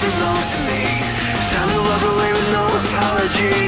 belongs to me. It's time to walk away with no apology.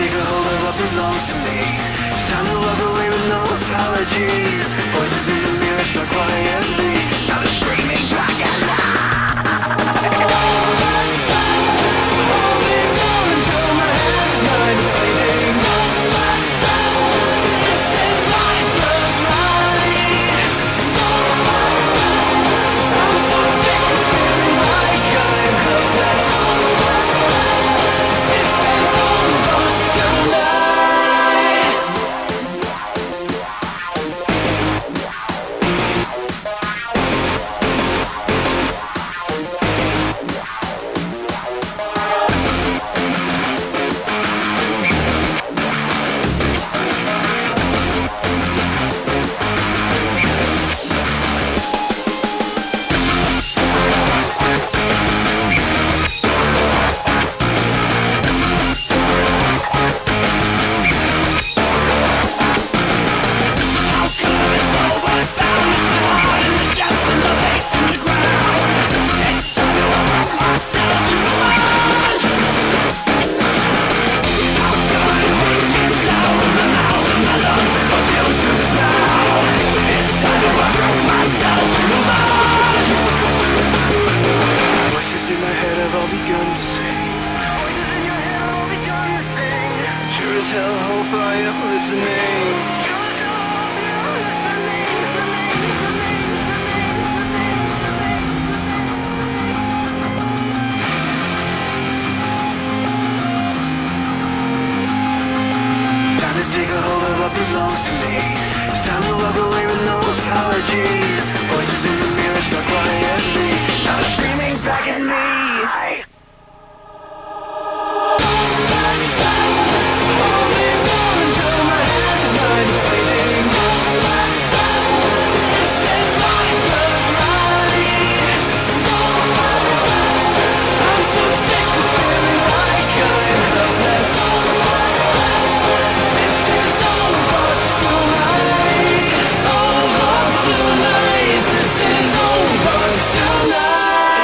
take a hold of what belongs to me. It's time to walk away with no apologies. Voices in the mirror struck quietly. Now they're screaming black and holding on until my hands are blind waiting. This is my birthright. I'm so sick of feeling like I'm helpless. This is over tonight. Voices in my head have all begun to sing. Voices in your head have all begun to sing. Sure as hell hope I am listening. It's time to take a hold of what belongs to me. It's time to walk away with no apologies. Voices in the mirror struck quietly. Now they're screaming back at me. Holding on until my hands are blind waiting. This is my birthright. I'm so sick of feeling like I'm helpless. This is over tonight. Over tonight. This is over tonight.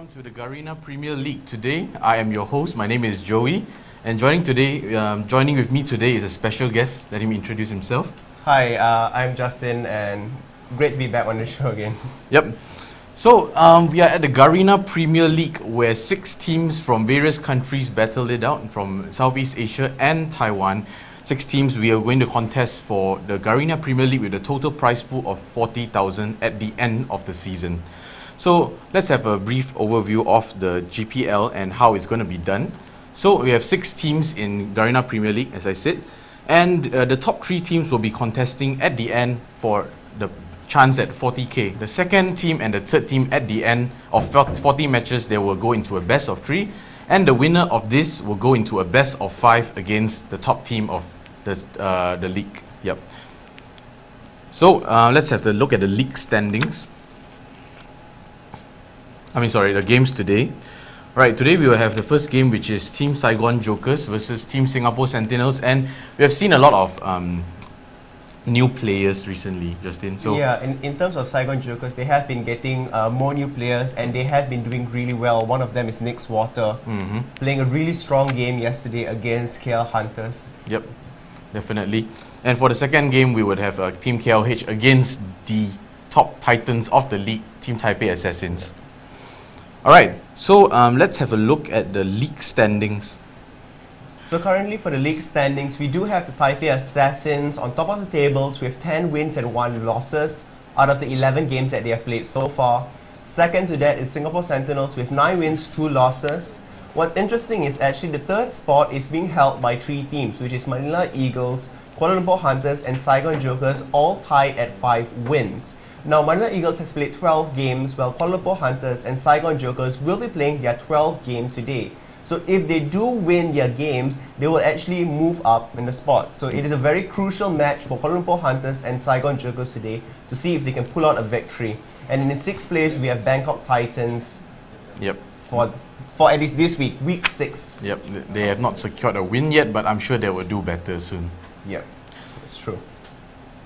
Welcome to the Garena Premier League. Today, I am your host. My name is Joey, and joining with me today is a special guest. Let him introduce himself. Hi, I'm Justin, and great to be back on the show again. Yep. So, we are at the Garena Premier League, where 6 teams from various countries battle it out, from Southeast Asia and Taiwan. 6 teams, we are going to contest for the Garena Premier League with a total prize pool of 40,000 at the end of the season. So let's have a brief overview of the GPL and how it's going to be done. So we have 6 teams in Garena Premier League, as I said, and the top 3 teams will be contesting at the end for the chance at 40k. The second team and the third team at the end of 40 matches, they will go into a best of 3, and the winner of this will go into a best of 5 against the top team of the league. Yep. So let's have a look at the league standings. The games today. Right, today we will have the first game, which is Team Saigon Jokers versus Team Singapore Sentinels, and we have seen a lot of new players recently, Justin. So yeah, in terms of Saigon Jokers, they have been getting more new players, and they have been doing really well. One of them is Nick's Water, playing a really strong game yesterday against KL Hunters. Yep, definitely. And for the second game, we would have Team KLH against the top titans of the league, Team Taipei Assassins. Alright, so let's have a look at the league standings. So currently for the league standings, we do have the Taipei Assassins on top of the tables with 10 wins and 1 losses out of the 11 games that they have played so far. Second to that is Singapore Sentinels with 9 wins, 2 losses. What's interesting is actually the third spot is being held by 3 teams, which is Manila Eagles, Kuala Lumpur Hunters and Saigon Jokers, all tied at 5 wins. Now, Manila Eagles has played 12 games, while Kuala Lumpur Hunters and Saigon Jokers will be playing their 12th game today. So if they do win their games, they will actually move up in the spot. So it is a very crucial match for Kuala Lumpur Hunters and Saigon Jokers today to see if they can pull out a victory. And in 6th place, we have Bangkok Titans. Yep. For at least this week, week 6. Yep, they have not secured a win yet, but I'm sure they will do better soon. Yep, that's true.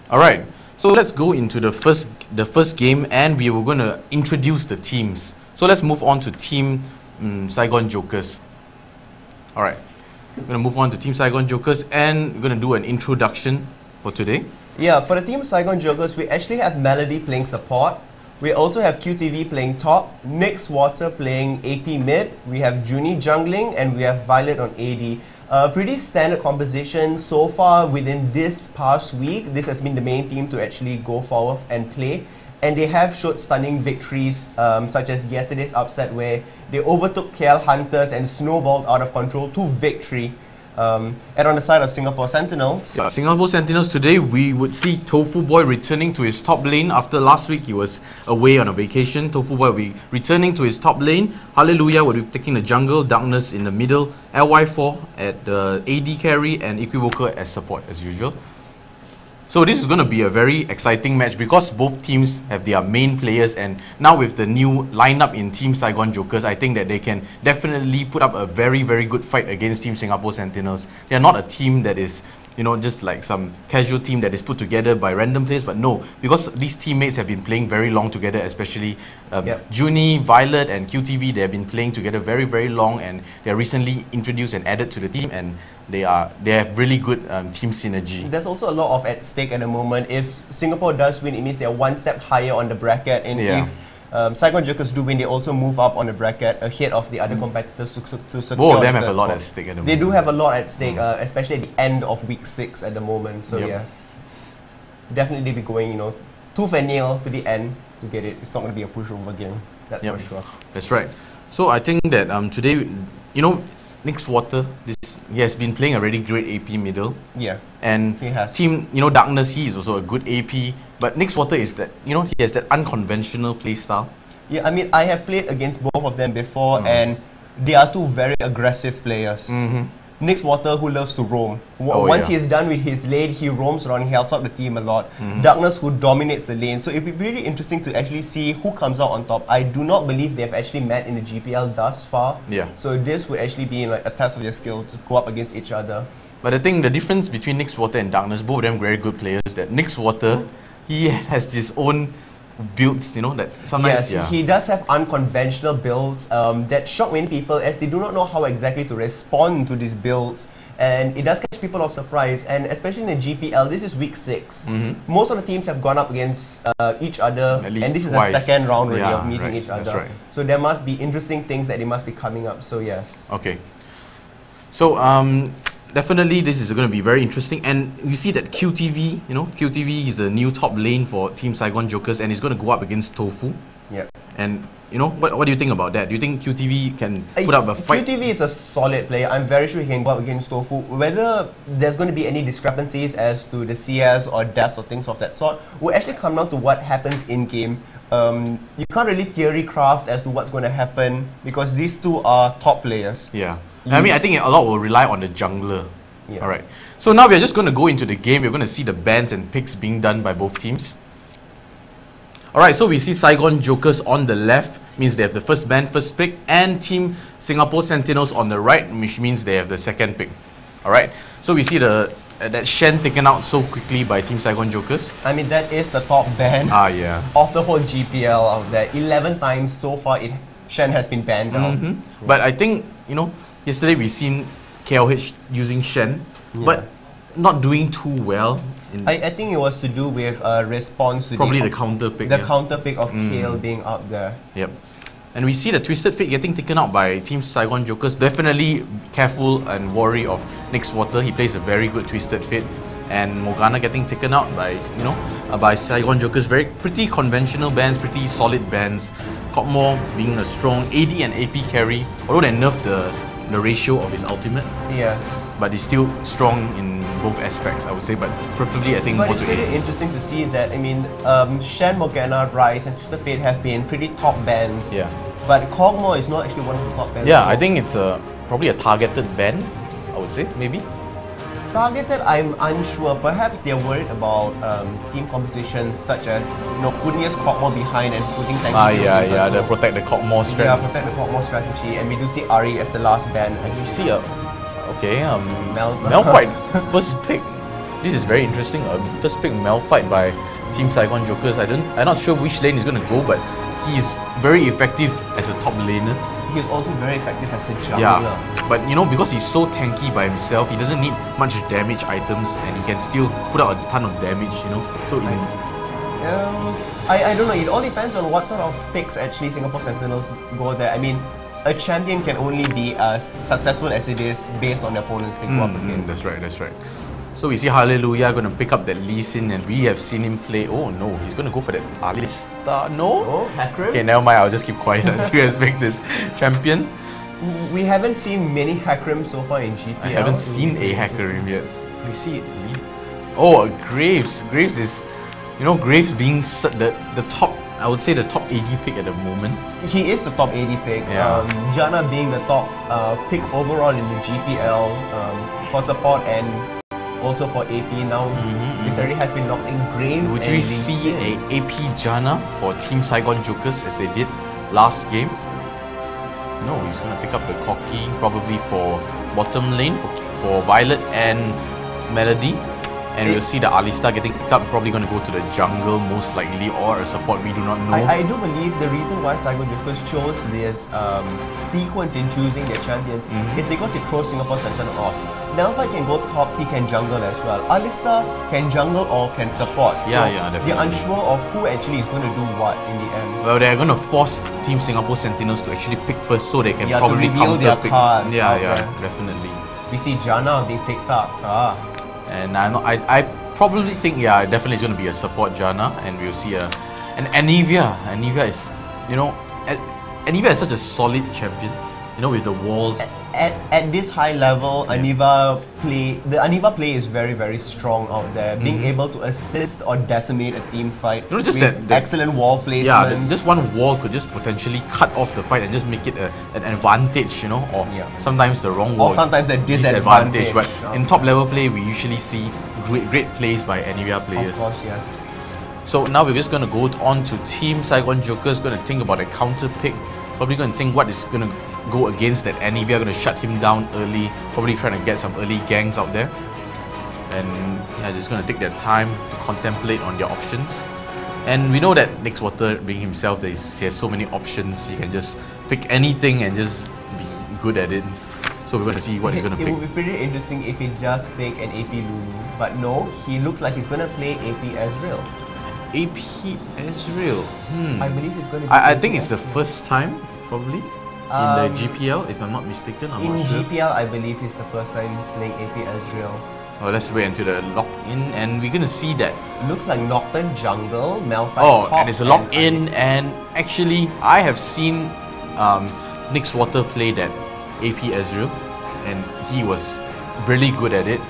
Alright. So let's go into the first game, and we were going to introduce the teams. So let's move on to Team Saigon Jokers. Alright, we're going to move on to Team Saigon Jokers, and we're going to do an introduction for today. Yeah, for the Team Saigon Jokers, we actually have Melody playing support. We also have QTV playing top, Nick's Water playing AP mid, we have Junie jungling, and we have Violet on AD. Pretty standard composition so far within this past week. This has been the main team to actually go forward and play, and they have showed stunning victories, such as yesterday's upset where they overtook KL Hunters and snowballed out of control to victory. And on the side of Singapore Sentinels, Singapore Sentinels today, we would see Tofu Boy returning to his top lane. After last week he was away on a vacation. Tofu Boy will be returning to his top lane. Hallelujah will be taking the jungle, Darkness in the middle, LY4 at the AD carry, and Equivoker as support as usual. So this is going to be a very exciting match because both teams have their main players, and now with the new lineup in Team Saigon Jokers, I think that they can definitely put up a very, very good fight against Team Singapore Sentinels. They are not a team that is, just like some casual team that is put together by random players, but no, because these teammates have been playing very long together, especially Junie, Violet and QTV, they have been playing together very, very long, and they are recently introduced and added to the team, and they have really good team synergy. There's also a lot of at stake at the moment. If Singapore does win, it means they're one step higher on the bracket, and if Saigon Jokers do win, they also move up on the bracket ahead of the other competitors to secure. Both of them have a lot at stake at the moment. They do have a lot at stake, especially at the end of week 6 at the moment. So yes, definitely be going, tooth and nail to the end to get it. It's not going to be a pushover game, that's for sure. That's right. So I think that today, Nick's Water, he has been playing a really great AP middle. Yeah. And he has. Team, Darkness, he is also a good AP. But Nick's Water is that, he has that unconventional play style. Yeah, I mean, I have played against both of them before, and they are 2 very aggressive players. Nick's Water, who loves to roam. Once he's done with his lane, he roams around, he helps out the team a lot. Darkness, who dominates the lane. So it'd be really interesting to actually see who comes out on top. I do not believe they've actually met in the GPL thus far. Yeah. So this would actually be like a test of their skill to go up against each other. But I think the difference between Nick's Water and Darkness, both of them very good players, that Nick's Water, he has his own builds, you know, that sometimes, Yes, he does have unconventional builds that shock many people as they do not know how exactly to respond to these builds. And it does catch people off surprise, and especially in the GPL, this is week 6. Most of the teams have gone up against each other, At least and this is twice. the second round really Yeah, of meeting right, each that's other. right. So there must be interesting things that they must be coming up. So yes. Okay. So definitely this is going to be very interesting, and you see that QTV, you know, QTV is a new top lane for Team Saigon Jokers, and it's going to go up against Tofu. Yep. And you know, what do you think about that? Do you think QTV can put up a fight? QTV is a solid player. I'm very sure he can go up against Tofu. Whether there's going to be any discrepancies as to the CS or deaths or things of that sort will actually come down to what happens in game. You can't really theory craft as to what's going to happen because these two are top players. Yeah. I mean, I think a lot will rely on the jungler. Yeah. Alright. So now we're just going to go into the game. We're going to see the bans and picks being done by both teams. Alright, so we see Saigon Jokers on the left, means they have the first ban, first pick, and Team Singapore Sentinels on the right, which means they have the second pick. Alright, so we see the that Shen taken out so quickly by Team Saigon Jokers. I mean, that is the top ban Yeah. of the whole GPL out there. 11 times so far Shen has been banned out. But I think, you know, yesterday we seen KLH using Shen, but not doing too well. I think it was to do with a response to Probably the counter pick. the counter pick of KL being out there. Yep. And we see the Twisted Fate getting taken out by Team Saigon Jokers. Definitely careful and wary of Nick's Water. He plays a very good Twisted Fate. And Morgana getting taken out by, you know, by Saigon Jokers. Pretty conventional bans, pretty solid bans. Cockmore being a strong AD and AP carry. Although they nerfed the ratio of his ultimate. Yeah. But he's still strong in both aspects, I would say. But preferably, I think But more it's to really AD. interesting to see that, I mean, Shen, Morgana, Rise and Twisted Fate have been pretty top bans. Yeah. But Cogmore is not actually one of the top bans. Yeah, so I think it's probably a targeted ban, I would say, maybe. targeted, I'm unsure. Perhaps they're worried about team compositions such as, you know, putting his Cogmore behind and putting tanky Yeah, the protect the Cockmore Yeah, strength. protect the Cogmore strategy. And we do see Ari as the last ban. You see Mel's- Malphite, first pick. This is very interesting. First pick Malphite by Team Saigon Jokers. I'm not sure which lane he's going to go, but he's very effective as a top laner. He's also very effective as a jungler. Yeah, but you know, because he's so tanky by himself, he doesn't need much damage items, and he can still put out a ton of damage. You know, so I don't know. It all depends on what sort of picks actually Singapore Sentinels go there. I mean, a champion can only be as successful as it is based on the opponents they go up against. That's right. So we see Hallelujah going to pick up that Lee Sin, and we have seen him play. Oh no, he's going to go for that Alistar. No? Oh, Hakrim? Okay, never mind, I'll just keep quiet until you respect this champion. We haven't seen many Hakrim so far in GPL. I haven't seen a Hakrim yet. We see Lee. Oh, Graves. Graves is, you know, Graves being the top, I would say the top AD pick at the moment. He is the top AD pick. Yeah. Jana being the top pick overall in the GPL for support and also for AP now. This already has been locked in. Graves. Would and we Lee see Sin. a AP Jana for Team Saigon Jokers as they did last game? No, he's going to pick up the Corki probably for bottom lane for Violet and Melody. And we'll see the Alistar getting picked up, probably going to go to the jungle most likely, or a support we do not know. I do believe the reason why Saigon Jokers chose this sequence in choosing their champions is because it throws Singapore Sentinel off. Malphite can go top, he can jungle as well. Alistar can jungle or can support. Yeah, so definitely. they're unsure of who actually is going to do what in the end. Well, they're going to force Team Singapore Sentinels to actually pick first so they can Yeah, to probably reveal their counter pick. cards Yeah, out there. definitely. We see Jana being picked up. And I probably think, definitely it's going to be a support Jana, and we'll see an Anivia. Anivia is, you know, Anivia is such a solid champion, you know, with the walls. At this high level, the Aniva play is very, very strong out there. Being able to assist or decimate a team fight You know, just with that- excellent wall placement. Yeah, just one wall could just potentially cut off the fight and just make it an advantage, you know, or sometimes the wrong wall. Or sometimes a disadvantage. But in top level play, we usually see great plays by Anivia players. Of course, yes. So now we're just going to go on to Team Saigon Jokers, going to think about a counter pick. Probably going to think what is going to go against that Anivia, going to shut him down early, probably trying to get some early gangs out there. And just going to take their time to contemplate on their options. And we know that Nixwater, being himself, he has so many options. He can just pick anything and just be good at it. So we're going to see what he's going to It pick. would be pretty interesting if he does take an AP Lulu. But no, he looks like he's going to play AP Ezreal. AP Ezreal. I believe he's going to. I think it's the first time, probably, in the GPL, if I'm not mistaken. I'm In not sure. GPL, I believe it's the first time playing AP Ezreal. Well, let's wait until the lock-in, and we're going to see that. Looks like Nocturne jungle, Malphite Oh, top, and it's a lock-in, and actually, I have seen Nixwater play that AP Ezreal, and he was really good at it.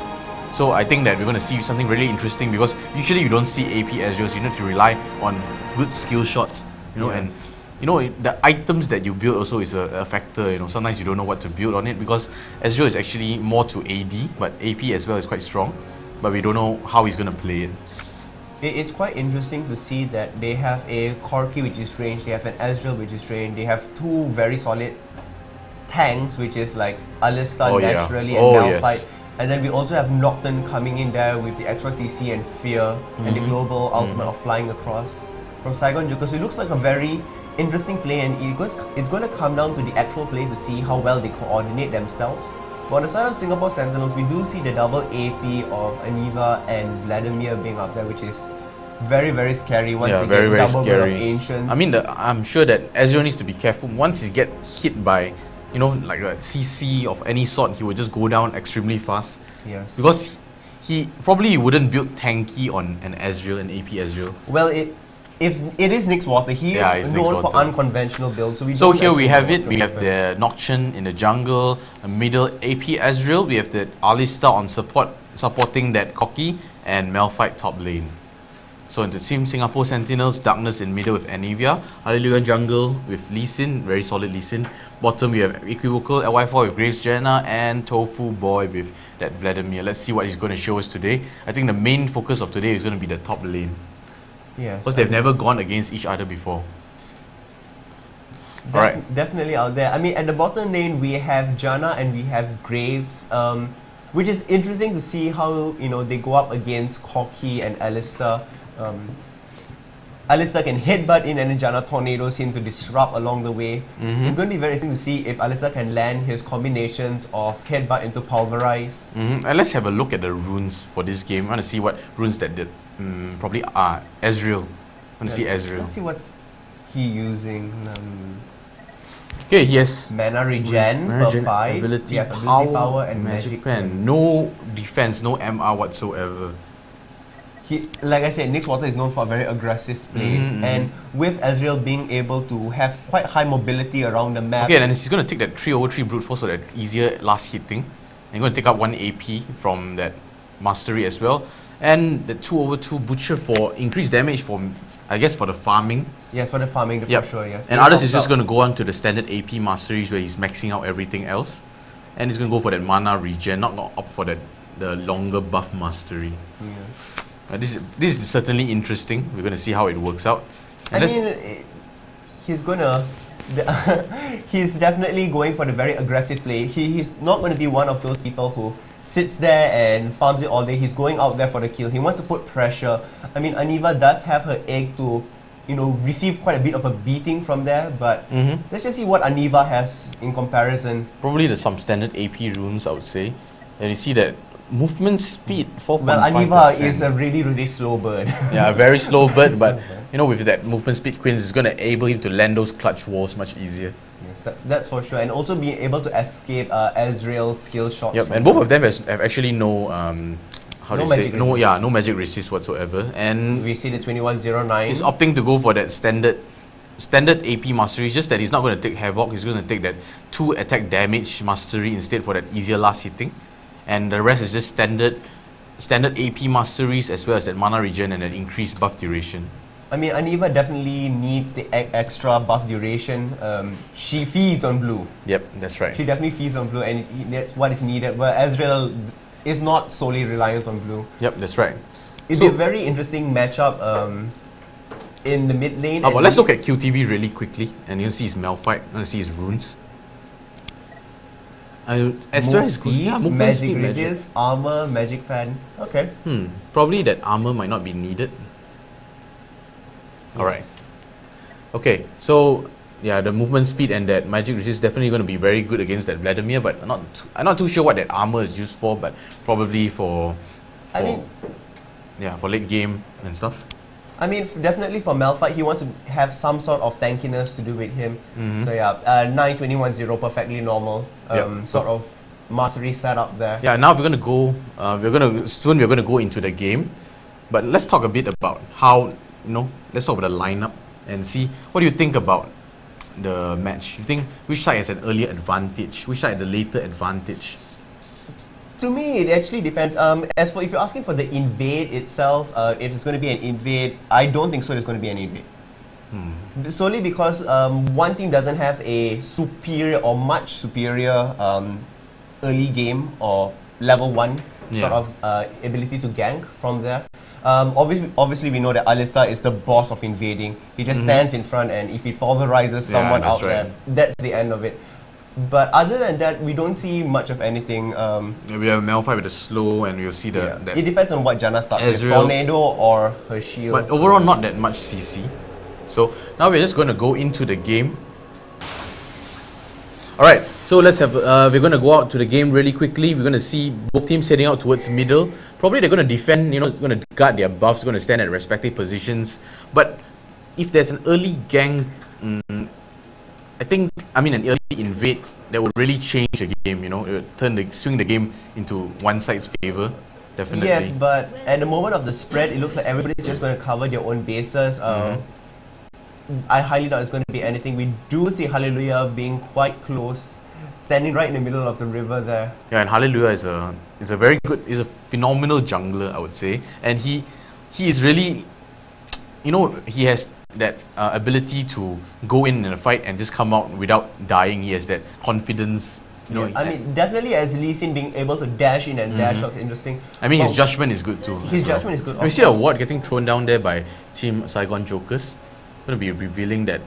So I think that we're going to see something really interesting, because usually you don't see AP Ezreals. You need to rely on good skill shots, you know, and you know the items that you build also is a factor. You know, sometimes you don't know what to build on it, because Ezreal is actually more to AD, but AP as well is quite strong, but we don't know how he's going to play it. It's quite interesting to see that they have a Corki which is range, they have an Ezreal which is range, they have two very solid tanks, which is like Alistar naturally and Malphite. And then we also have Nocturne coming in there with the extra CC and Fear and the global ultimate of flying across from Saigon Joker. So it looks like a very interesting play, and it's going to come down to the actual play to see how well they coordinate themselves. But on the side of Singapore Sentinels, we do see the double AP of Aniva and Vladimir being up there, which is very, very scary once they get double Bird of Ancients. I mean, I'm sure that Ezreal needs to be careful. Once he get hit by, you know, like a CC of any sort, he will just go down extremely fast. Yes. Because he probably wouldn't build tanky on an Ezreal, an AP Ezreal. Well, it is Nixwater. He is known for unconventional builds. So here we have it. We have the Nocturne in the jungle, a middle AP Ezreal. We have the Alistar on supporting that Corki, and Malphite top lane. So in the Team Singapore Sentinels, Darkness in middle with Anivia, Hallelujah jungle with Lee Sin, very solid Lee Sin. Bottom we have Equivocal LY4 with Graves Janna, and Tofu Boy with that Vladimir. Let's see what he's going to show us today. I think the main focus of today is going to be the top lane. Yes. Because they've never gone against each other before. Alright. Definitely out there. I mean, at the bottom lane we have Janna and we have Graves, which is interesting to see how, you know, they go up against Corki and Alistar. Alistar can headbutt in, and then Janna tornadoes him to disrupt along the way. It's going to be very interesting to see if Alistar can land his combinations of headbutt into pulverize. And let's have a look at the runes for this game. I want to see what runes that did. Probably Ezreal. I want to see Ezreal. Let's see what's he using. Okay, he has Mana regen per 5, ability, yeah, power and magic pen. No defense, no MR whatsoever. Like I said, Nixwater is known for a very aggressive play, and with Ezreal being able to have quite high mobility around the map. Okay, and he's going to take that 3/3 brute force, so that easier last hit thing. And he's going to take up 1 AP from that mastery as well, and the 2/2 butcher for increased damage for, I guess, for the farming. Yes, for the farming, for sure, yes. And others is just going to go on to the standard AP masteries where he's maxing out everything else, and he's going to go for that mana regen, not opt for that the longer buff mastery. This is certainly interesting. We're going to see how it works out. And I mean, he's gonna. He's definitely going for the very aggressive play. He's not going to be one of those people who sits there and farms it all day. He's going out there for the kill. He wants to put pressure. I mean, Aniva does have her egg to, you know, receive quite a bit of a beating from there. But let's just see what Aniva has in comparison. Probably there's some standard AP runes, I would say. And you see that movement speed 4.5%. Well, Aniva is a really, really slow bird. Yeah, a very slow bird, but you know, with that movement speed, Queen is going to enable him to land those clutch walls much easier. Yes, that's for sure, and also be able to escape Ezreal's skill shots. Yep, and both of them have actually no no magic resist whatsoever, and we see the 2109. He's opting to go for that standard AP mastery. It's just that he's not going to take Havoc. He's going to take that 2 attack damage mastery instead for that easier last hitting. And the rest is just standard AP masteries, as well as that mana regen and an increased buff duration. I mean, Aniva definitely needs the extra buff duration. She feeds on blue. Yep, that's right. She definitely feeds on blue, and that's what is needed. But Ezreal is not solely reliant on blue. Yep, that's right. It'll be a very interesting matchup in the mid lane. But let's look at QTV really quickly, and you'll see his Malphite, and see his runes. Esther is good. Yeah, magic resist, armor, magic pen. Okay. Probably that armor might not be needed. Alright. Okay, so yeah, the movement speed and that magic resist is definitely going to be very good against that Vladimir, but I'm not too sure what that armor is used for, but probably for I mean, yeah, for late game and stuff. I mean, definitely for Malphite, he wants to have some sort of tankiness to do with him. Mm-hmm. So yeah, 9-21-0, perfectly normal. Sort of mastery setup there. Yeah, now we're gonna go. We're gonna go into the game, but let's talk a bit about how let's talk about the lineup and see what do you think about the match. You think which side has an earlier advantage? Which side had the later advantage? To me, it actually depends. As for if you're asking for the invade itself, if it's going to be an invade, I don't think so. It's going to be an invade. Solely because one team doesn't have a superior or much superior early game or level 1 sort of ability to gank from there. Obviously, we know that Alistar is the boss of invading. He just stands in front, and if he pulverizes someone out there, that's the end of it. But other than that, we don't see much of anything. We have Malphite with the slow, and we'll see the. It depends on what Janna starts with, Tornado or her shield. But overall, not that much CC. So now we're just going to go into the game. Alright, so let's have. We're going to go out to the game really quickly. We're going to see both teams heading out towards middle. Probably they're going to defend, going to guard their buffs, going to stand at respective positions. But if there's an early gank, an early invade that would really change the game, it would swing the game into one side's favor, definitely. Yes, but at the moment of the spread, it looks like everybody's just going to cover their own bases. I highly doubt it's going to be anything. We do see Hallelujah being quite close, standing right in the middle of the river there. Yeah, and Hallelujah is a phenomenal jungler, I would say, and he is really, he has that ability to go in a fight and just come out without dying. He has that confidence. Definitely as Lee Sin being able to dash in and dash out is interesting. His judgment is good too. His judgment is good. We see a ward getting thrown down there by Team Saigon Jokers. Going to be revealing that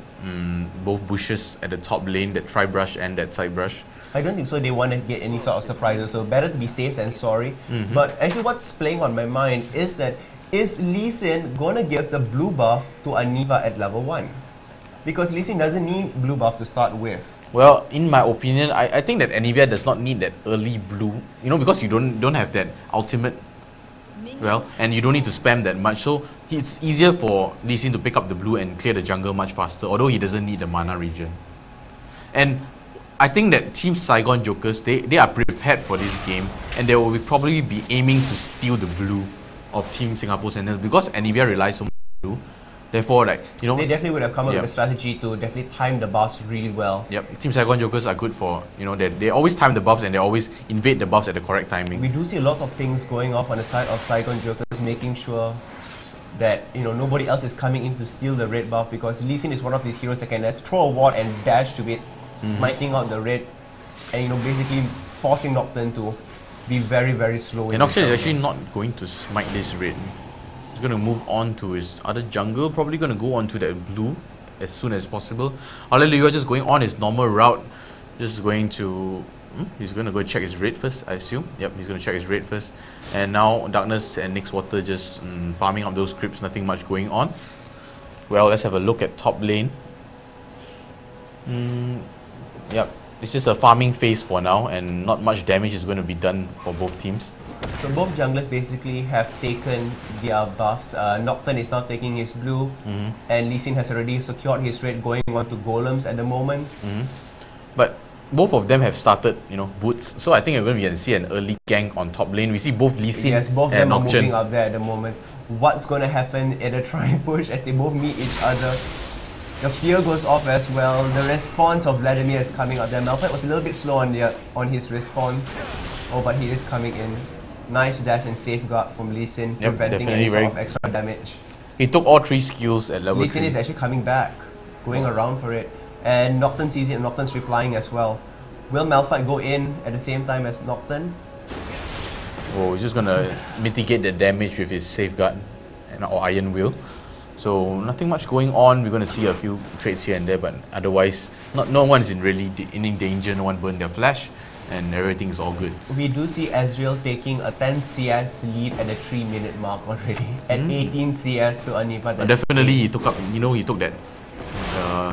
both bushes at the top lane, that tri-brush and that side brush. I don't think so. They want to get any sort of surprises, so better to be safe than sorry. But actually, what's playing on my mind is that is Lee Sin going to give the blue buff to Aniva at level 1? Because Lee Sin doesn't need blue buff to start with. Well, in my opinion, I think that Anivia does not need that early blue, because you don't have that ultimate, and you don't need to spam that much. So it's easier for Lee Sin to pick up the blue and clear the jungle much faster, although he doesn't need the mana regen. And I think that Team Saigon Jokers, they are prepared for this game, and they will probably be aiming to steal the blue of Team Singapore Sentinels because Anivia relies so much on blue. Therefore, they definitely would have come up with a strategy to definitely time the buffs really well. Yep, Team Saigon Jokers are good for, they always time the buffs and they always invade the buffs at the correct timing. We do see a lot of things going off on the side of Saigon Jokers, making sure that nobody else is coming in to steal the red buff, because Lee Sin is one of these heroes that can just throw a ward and dash to it, smiting out the red, and basically forcing Nocturne to be very, very slow. And Nocturne is actually not going to smite this red. He's going to move on to his other jungle, probably going to go on to that blue as soon as possible. Hallelujah just going on his normal route, just going to... he's going to go check his raid first, I assume. Yep, he's going to check his raid first. And now Darkness and Nixwater just farming up those creeps, nothing much going on. Well, let's have a look at top lane. Yep, it's just a farming phase for now, and not much damage is going to be done for both teams. So both junglers basically have taken their buffs. Nocturne is now taking his blue, and Lee Sin has already secured his raid, going on to golems at the moment. But both of them have started, boots. So I think we're going to see an early gank on top lane. We see both Lee Sin both of and them are Nocturne moving up there at the moment. What's going to happen at a try and push as they both meet each other? The fear goes off as well. The response of Vladimir is coming up there. Malphite was a little bit slow on his response. Oh, but he is coming in. Nice dash and safeguard from Lee Sin, preventing any sort of extra damage. He took all 3 skills at level 3. Lee Sin is actually coming back, going around for it. And Nocturne sees it, and Nocturne's replying as well. Will Malphite go in at the same time as Nocturne? Oh, he's just going to mitigate the damage with his safeguard or Iron Will. So nothing much going on. We're going to see a few trades here and there, but otherwise, no one's in really any danger. No one burned their flash, and everything's all good. We do see Ezreal taking a 10 CS lead at the 3-minute mark already. At 18 CS to Aniva. Definitely, he took up. He took that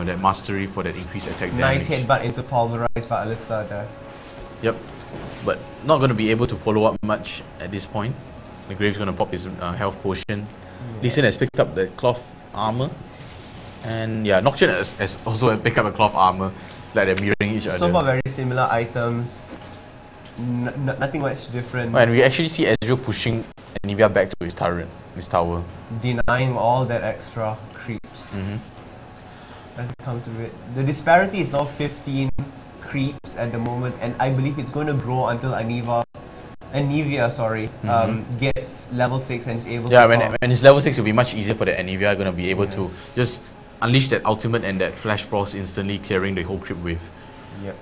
that mastery for that increased attack nice damage. headbutt into pulverized by Alistar there. Yep, but not going to be able to follow up much at this point. The Grave's going to pop his health potion. Lee Sin has picked up the cloth armor, and yeah, Nocturne has also picked up a cloth armor. Like they're mirroring each other. So far, very similar items. Nothing much different. And we actually see Ezreal pushing Anivia back to his turret, his tower. Denying all that extra creeps. Let's come to it. The disparity is now 15 creeps at the moment, and I believe it's going to grow until Anivia gets level 6 and is able to farm. When it's level 6, it'll be much easier for the Anivia going to be able to just unleash that ultimate and that flash frost instantly, clearing the whole creep wave. Yep.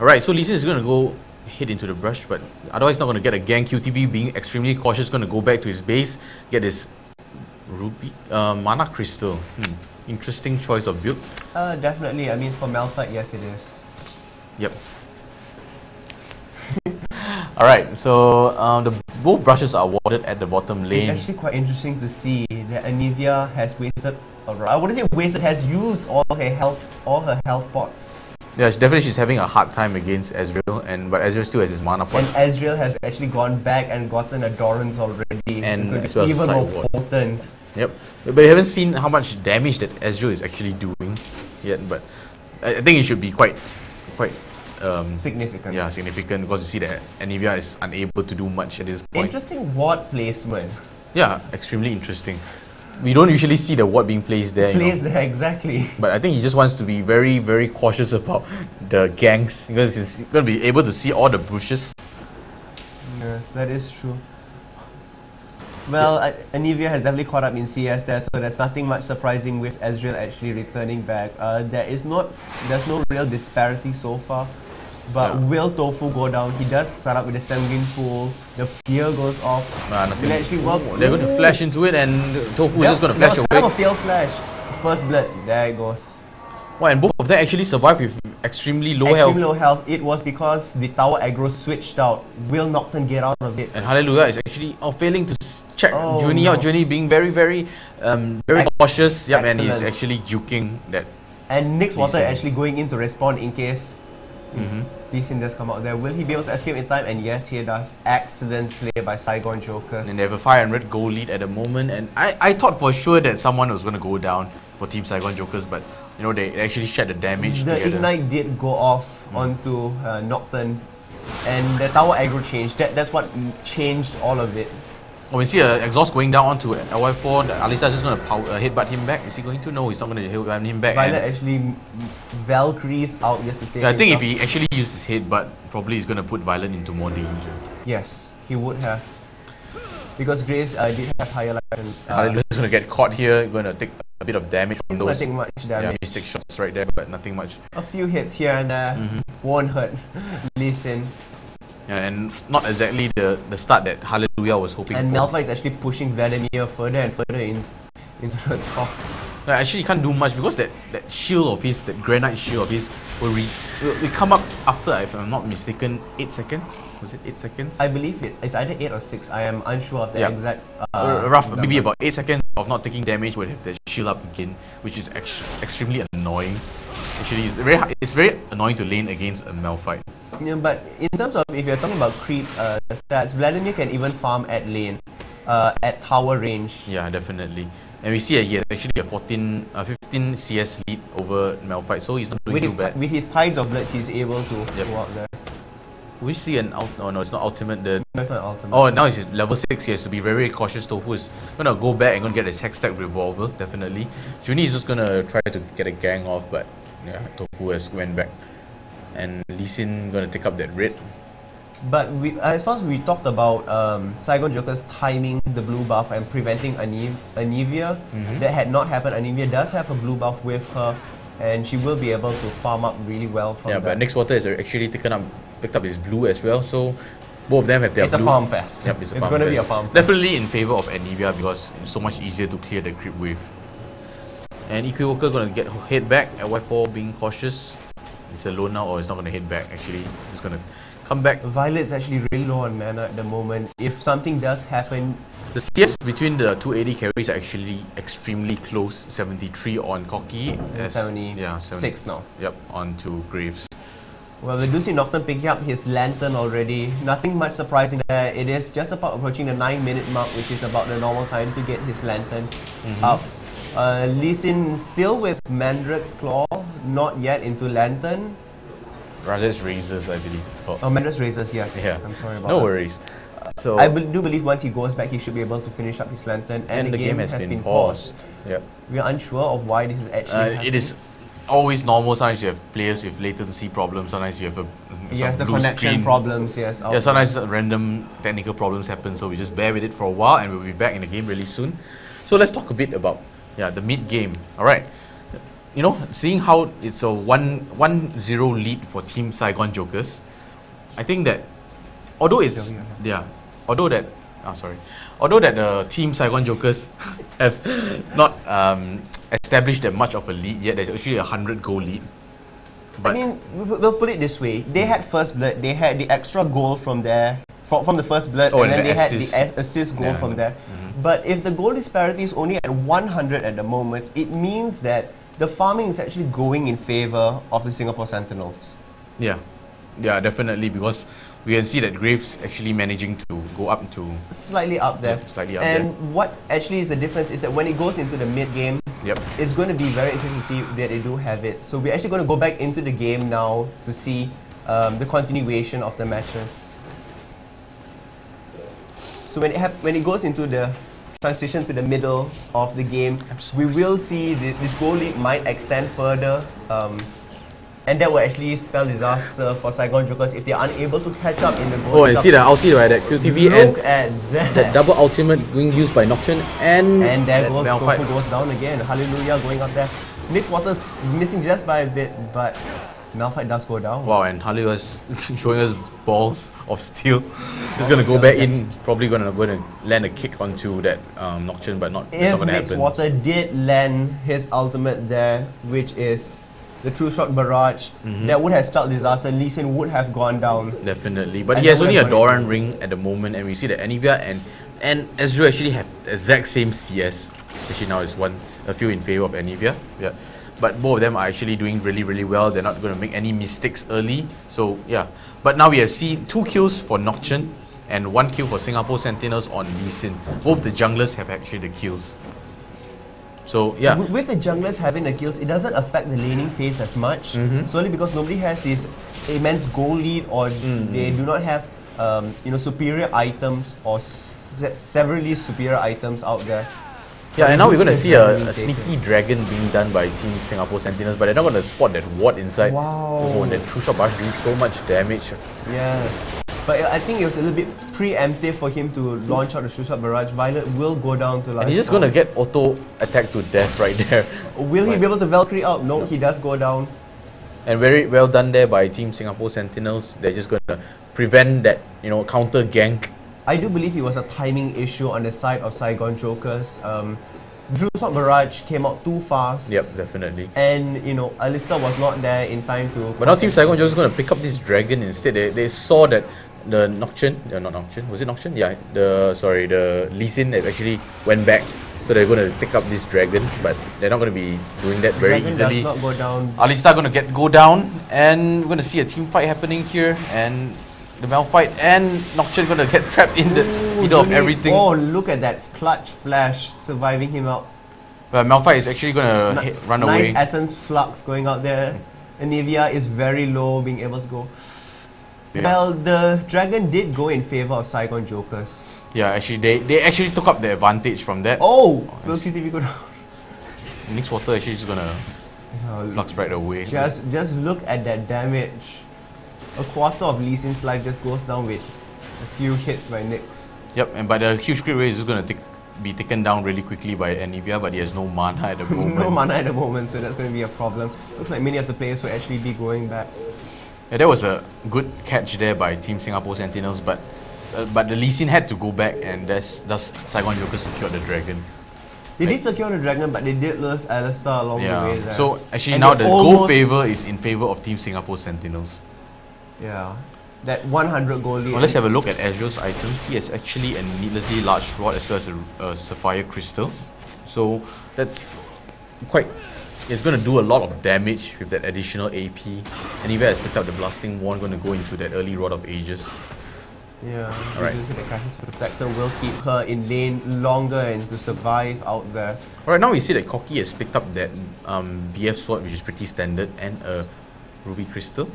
Alright, so Lee Sin is going to go hit into the brush, but otherwise not going to get a gank. QTV being extremely cautious, going to go back to his base, get his ruby mana crystal. Interesting choice of build. Definitely. I mean, for Malphite, yes it is. Yep. Alright, so both brushes are awarded at the bottom lane. It's actually quite interesting to see that Anivia has wasted, I wouldn't say wasted, has used all her health pots. Yeah, definitely she's having a hard time against Ezreal, but Ezreal still has his mana pot. And Ezreal has actually gone back and gotten a Doran's already. And it's going to be even more potent. Yep, but you haven't seen how much damage that Ezreal is actually doing yet, but I think it should be quite significant. Yeah, significant, because you see that Anivia is unable to do much at this point. Interesting ward placement. Yeah, extremely interesting. We don't usually see the ward being placed there. There, exactly. But I think he just wants to be very, very cautious about the ganks, because he's going to be able to see all the bushes. Yes, that is true. Well, Anivia has definitely caught up in CS there, so there's nothing much surprising with Ezreal actually returning back. There's no real disparity so far. But will Tofu go down? He does start up with a Sanguine Pool. The fear goes off. Will actually work. They're going to flash into it, and Tofu is just going to flash away. That was a failed flash. First blood. There it goes. Well, and both of them actually survived with extremely low health. It was because the tower aggro switched out. Will Nocturne get out of it? And Hallelujah is actually failing to check Junie out. Junie being very cautious. Yep, and he's actually juking that. And Nyx Water actually going in to respond in case Lee Sin does come out there. Will he be able to escape in time? And yes, he does. Excellent play by Saigon Jokers. And they have a 500 goal lead at the moment. And I thought for sure that someone was going to go down for Team Saigon Jokers, but they actually shared the damage The together. Ignite did go off onto Nocturne, and the tower aggro changed. That's what changed all of it. Oh, we see an exhaust going down onto LY4. Alistar is just going to headbutt him back. Is he going to? No, he's not going to headbutt him back. Violet actually Valkyries out just to save himself. I think if he actually used his headbutt, probably he's going to put Violet into more danger. Yes, he would have. Because Graves did have higher life than... Hallelujah is going to get caught here, going to take a bit of damage from those... Nothing much damage. Mystic shots right there, but nothing much. A few hits here and there won't hurt Lee Sin. Yeah, and not exactly the start that Hallelujah was hoping for. And Malphite is actually pushing Vladimir further and further into the top. No, actually, he can't do much because that shield of his, that granite shield of his, will come up after, if I'm not mistaken, 8 seconds? Was it 8 seconds? I believe it's either 8 or 6. I am unsure of the exact... rough, maybe about 8 seconds of not taking damage will have the shield up again, which is extremely annoying. Actually, it's very annoying to lane against a Malphite. Yeah, but in terms of, if you're talking about creep stats, Vladimir can even farm at lane, at tower range. Yeah, definitely. And we see he has actually a 15 CS lead over Malphite, so he's not doing too bad. With his Tides of Blood, he's able to go out there. We see an no, it's not ultimate. No, it's not ultimate. Oh, now he's level 6. He has to be very cautious. Tofu is gonna go back and gonna get his Hextech Revolver, definitely. Junie is just gonna try to get a gang off, but yeah, Tofu has went back. And Lee Sin gonna take up that red. But as far as we talked about Saigon Jokers timing the blue buff and preventing Anivia, that had not happened. Anivia does have a blue buff with her, and she will be able to farm up really well from that. But Nyx Water has actually picked up his blue as well, so both of them have their blue. It's a farm fest. Yep, it's going to be a farm fest. Definitely in favor of Anivia because it's so much easier to clear the creep wave. And Equivoker going to get head back, LY4 being cautious. It's alone now, or it's not going to hit back. Actually, it's just going to come back. Violet's actually really low on mana at the moment. If something does happen, The CS between the two AD carries are actually extremely close. 73 on Cocky, and 76 now. Yep, on to Graves. Well, we do see Nocturne picking up his Lantern already. Nothing much surprising there. It is just about approaching the 9-minute mark, which is about the normal time to get his Lantern up. Lee Sin still with Mandrake's Claw, not yet into Lantern. Rather, it's Razors, I believe it's called. Oh, Mandrake's Razors, yes. Yeah. I'm sorry about No that. worries. So I do believe once he goes back, he should be able to finish up his Lantern. And the game has been paused. Yep. We are unsure of why this is actually happening. It is always normal. Sometimes you have players with latency problems. Sometimes you have Yes, the blue connection screen. problems, yes. Yeah, sometimes random technical problems happen. So we just bear with it for a while, and we'll be back in the game really soon. So let's talk a bit about the mid game. All right. You know, seeing how it's a 1-0 lead for Team Saigon Jokers, I think that although the Team Saigon Jokers have not established that much of a lead yet, there's actually a 100-goal lead. But I mean, we'll put it this way. They had first blood, they had the extra goal from there, from the first blood, and then they had the assist goal from there. But if the goal disparity is only at 100 at the moment, it means that the farming is actually going in favor of the Singapore Sentinels. Yeah, definitely, because we can see that Graves actually managing to go up to slightly up there. And what actually is the difference is that when it goes into the mid game, it's going to be very interesting to see that they do have it. So we're actually going to go back into the game now to see the continuation of the matches. So when it goes into the transition to the middle of the game, we will see this goal lead might extend further. And that will actually spell disaster for Saigon Jokers if they are unable to catch up in the goal. Oh, and see the ulti, right? That QTV Look at that. That double ultimate being used by Nocturne, and there goes Tofu goes down again. Hallelujah going up there. Mixed Water's missing just by a bit, but Malphite does go down. Wow, and Hallelujah is showing us balls of steel. Just gonna go back in, probably gonna land a kick onto that Nocturne, but that's not gonna happen. If Mixed Water did land his ultimate there, which is the True Shot Barrage, that would have spelled disaster. Lee Sin would have gone down. Definitely, but he has only a Doran ring at the moment, and we see that Anivia and Ezreal actually have the exact same CS. Actually, now it's a few in favor of Anivia. Yeah, but both of them are actually doing really, really well. They're not going to make any mistakes early. So yeah, but now we have seen 2 kills for Nocturne and 1 kill for Singapore Sentinels on Lee Sin. Both the junglers have actually the kills. So yeah, with the junglers having the kills, it doesn't affect the laning phase as much. Solely because nobody has this immense goal lead, or they do not have superior items or severally superior items out there. Yeah, and now we're going to see a sneaky dragon being done by Team Singapore Sentinels, but they're not going to spot that ward inside. Wow. Oh, and that True Shot Barrage doing so much damage. Yes. But I think it was a little bit preemptive for him to launch out the True Shot Barrage. Violet will go down to life. And he's just going to get auto attack to death right there. Will he be able to Valkyrie out? No, he does go down. And very well done there by Team Singapore Sentinels. They're just going to prevent that, counter gank. I do believe it was a timing issue on the side of Saigon Jokers. True Shot Barrage came out too fast. Yep, definitely. And, Alista was not there in time to... But now Team Saigon Jokers is going to pick up this dragon instead. They saw that the Nocturne, not Nocturne, was it Nocturne? Yeah, the Lee Sin actually went back. So they're going to pick up this dragon, but they're not going to be doing that very easily. Does not go down. Alista going to go down, and we're going to see a team fight happening here, and the Malphite and Nocturne going to get trapped in the middle of everything. Oh, look at that clutch flash surviving him out. Well, Malphite is actually going to run away. Nice Essence Flux going out there. Anivia is very low, being able to go. Yeah. Well, the dragon did go in favor of Saigon Jokers. Yeah, actually, they actually took up the advantage from that. Oh! Will CTV go down? Mixed Water actually just gonna flux right away. Just look at that damage. A quarter of Lee Sin's life just goes down with a few hits by Nyx. Yep, but the huge crit rate is just gonna be taken down really quickly by Anivia, but he has no mana at the moment. No mana at the moment, so that's going to be a problem. Looks like many of the players will actually be going back. Yeah, that was a good catch there by Team Singapore Sentinels, but the Lee Sin had to go back, and thus Saigon Jokers secured the dragon. They did secure the dragon, but they did lose Alistair along the way there. So actually And now they the goal almost- favor is in favor of Team Singapore Sentinels. Yeah. That 100 goal lead. Well, let's have a look at Ezreal's items. He has actually a needlessly large rod as well as a sapphire crystal. So that's quite... It's going to do a lot of damage with that additional AP. And Nivea has picked up the blasting wand, going to go into that early Rod of Ages. Yeah, Alright. reducing the crisis protector will keep her in lane longer and to survive out there. Alright, now we see that Koki has picked up that BF sword, which is pretty standard, and a ruby crystal.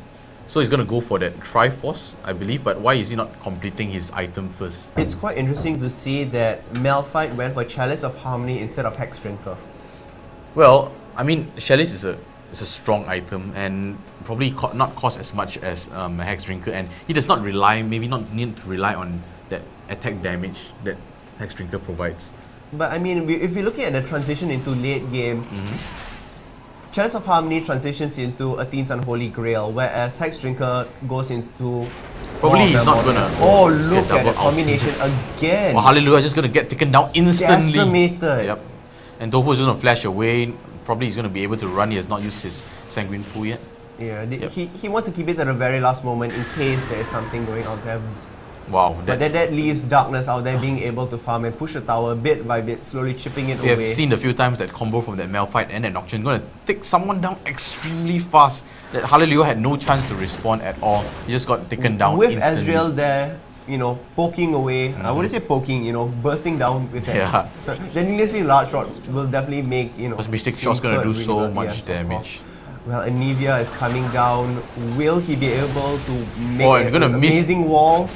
So he's going to go for that Triforce, I believe, but why is he not completing his item first? It's quite interesting to see that Malphite went for Chalice of Harmony instead of Hex Drinker. Well, I mean, Chalice is a strong item and probably not cost as much as a Hex Drinker, and he does not rely, maybe not need to rely on that attack damage that Hex Drinker provides. But I mean, if you're looking at the transition into late game, Chalice of Harmony transitions into Athene's Unholy Grail, whereas Hex Drinker goes into... Probably Oh, he's the not gonna Mornings. Oh, get look at double the combination again. Well, Hallelujah just gonna get taken down instantly. Decimated. Yep. And Tofu is gonna flash away. Probably he's gonna be able to run. He has not used his Sanguine Pool yet. Yeah, Yep. he wants to keep it at the very last moment in case there is something going out there. Wow. But that leaves Darkness out there being able to farm and push the tower bit by bit, slowly chipping it We away. have seen a few times that combo from that Malphite and that Nocturne gonna take someone down extremely fast. That Hallelujah had no chance to respawn at all. He just got taken down With instantly. Ezreal there, you know, poking away. I wouldn't say poking, you know, bursting down with that. Yeah. The needlessly large shot will definitely make, you know... Because Mystic Shot's gonna do incurred so really well. much Yes, of damage. course. Well, Anivia is coming down. Will he be able to make Oh, and an gonna miss- amazing wall?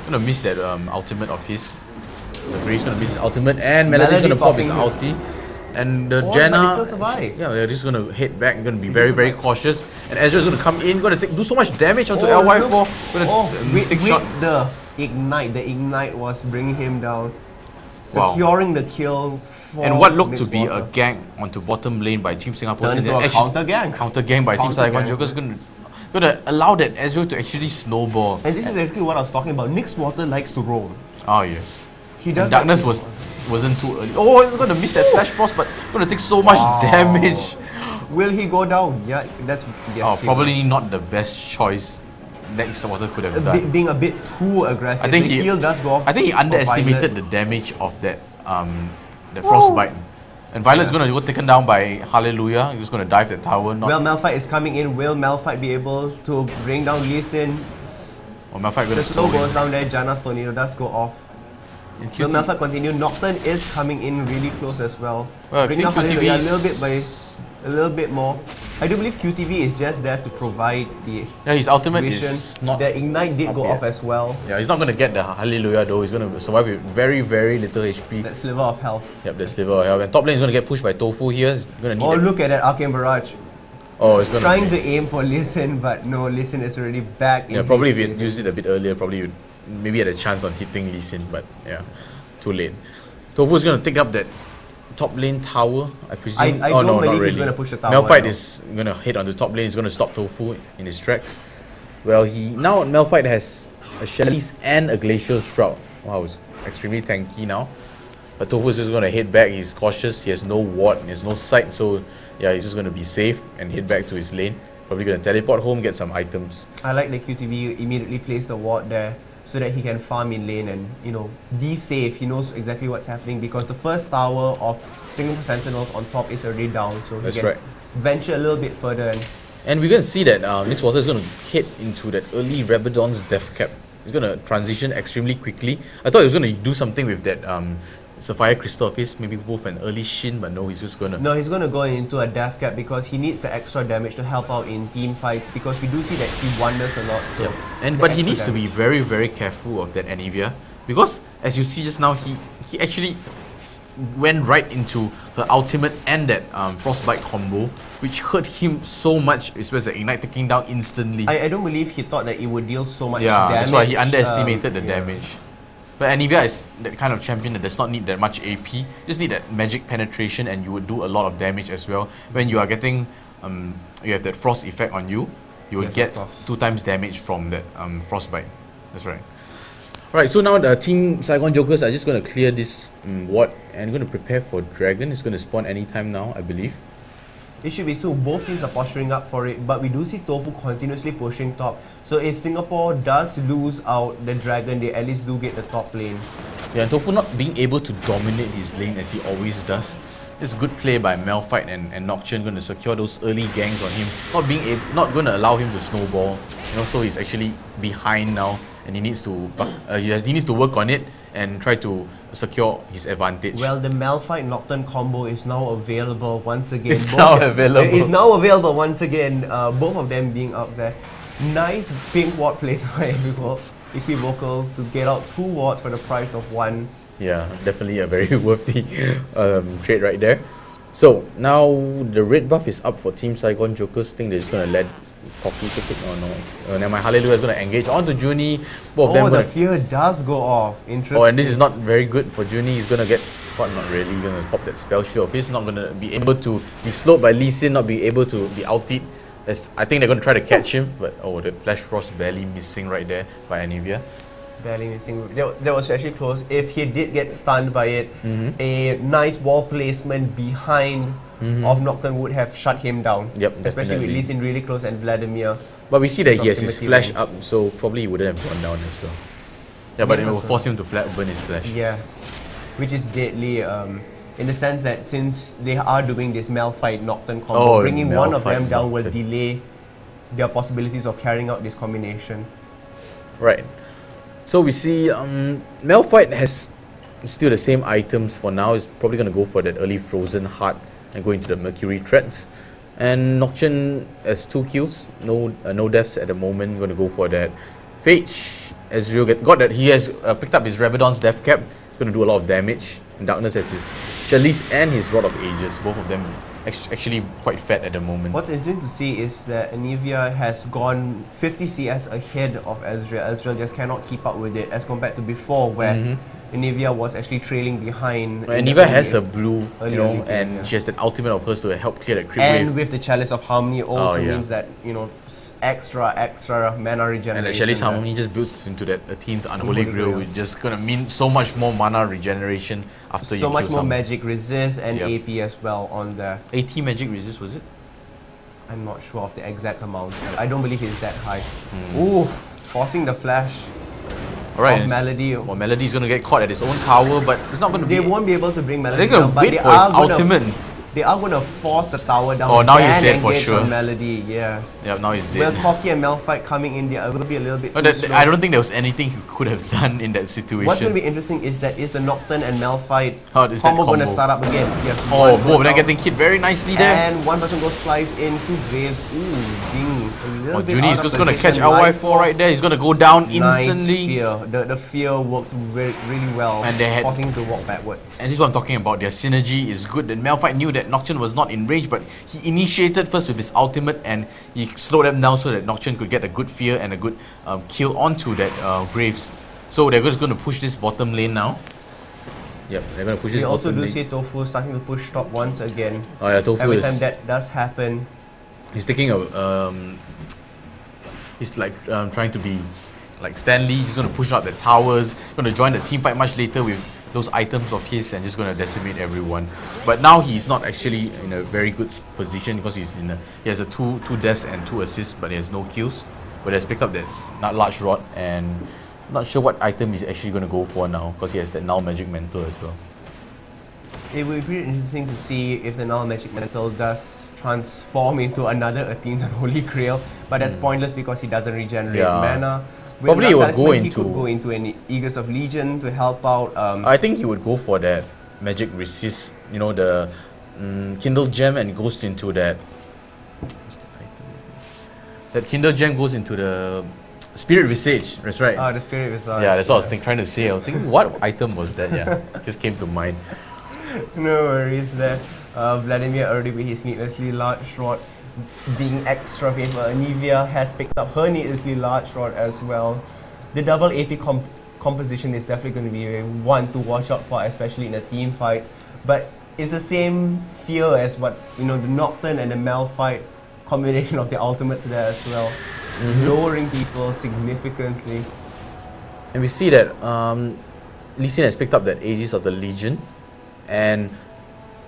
Gonna miss that ultimate of his. The Grave's gonna miss his ultimate, and Melody's gonna pop his popping ulti. And the Oh, Janna, but they still survive. yeah, they're just gonna head back. Gonna be very cautious. And Ezreal's gonna come in, gonna do so much damage onto Oh, LY4. look. Gonna Mystic with Shot. the ignite. The ignite was bringing him down, Wow. securing the kill. For And what looked to Mixed be Water. a gank onto bottom lane by Team Singapore. Turned into Sentinel. a Actually, counter gank. Counter gank by Team Counter Saigon gank. Joker's gonna allow that Ezreal to actually snowball. And this is exactly what I was talking about. Mixed Water likes to roll. Oh yes. He does. And Darkness that- wasn't too early. Oh, he's gonna miss that Flash Frost, but gonna take so much damage. Will he go down? Yeah, that's yes. Oh, he probably not the best choice Next Water could have will. done. Being a bit too aggressive. I think the heal does go off. I think he for underestimated Violet. the damage of that Frostbite. And Violet's Yeah. gonna go taken down by Hallelujah. He's just gonna dive that tower. Not Well, Malphite is coming in. Will Malphite be able to bring down Lee Sin? or Malphite gonna The slow slow goes him. down there. Janna's tornado does go off. And Will QT Malphite continue? Nocturne is coming in really close as well. Well, I Bringing think down QTV Hallelujah is- a little bit more. I do believe QTV is just there to provide the Yeah, his ultimate vision. is not. The ignite did up go yet. off as well. Yeah, he's not gonna get the Hallelujah though. He's gonna survive with very little HP. That sliver of health. Yep, the sliver of health. And top lane is gonna get pushed by Tofu here. He's gonna need. Oh, that- look at that Arcane Barrage. Oh, it's gonna. Trying to aim for Listen, but no, Listen is already back in Yeah, probably if his you phase. used it a bit earlier, probably you'd maybe had a chance on hitting Lee Sin, but yeah, too late. Tofu is gonna take up that top lane tower, I presume. I Oh, don't no, not believe he's really. gonna push the tower, Malphite no. is gonna hit on the top lane. He's gonna stop Tofu in his tracks. Well, now Malphite has a Chalice and a Glacial Shroud. Wow, it's extremely tanky now. But Tofu is just gonna head back. He's cautious. He has no ward. He has no sight. So yeah, he's just gonna be safe and head back to his lane. Probably gonna teleport home, get some items. I like the QTV immediately placed the ward there so that he can farm in lane and, you know, be safe. He knows exactly what's happening because the first tower of Singapore Sentinels on top is already down, so he That's can right. venture a little bit further. And And we're gonna see that Mixed Water is gonna hit into that early Rabadon's death cap. He's gonna transition extremely quickly. I thought he was gonna do something with that Sapphire Crystal of his, maybe go for an early Shin, but no, he's just gonna. no, he's going to go into a death cap because he needs the extra damage to help out in team fights because we do see that he wonders a lot. So Yep. And the but he extra needs to be damage. very careful of that Anivia because as you see just now, he actually went right into her ultimate and that Frostbite combo, which hurt him so much. Especially Ignite taking down instantly. I don't believe he thought that it would deal so much Yeah, damage. that's why he underestimated the yeah. damage. But Anivia is that kind of champion that does not need that much AP. Just need that magic penetration, and you would do a lot of damage as well. When you are getting, you have that frost effect on you, you will Yes, of get course. 2 times damage from that frostbite. That's right. Alright, so now the Team Saigon Jokers are just going to clear this ward and going to prepare for Dragon. It's going to spawn anytime now, I believe. It should be soon. Both teams are posturing up for it, but we do see Tofu continuously pushing top. So if Singapore does lose out the Dragon, they at least do get the top lane. Yeah, and Tofu not being able to dominate his lane as he always does. It's a good play by Malphite and Nocturne, going to secure those early gangs on him. Not going to allow him to snowball. You know, so he's actually behind now, and he needs to he needs to work on it and try to secure his advantage. Well, the Malphite Nocturne combo is now available once again. It's now available once again. Both of them being up there. Nice pink ward place by Equivocal to get out 2 wards for the price of 1. Yeah, definitely a very worthy trade right there. So now the red buff is up for Team Saigon Jokers. Think they're just gonna let Cocky take it. Oh no, never mind. Hallelujah is gonna engage onto Junie. Both of them. The fear does go off. Interesting. Oh, and this is not very good for Junie. He's gonna get caught. Not really. He's gonna pop that spell shield. He's not gonna be able to be slowed by Lee Sin. Not be able to be ulted. I think they're gonna try to catch him, but the Flash Frost barely missing right there by Anivia. Barely missing. That was actually close. If he did get stunned by it, a nice wall placement behind of Nocturne would have shut him down. Yep, especially with Lee Sin really close and Vladimir. But we see that he has his flash up, so probably he wouldn't have gone down as well. Yeah, but it will force him to burn his flash. Yes, which is deadly. In the sense that since they are doing this Malphite Nocturne combo, bringing one of them down will delay their possibilities of carrying out this combination. Right. So we see Malphite has still the same items for now. He's probably going to go for that early Frozen Heart and go into the Mercury Threads. And Nocturne has 2 kills, no deaths at the moment. Going to go for that. Phage, Ezreal got that. He has picked up his Rabadon's Death Cap. It's going to do a lot of damage. And Darkness has his Chalice and his Rod of Ages. Both of them actually quite fat at the moment. What's interesting to see is that Anivia has gone 50 CS ahead of Ezreal. Ezreal just cannot keep up with it as compared to before, where Anivia was actually trailing behind. Anivia has a blue, and she has that ultimate of hers to help clear that creep wave. And with the Chalice of Harmony also means that, extra mana regeneration. And the Chalice Harmony just builds into that Athene's Unholy Grail, which is just gonna mean so much more mana regeneration after you kill so much more magic resist and AP as well on there. 80 magic resist, was it? I'm not sure of the exact amount. I don't believe it's that high. Ooh, forcing the flash. Alright, Melody. Well, Melody's gonna get caught at his own tower, but it's not gonna be. They won't be able to bring Melody down. They're gonna wait for his ultimate. They are going to force the tower down. Oh, now he's dead for sure. Melody, yes. Yeah, now he's dead. Well, Cocky and Malphite coming in there will be a little bit slow. I don't think there was anything he could have done in that situation. What's going to be interesting is that the Nocturne and Malphite combo going to start up again. Yes. Both of them getting hit very nicely there. And one person flies into Graves. Ooh, ding. Junie is just going to catch LY4 right there. He's going to go down instantly. Nice fear. The fear worked really well, and forcing him to walk backwards. And this is what I'm talking about. Their synergy is good. And Malphite knew that Nocturne was not in range, but he initiated first with his ultimate and he slowed them down so that Nocturne could get a good fear and a good kill onto that Graves. So they're just going to push this bottom lane now. Yep, they're going to push this bottom lane. We also do see Tofu starting to push top once again. Oh yeah, Tofu every time that does happen. He's taking a he's like trying to be like Stanley. He's going to push out the towers. Going to join the team fight much later with those items of his and just going to decimate everyone. But now he's not actually in a very good position because he has a two deaths and 2 assists, but he has no kills. But he has picked up that large rod, and I'm not sure what item he's actually going to go for now because he has that Null Magic Mantle as well. It will be pretty interesting to see if the Null Magic Mantle does transform into another Athene's Unholy Grail, but that's pointless because he doesn't regenerate mana. Probably he would go into... He could go into any Aegis of Legion to help out. I think he would go for that Magic Resist, the Kindle Gem, and goes into that... That Kindle Gem goes into the Spirit Visage, that's right. Oh, the Spirit Visage. Yeah, that's what I was trying to say. I was thinking, what item was that? Yeah, just came to mind. No worries there. Vladimir already with his needlessly large rod being extra painful. Anivia has picked up her needlessly large rod as well. The double AP composition is definitely going to be one to watch out for, especially in the team fights. But it's the same feel as what the Nocturne and the Malphite combination of the ultimates there as well, lowering people significantly. And we see that Lee Sin has picked up that Aegis of the Legion, and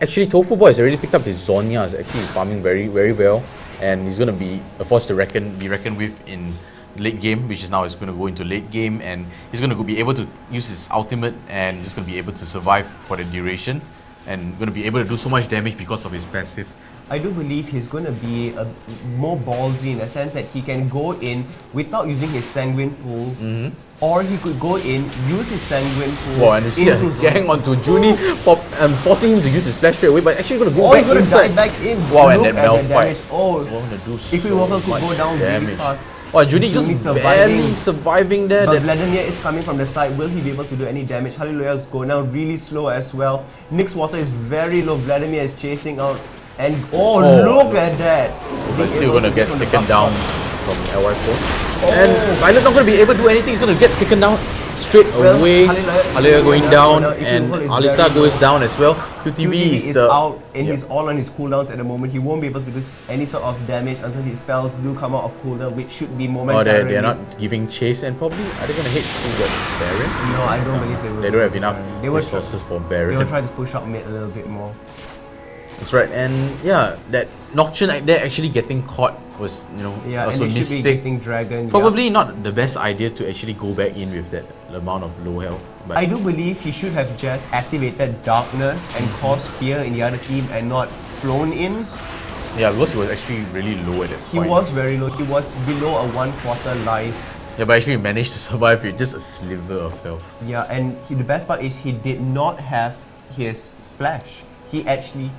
actually Tofu Boy has already picked up his Zonya. Actually, he's farming very, very well, and he's going to be a force to be reckoned with in late game, which is now is going to go into late game, and he's going to be able to use his ultimate and just going to be able to survive for the duration, and going to be able to do so much damage because of his passive. I do believe he's going to be more ballsy in the sense that he can go in without using his Sanguine Pool, or he could go in, use his Sanguine Pool. Wow, and you see a gang onto Junie, forcing him to use his flash straight away, but actually going to go back inside. Dive back in. Wow, and Look that Malphite. Oh, Equivocal could go down really fast. Wow, Junie just barely surviving there. But Vladimir is coming from the side. Will he be able to do any damage? Hallelujah is going down really slow as well. Nyx Water is very low. Vladimir is chasing out. And look at that! But still going to get taken down from LY4. And Violet's not going to be able to do anything. He's going to get taken down straight away. Hallelujah going down, and Alistar goes down as well. QTV is out, and he's all on his cooldowns at the moment. He won't be able to do any sort of damage until his spells do come out of cooldown, which should be momentarily. They're not giving chase, and probably are they going to hit through the Baron? No, I don't believe they will. They don't have enough resources for Baron. They will try to push out mid a little bit more. That's right, and yeah, that Nocturne there actually getting caught was, also a mistake. Dragon. Probably not the best idea to actually go back in with that amount of low health. But I do believe he should have just activated Darkness and caused fear in the other team and not flown in. Yeah, because he was actually really low at that point. He was very low. He was below a 1/4 life. Yeah, but actually managed to survive with just a sliver of health. Yeah, and the best part is he did not have his flash. He actually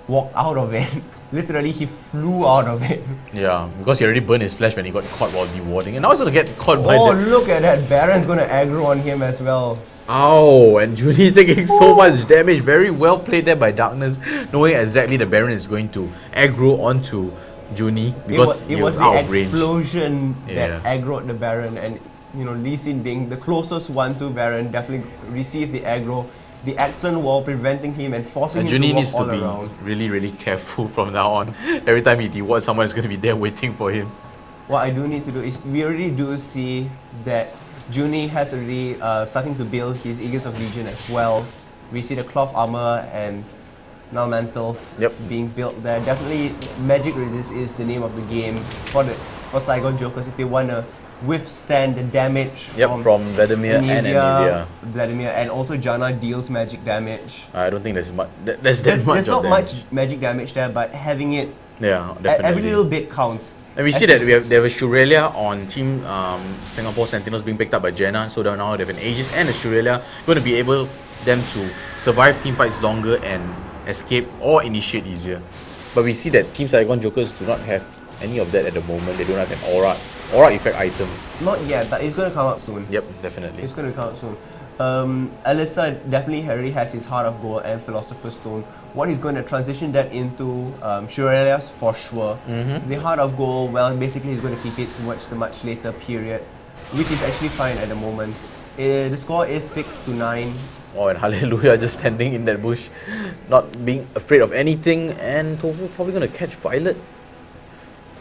walked out of it. Literally, he flew out of it. Yeah, because he already burned his flash when he got caught while dewarding. And now he's going to get caught by that. Oh, look at that. Baron's going to aggro on him as well. Ow, and Junie taking so much damage. Very well played there by Darkness, knowing exactly the Baron is going to aggro onto Junie because it was out the of range. Explosion that aggroed the Baron, and Lee Sin being the closest one to Baron definitely received the aggro. The excellent wall preventing him and forcing him to walk all around. Junie needs to be really, really careful from now on. Every time he dewards, someone is going to be there waiting for him. What I do need to do is, we already do see that Junie has already starting to build his Aegis of Legion as well. We see the cloth armor and Null Mantle being built there. Definitely Magic Resist is the name of the game for Saigon Jokers if they want to withstand the damage from Vladimir and Anivia. Vladimir and also Janna deals magic damage. I don't think there's much. There's not much magic damage there, but having it, definitely. every little bit counts. And we see that there was Shurelia on Team Singapore Sentinels being picked up by Janna, so now they have an Aegis and a Shurelia going to be able them to survive team fights longer and escape or initiate easier. But we see that Team Saigon Jokers do not have any of that at the moment. They don't have an aura effect item. Not yet, but it's going to come out soon. Yep, definitely. It's going to come out soon. Alyssa definitely already has his Heart of Gold and Philosopher's Stone. What he's going to transition that into Shurelia's for sure. The Heart of Gold, well, basically he's going to keep it towards the much later period, which is actually fine at the moment. The score is 6-9. Oh, and Hallelujah just standing in that bush, not being afraid of anything, and Tofu probably going to catch Violet.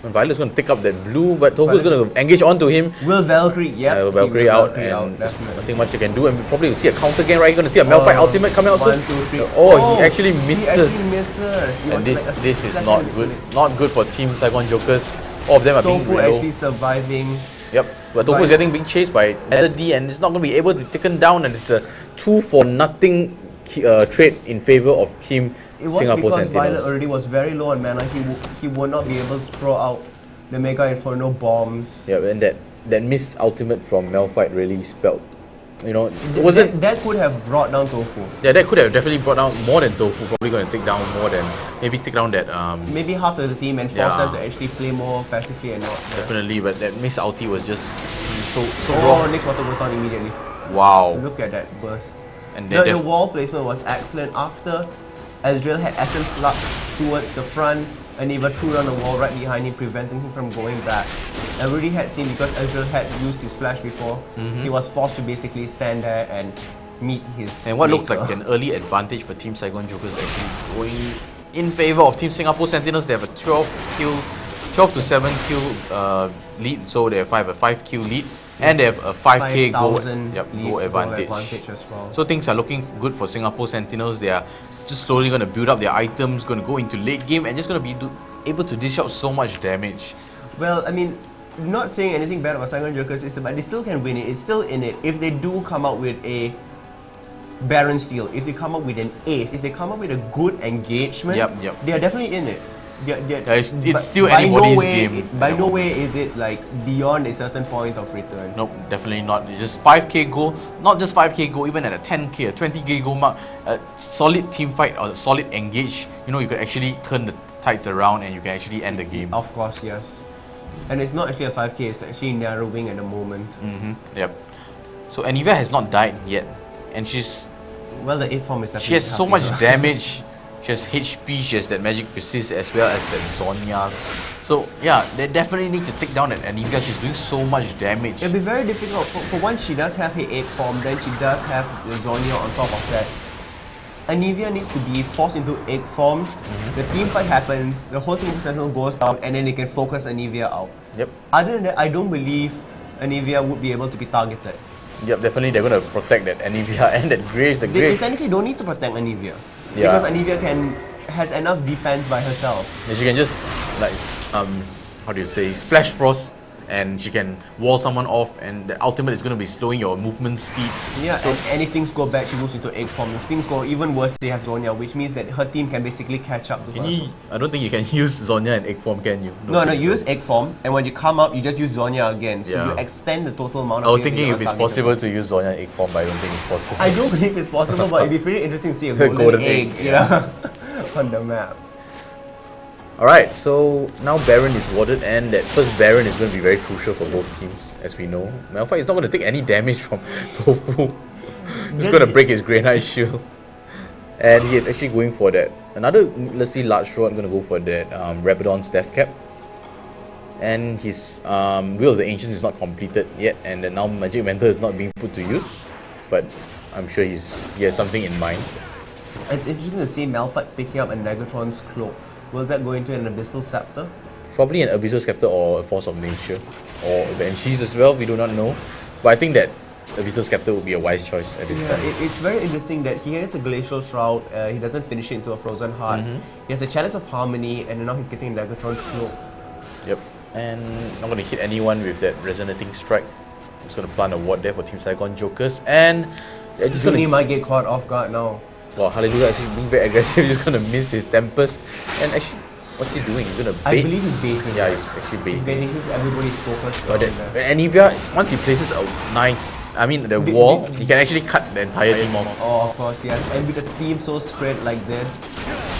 And Violet's going to pick up that blue, but Tofu's going to engage onto him. Will Valkyrie, Valkyrie out, and there's nothing much you can do. And we probably will see a counter game, right? You're going to see a Malphite ultimate coming out soon. 1, 2, 3. He actually misses. And this is not good. Not good for Team Saigon Jokers. All of them are Tofu being below. actually surviving. Yep, but Tofu is getting being chased by Melody, and it's not going to be able to be taken down. And it's a 2-for-0 trade in favor of Team It was Singapore because Sentinels. Violet already was very low on mana. He would not be able to throw out the Mega Inferno bombs. Yeah, and that missed ultimate from Malphite really spelled, it wasn't. That could have brought down Tofu. Yeah, that could have definitely brought down more than Tofu. Probably going to take down more than take down that. Maybe half of the team and force them to actually play more passively and not. Definitely, but that missed ulti was just so wrong. Nyx Water goes down immediately. Wow! Look at that burst. And the wall placement was excellent. After Ezreal had Essence Flux towards the front, and Eva threw down the wall right behind him, preventing him from going back. I already had seen, because Ezreal had used his flash before, he was forced to basically stand there and meet his And what looked like an early advantage for Team Saigon Jokers actually going in favor of Team Singapore Sentinels. They have a 12 to 7 kill lead, so they have a 5 kill lead. and they have a 5k goal, 5,000 goal advantage. as well. So things are looking good for Singapore Sentinels. They are just slowly going to build up their items, going to go into late game, and just going to be able to dish out so much damage. Well, I mean, not saying anything bad about Saigon Joker system, but they still can win it. It's still in it. If they do come out with a Baron Steal, if they come up with an ace, if they come up with a good engagement, they are definitely in it. It's still anybody's game. By no way is it like beyond a certain point of return. Nope, definitely not. It's just 5k goal, not just 5k goal, even at a 10k, a 20k goal mark, a solid team fight or a solid engage, you could actually turn the tides around and you can actually end the game. Of course, yes. And it's not actually a 5k, it's actually narrowing at the moment. Yep. So Anivia has not died yet, and she's... Well, the 8 form is definitely... She has so much damage. She has HP, she has that magic persist as well as that Zonya. So yeah, they definitely need to take down that Anivia. She's doing so much damage. It'll be very difficult. For one, she does have her 8 form, then she does have the Zonya on top of that. Anivia needs to be forced into 8 form. The team fight happens, the whole Singapore Sentinel goes down, and then they can focus Anivia out. Yep. Other than that, I don't believe Anivia would be able to be targeted. Yep, definitely they're going to protect that Anivia and that Graves. They technically don't need to protect Anivia. Yeah. Because Anivia has enough defense by herself. And she can just like how do you say, Splash Frost, and she can wall someone off, and the ultimate is going to be slowing your movement speed. Yeah, so, and if things go bad, she moves into 8 form. If things go even worse, they have Zonya, which means that her team can basically catch up to her. I don't think you can use Zonya in 8 form, can you? No, use 8 form, and when you come up, you just use Zonya again. So you extend the total amount of... I was thinking if it's possible to use Zonya in 8 form, but I don't think it's possible. I don't believe it's possible, but it'd be pretty interesting to see a golden egg on the map. Alright, so now Baron is warded, and that first Baron is going to be very crucial for both teams, as we know. Malphite is not going to take any damage from Tofu. He's going to break his Grey Knight shield. And he is actually going for that. Another, let's see, large shot, going to go for that Rabadon's Death Cap. And his Will of the Ancients is not completed yet, and now Magic Mentor is not being put to use. But I'm sure he has something in mind. It's interesting to see Malphite picking up a Negatron's Cloak. Will that go into an Abyssal Scepter? Probably an Abyssal Scepter or a Force of Nature. Or Banshees as well, we do not know. But I think that Abyssal Scepter would be a wise choice at this time. It's very interesting that he has a Glacial Shroud, he doesn't finish it into a Frozen Heart. He has a Chalice of Harmony, and now he's getting Negatron's Cloak. Yep, and not going to hit anyone with that Resonating Strike. I'm just going to plant a ward there for Team Saigon Jokers, and they're just going to... might get caught off guard now. Well, Hallelujah actually being very aggressive, he's going to miss his Tempest. And actually, what's he doing? He's going to bait. I believe he's baiting. Yeah, he's actually baiting. Baiting because everybody's focused on that. Anivia, once he places a nice, wall, he can actually cut the entire team off. Oh, of course, yes. And with the team so spread like this,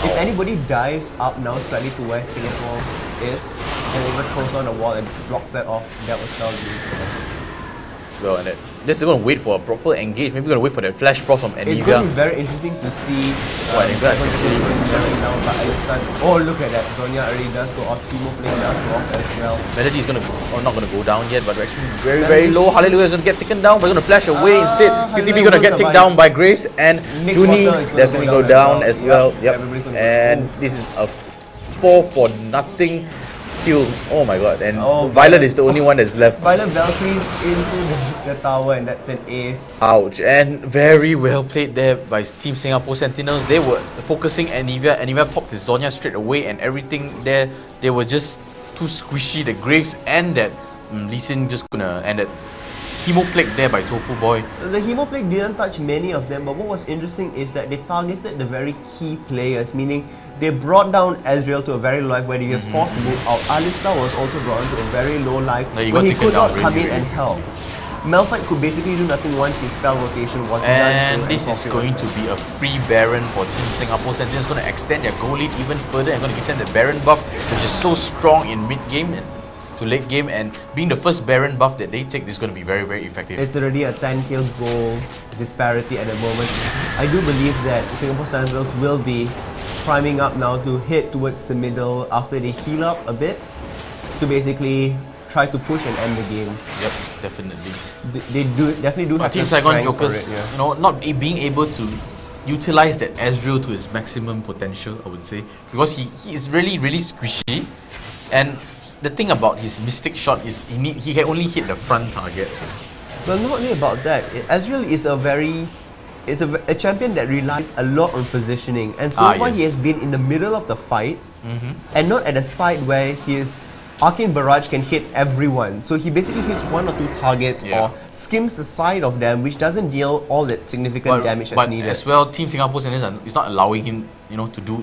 if anybody dives up now slightly to where Singapore is, and even throws on a wall and blocks that off, that was spell used. Well, and this is going to wait for a proper engage. Maybe we're going to wait for that Flash Frost from Anivia. It's going to be very interesting to see. Oh, look at that. Zonya already does go off. Timo Play does go off as well. Melody is going to, not going to go down yet, but actually very, very low. Hallelujah is going to get taken down, but going to flash away instead. KTB going to get taken down by Graves, and Juni definitely go down as well. Yep. And this is a 4-for-nothing kill. Oh my god, and Violet is the only one that's left. Violet Valkyries into the tower, and that's an ace. Ouch, and very well played there by Team Singapore Sentinels. They were focusing Anivia. Anivia popped his Zonya straight away, and everything there, they were just too squishy. The Graves and that Lee Sin just gonna end it. Hemoplague there by Tofu Boy. The Hemoplague didn't touch many of them, but what was interesting is that they targeted the very key players, meaning they brought down Ezreal to a very low life where he was forced to move out. Alistar was also brought to a very low life where he could not come in and help. Malphite could basically do nothing once his spell rotation was done. And this is going to be a free Baron for Team Singapore Sentinels. Going to extend their goal lead even further and going to give them the Baron buff, which is so strong in mid-game to late game, and being the first Baron buff that they take, this is going to be very, very effective. It's already a 10 kill goal disparity at the moment. I do believe that Singapore Sentinels will be priming up now to hit towards the middle after they heal up a bit to basically try to push and end the game. Yep, definitely. They definitely do have Team Saigon Jokers, you know, not being able to utilize that Ezreal to his maximum potential, I would say, because he is really, really squishy, and the thing about his mystic shot is he can only hit the front target. Well, not only about that, Ezreal is a champion that relies a lot on positioning, and so far yes. he has been in the middle of the fight, and not at a side where his Arcane Barrage can hit everyone. So he basically hits one or two targets or skims the side of them, which doesn't deal all that significant damage as needed. But as well, Team Singapore Sentinels is not allowing him, to do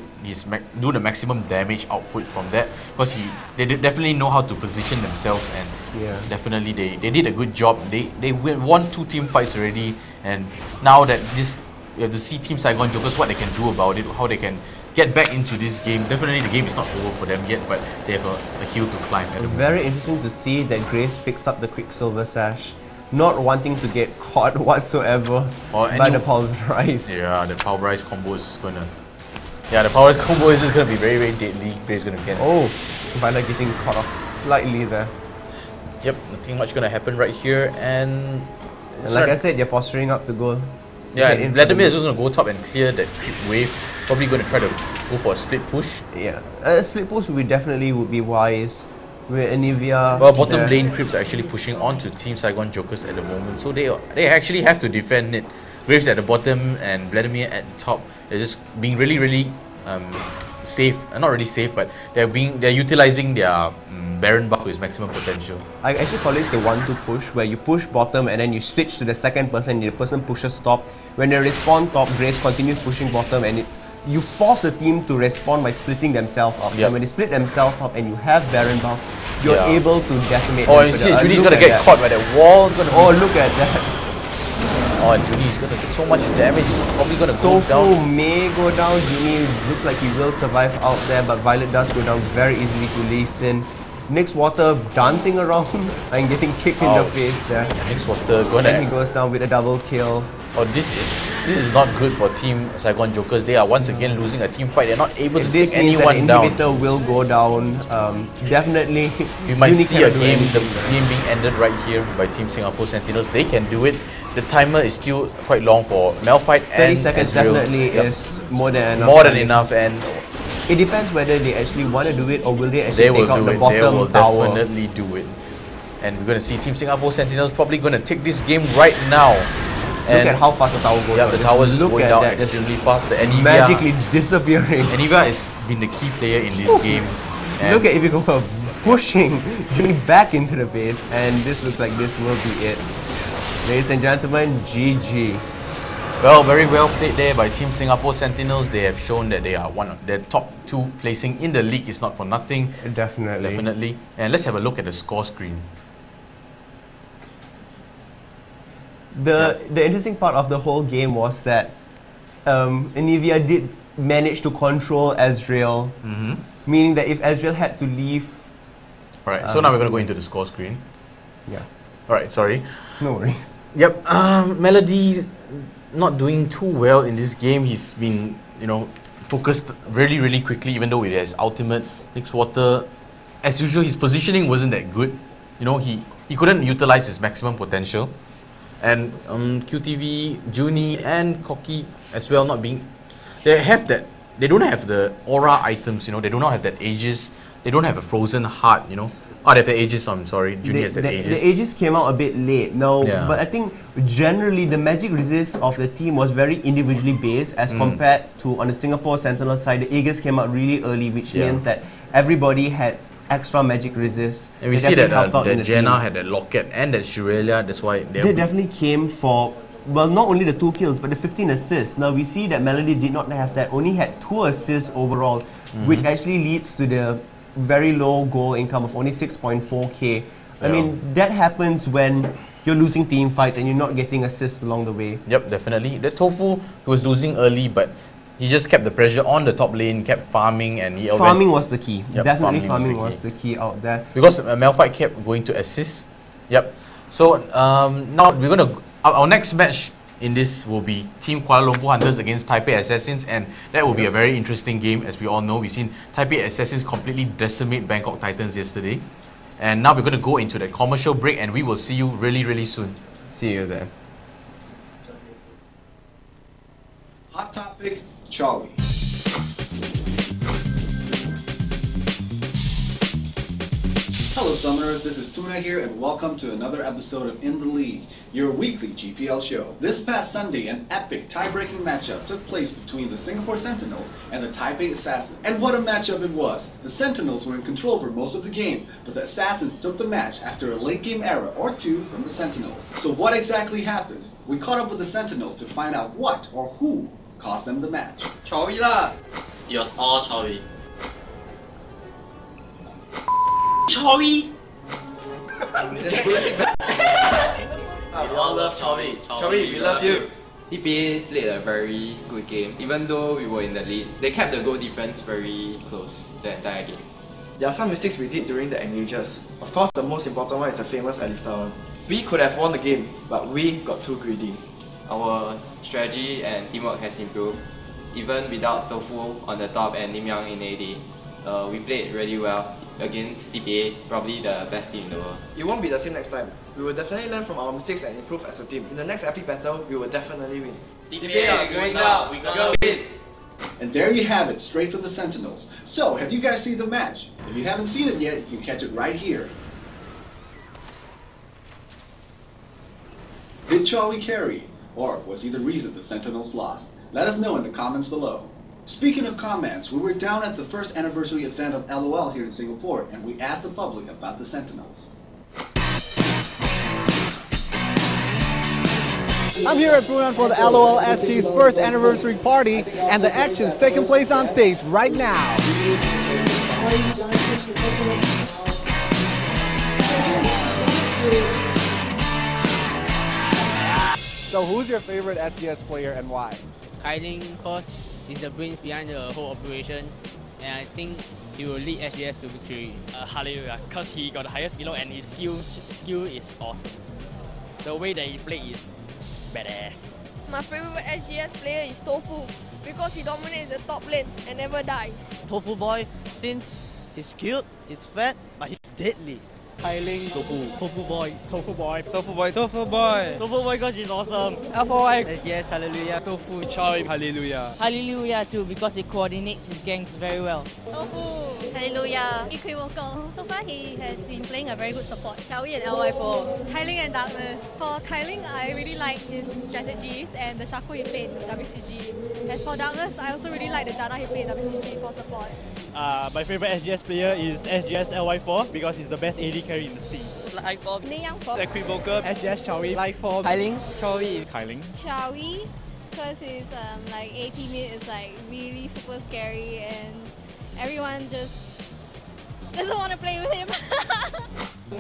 the maximum damage output from that, because they definitely know how to position themselves, and definitely they did a good job. They won 2 team fights already, and now that we have to see Team Saigon Jokers what they can do about it, how they can get back into this game. Definitely the game is not over for them yet, but they have a hill to climb at the moment. Very interesting to see that Grace picks up the Quicksilver Sash, not wanting to get caught whatsoever by the Pulverize. Yeah, the Pulverize combo is just gonna... Yeah, the Pulverize combo is just gonna be very, very deadly. Grace is gonna get... Oh, Violet getting caught off slightly there. Yep, nothing much gonna happen right here, and like I said, they're posturing up to go. Yeah, and Vladimir is just gonna go top and clear that creep wave. Probably gonna try to go for a split push. Yeah, a split push would be wise. With Anivia. Well, bottom lane creeps are actually pushing on to Team Saigon Jokers at the moment, so they actually have to defend it. Graves at the bottom and Vladimir at the top. They're just being really, really safe. Not really safe, but they're utilizing their Baron buff to its maximum potential. I actually call it the 1-2 push, where you push bottom and then you switch to the second person and the person pushes top. When they respawn top, Grace continues pushing bottom, and you force a team to respawn by splitting themselves up. And when they split themselves up and you have Baron buff, you're able to decimate them. Oh, you see, Junie's gonna get caught by that wall. Look at that. Oh, Junie's gonna take so much damage. He's probably gonna go Tofu down. may go down. Junie looks like he will survive out there, but Violet does go down very easily to Lee Sin. Nyx Water dancing around and getting kicked in the face there. Nyx Water gonna... And he goes down with a double kill. Oh, this is not good for Team Saigon Jokers. They are once again losing a team fight. They're not able to take anyone down. This means that the inhibitor will go down. Definitely. We might see the game being ended right here by Team Singapore Sentinels. They can do it. The timer is still quite long for Malphite and 30 seconds Ezreal. definitely is more than enough. More than enough, and it depends whether they actually want to do it or will they actually take out the bottom They will tower. definitely do it. And we're going to see Team Singapore Sentinels probably going to take this game right now. Look at how fast the tower goes. Yeah, the tower is just going down extremely fast. The Anivia magically disappearing. Anivia has been the key player in this game. And look at Ivigo pushing Junie back into the base, and this looks like this will be it. Ladies and gentlemen, GG. Well, very well played there by Team Singapore Sentinels. They have shown that they are one of their top 2 placing in the league is not for nothing. Definitely. And let's have a look at the score screen. The interesting part of the whole game was that Anivia did manage to control Ezreal, meaning that if Ezreal had to leave... Alright, so now we're going to go into the score screen. Yeah. Alright, sorry. No worries. Yep, Melody not doing too well in this game. He's been, focused really, really quickly, even though it has ultimate. Nyx Water, as usual, his positioning wasn't that good. He couldn't utilize his maximum potential. And QTV, Junie, and Koki as well not being... They don't have the aura items, they do not have that Aegis. They don't have a frozen heart, Oh, they have the Aegis, I'm sorry. Junie has the Aegis. The Aegis came out a bit late, but I think generally the magic resist of the team was very individually based as compared to on the Singapore Sentinel side. The Aegis came out really early, which meant that everybody had extra magic resist. And we see that Jenna had that Locket and that Shurelia, that's why they definitely came for, well, not only the 2 kills, but the 15 assists. Now we see that Melody did not have that, only had 2 assists overall, which actually leads to the very low goal income of only 6.4k. I mean, that happens when you're losing team fights and you're not getting assists along the way. Yep, definitely. The Tofu, he was losing early, but he just kept the pressure on the top lane, kept farming, and farming was the key. Yep, definitely farming was the key out there. Because Malphite kept going to assist. Yep. So now we're going to... Our next match in this will be Team Kuala Lumpur Hunters against Taipei Assassins, and that will be a very interesting game. As we all know, we've seen Taipei Assassins completely decimate Bangkok Titans yesterday, and now we're going to go into that commercial break, and we will see you really, really soon. See you then. Hot topic, Charlie. Hello Summoners, this is Tuna here and welcome to another episode of In the League, your weekly GPL show. This past Sunday, an epic tie-breaking matchup took place between the Singapore Sentinels and the Taipei Assassins. And what a matchup it was! The Sentinels were in control for most of the game, but the Assassins took the match after a late game error or two from the Sentinels. So what exactly happened? We caught up with the Sentinels to find out what or who cost them the match. Chowy lah! It was all Chowy. Chowy! We all love Chowy. Chowy, we love you! TPA played a very good game. Even though we were in the lead, they kept the goal difference very close the entire game. There are some mistakes we did during the engages. Of course, the most important one is the famous Elisa one. We could have won the game, but we got too greedy. Our strategy and teamwork has improved. Even without Tofu on the top and Lim Yang in AD, we played really well against TPA, probably the best team in the world. It won't be the same next time. We will definitely learn from our mistakes and improve as a team. In the next epic battle, we will definitely win. TPA going down, we gonna win! And there you have it, straight from the Sentinels. So, have you guys seen the match? If you haven't seen it yet, you can catch it right here. Did Chowy carry? Or was he the reason the Sentinels lost? Let us know in the comments below. Speaking of comments, we were down at the first anniversary event of LOL here in Singapore, and we asked the public about the Sentinels. I'm here at Brunei for the LOL SG's first anniversary party, and the action's taking place on stage right now. So who's your favorite SGS player and why? Kailing, cause is the brains behind the whole operation, and I think he will lead SGS to victory. Hallelujah, because he got the highest below and his skill is awesome. The way that he plays is badass. My favorite SGS player is Tofu because he dominates the top lane and never dies. Tofu boy, since he's cute, he's fat, but he's deadly. Kailing, Tofu boy, Tofu boy, Tofu boy, Tofu boy. Tofu boy because he's awesome. FOI, SGS, hallelujah, Tofu, Chowy, hallelujah. Hallelujah too, because he coordinates his gangs very well. Tofu, hallelujah. Equivocal. So far he has been playing a very good support. Chowy and LY4. Kailing and Darkness. For Kailing, I really like his strategies and the Shaco he played in WCG. As for Darkness, I also really like the Jana he played in WCG for support. My favorite SGS player is SGS LY4 because he's the best AD carry in the scene. Like Equivocal, SGS, Chowy, Like4, Kailing, Chowy, Kailing. Chowy, because his like AT mid is like really super scary and everyone just doesn't want to play with him.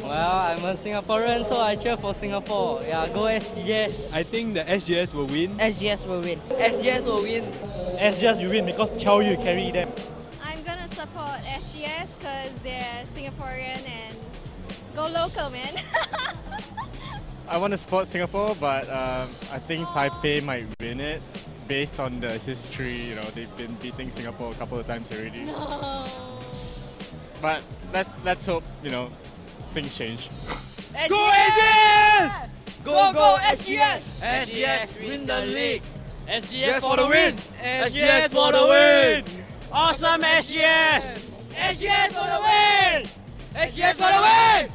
Well, I'm a Singaporean, so I cheer for Singapore. Yeah, go SGS. I think the SGS will win. SGS will win. SGS will win. SGS will win because Chowy will carry them. I'm gonna support SGS because they're Singaporean and go local, man. I want to support Singapore, but I think Taipei might win it based on the history. You know, they've been beating Singapore a couple of times already. No. But let's hope, you know, things change. Go SGS! Go SGS! SGS win the league. SGS for the win! SGS for the win! Awesome SGS! SGS for the win! SGS for the win!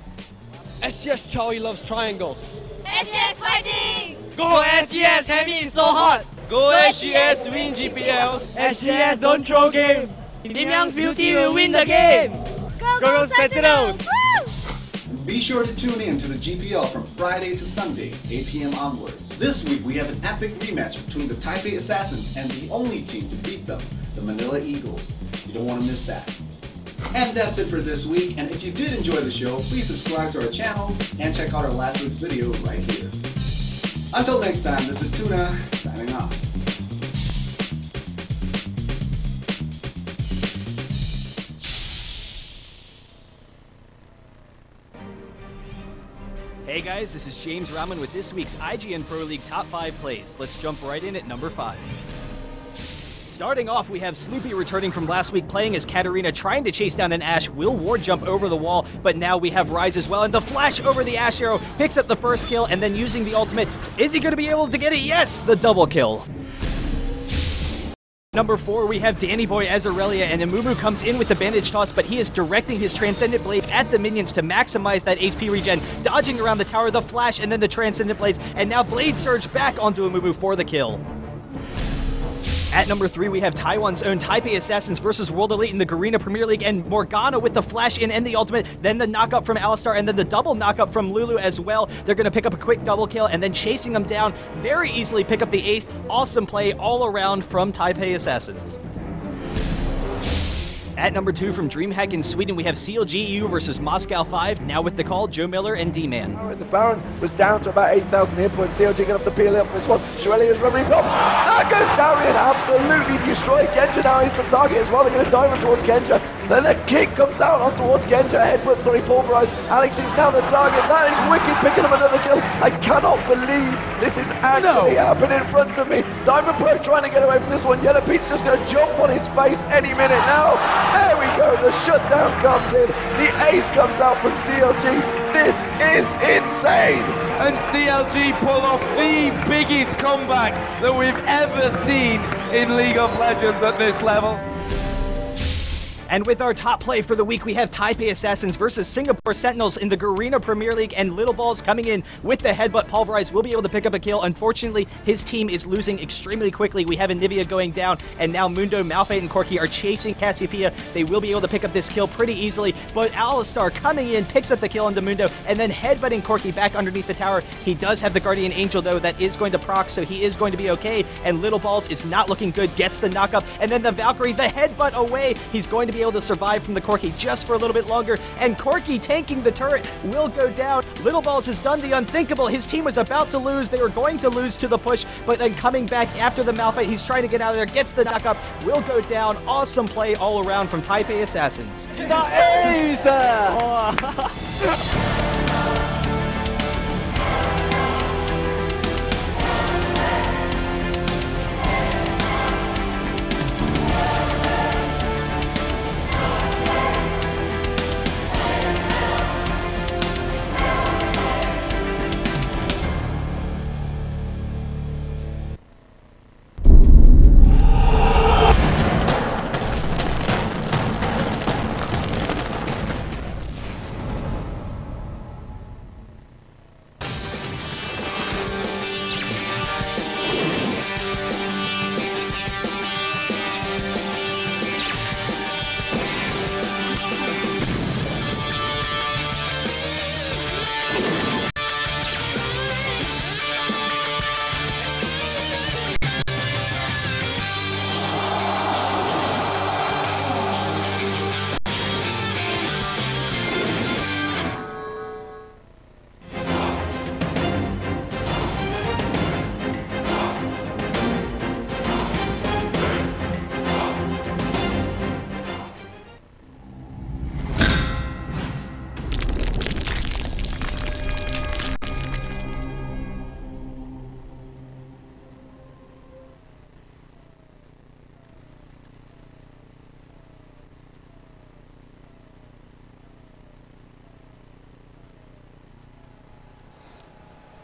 SGS, Chowy loves triangles. SGS fighting! Go SGS, Hemi is so hot. Go SGS, win GPL! SGS don't throw game! Lim Yang's beauty will win the game. Go Sentinels! Be sure to tune in to the GPL from Friday to Sunday, 8 p.m. onwards. This week we have an epic rematch between the Taipei Assassins and the only team to beat them, the Manila Eagles. You don't want to miss that. And that's it for this week, and if you did enjoy the show, please subscribe to our channel and check out our last week's video right here. Until next time, this is Tuna, signing off. Hey guys, this is James Rahman with this week's IGN Pro League Top 5 plays. Let's jump right in at number 5. Starting off, we have Sloopy returning from last week playing as Katarina, trying to chase down an Ashe. Will ward jump over the wall, but now we have Rise as well, and the flash over the Ashe arrow picks up the first kill, and then using the ultimate, is he going to be able to get it? Yes, the double kill. Number 4, we have Danny Boy Azarelia, and Amumu comes in with the bandage toss, but he is directing his Transcendent Blades at the minions to maximize that HP regen, dodging around the tower, the flash, and then the Transcendent Blades, and now Blade Surge back onto Amumu for the kill. At number 3, we have Taiwan's own Taipei Assassins versus World Elite in the Garena Premier League, and Morgana with the flash in and the ultimate, then the knockup from Alistar, and then the double knockup from Lulu as well. They're going to pick up a quick double kill, and then chasing them down, very easily pick up the ace. Awesome play all around from Taipei Assassins. At number 2 from DreamHack in Sweden, we have CLG EU versus Moscow 5, now with the call, Joe Miller and D-Man. The Baron was down to about 8,000 hit points. CLG going to have to peel up for this one. Shirelli is rubbing up. That goes Darian, absolutely destroyed. Genja now is the target as well. They're going to dive him towards Genja. Then the kick comes out on towards Genja. Headbutt, sorry, pulverized. Alex is now the target. That is wicked, picking up another kill. I cannot believe this is actually happening in front of me. Diamond Pro trying to get away from this one. Yellow Pete's just going to jump on his face any minute now. There we go, the shutdown comes in, the ace comes out from CLG. This is insane! And CLG pull off the biggest comeback that we've ever seen in League of Legends at this level. And with our top play for the week, we have Taipei Assassins versus Singapore Sentinels in the Garena Premier League, and Little Balls coming in with the headbutt. Pulverize will be able to pick up a kill. Unfortunately, his team is losing extremely quickly. We have Anivia going down, and now Mundo, Malphite, and Corki are chasing Cassiopeia. They will be able to pick up this kill pretty easily, but Alistar coming in, picks up the kill onto Mundo, and then headbutting Corki back underneath the tower. He does have the Guardian Angel, though, that is going to proc, so he is going to be okay, and Little Balls is not looking good, gets the knockup, and then the Valkyrie, the headbutt away. He's going to be able to survive from the Corki just for a little bit longer, and Corki tanking the turret will go down. Little Balls has done the unthinkable. His team was about to lose. They were going to lose to the push, but then coming back after the Malphite, he's trying to get out of there, gets the knockup, will go down. Awesome play all around from Taipei Assassins.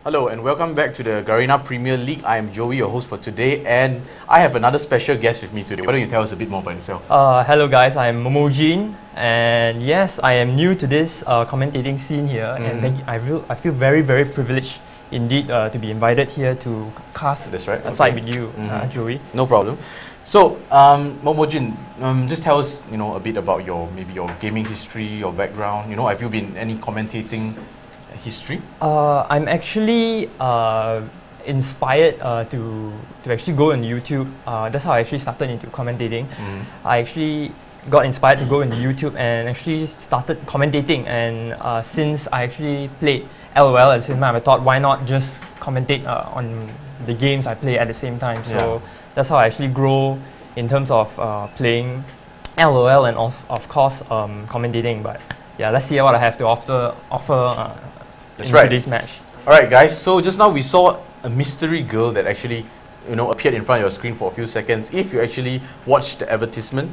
Hello and welcome back to the Garena Premier League. I am Joey, your host for today, and I have another special guest with me today. Why don't you tell us a bit more about yourself? Hello guys, I am Momojin, and yes, I am new to this commentating scene here, and I feel very, very privileged indeed to be invited here to cast aside with you, Joey. No problem. So, Momojin, just tell us, a bit about your gaming history, your background. Have you been any commentating history? I'm actually inspired to actually go on YouTube. That's how I actually started into commentating. I actually got inspired to go into YouTube and actually started commentating, and since I actually played LOL at the same time, I thought why not just commentate on the games I play at the same time. So that's how I actually grow in terms of playing LOL and of course commentating. But yeah, let's see what I have to offer in today's match. Alright guys, so just now we saw a mystery girl that actually appeared in front of your screen for a few seconds. If you actually watched the advertisement,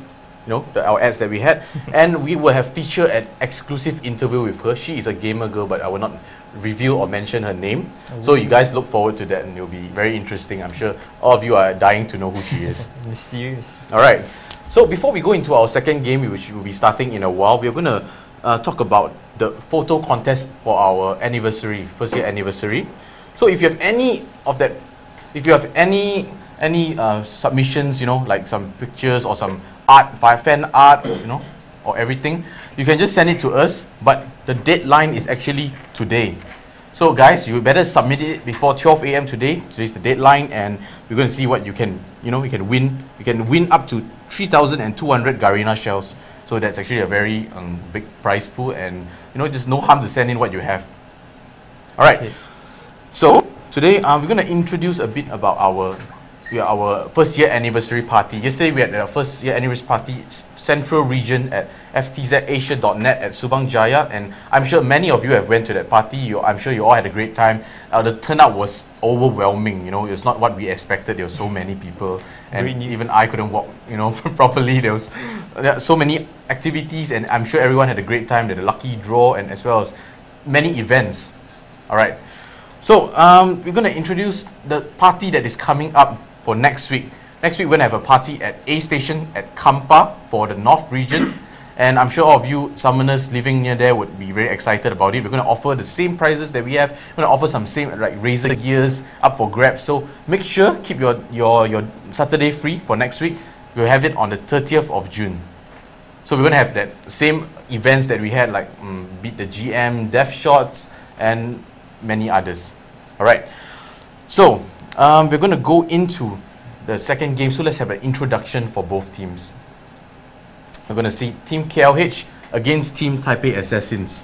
our ads that we had, and we will have featured an exclusive interview with her. She is a gamer girl, but I will not reveal or mention her name. So you guys look forward to that, and it'll be very interesting. I'm sure all of you are dying to know who she is. Mysterious. All right. So before we go into our second game, which will be starting in a while, we're going to talk about the photo contest for our anniversary, first year anniversary. So if you have any of that, if you have any submissions, like some pictures or some art, fan art, or everything, you can just send it to us. But the deadline is actually today. So guys, you better submit it before 12 AM today. Today's the deadline, and we're going to see what you can, you can win. You can win up to 3,200 Garena shells. So that's actually a very big prize pool, and just no harm to send in what you have. All right. Okay. So today we're going to introduce a bit about our first year anniversary party. Yesterday we had our first year anniversary party, Central Region at ftzasia.net at Subang Jaya, and I'm sure many of you have went to that party. I'm sure you all had a great time. The turnout was overwhelming. It's not what we expected. There were so many people, and even I couldn't walk properly. There are so many activities, and I'm sure everyone had a great time. There was a lucky draw, and as well as many events. All right. So we're going to introduce the party that is coming up for next week. Next week we're going to have a party at A Station at Kampa for the North Region, and I'm sure all of you summoners living near there would be very excited about it. We're going to offer the same prizes that we have. We're going to offer some same razor gears up for grabs. So make sure keep your Saturday free for next week. We'll have it on the 30th of June. So we're going to have that same events that we had, like Beat the GM, Death Shots, and many others. All right. So we're going to go into the second game. So let's have an introduction for both teams. We're going to see Team KLH against Team Taipei Assassins.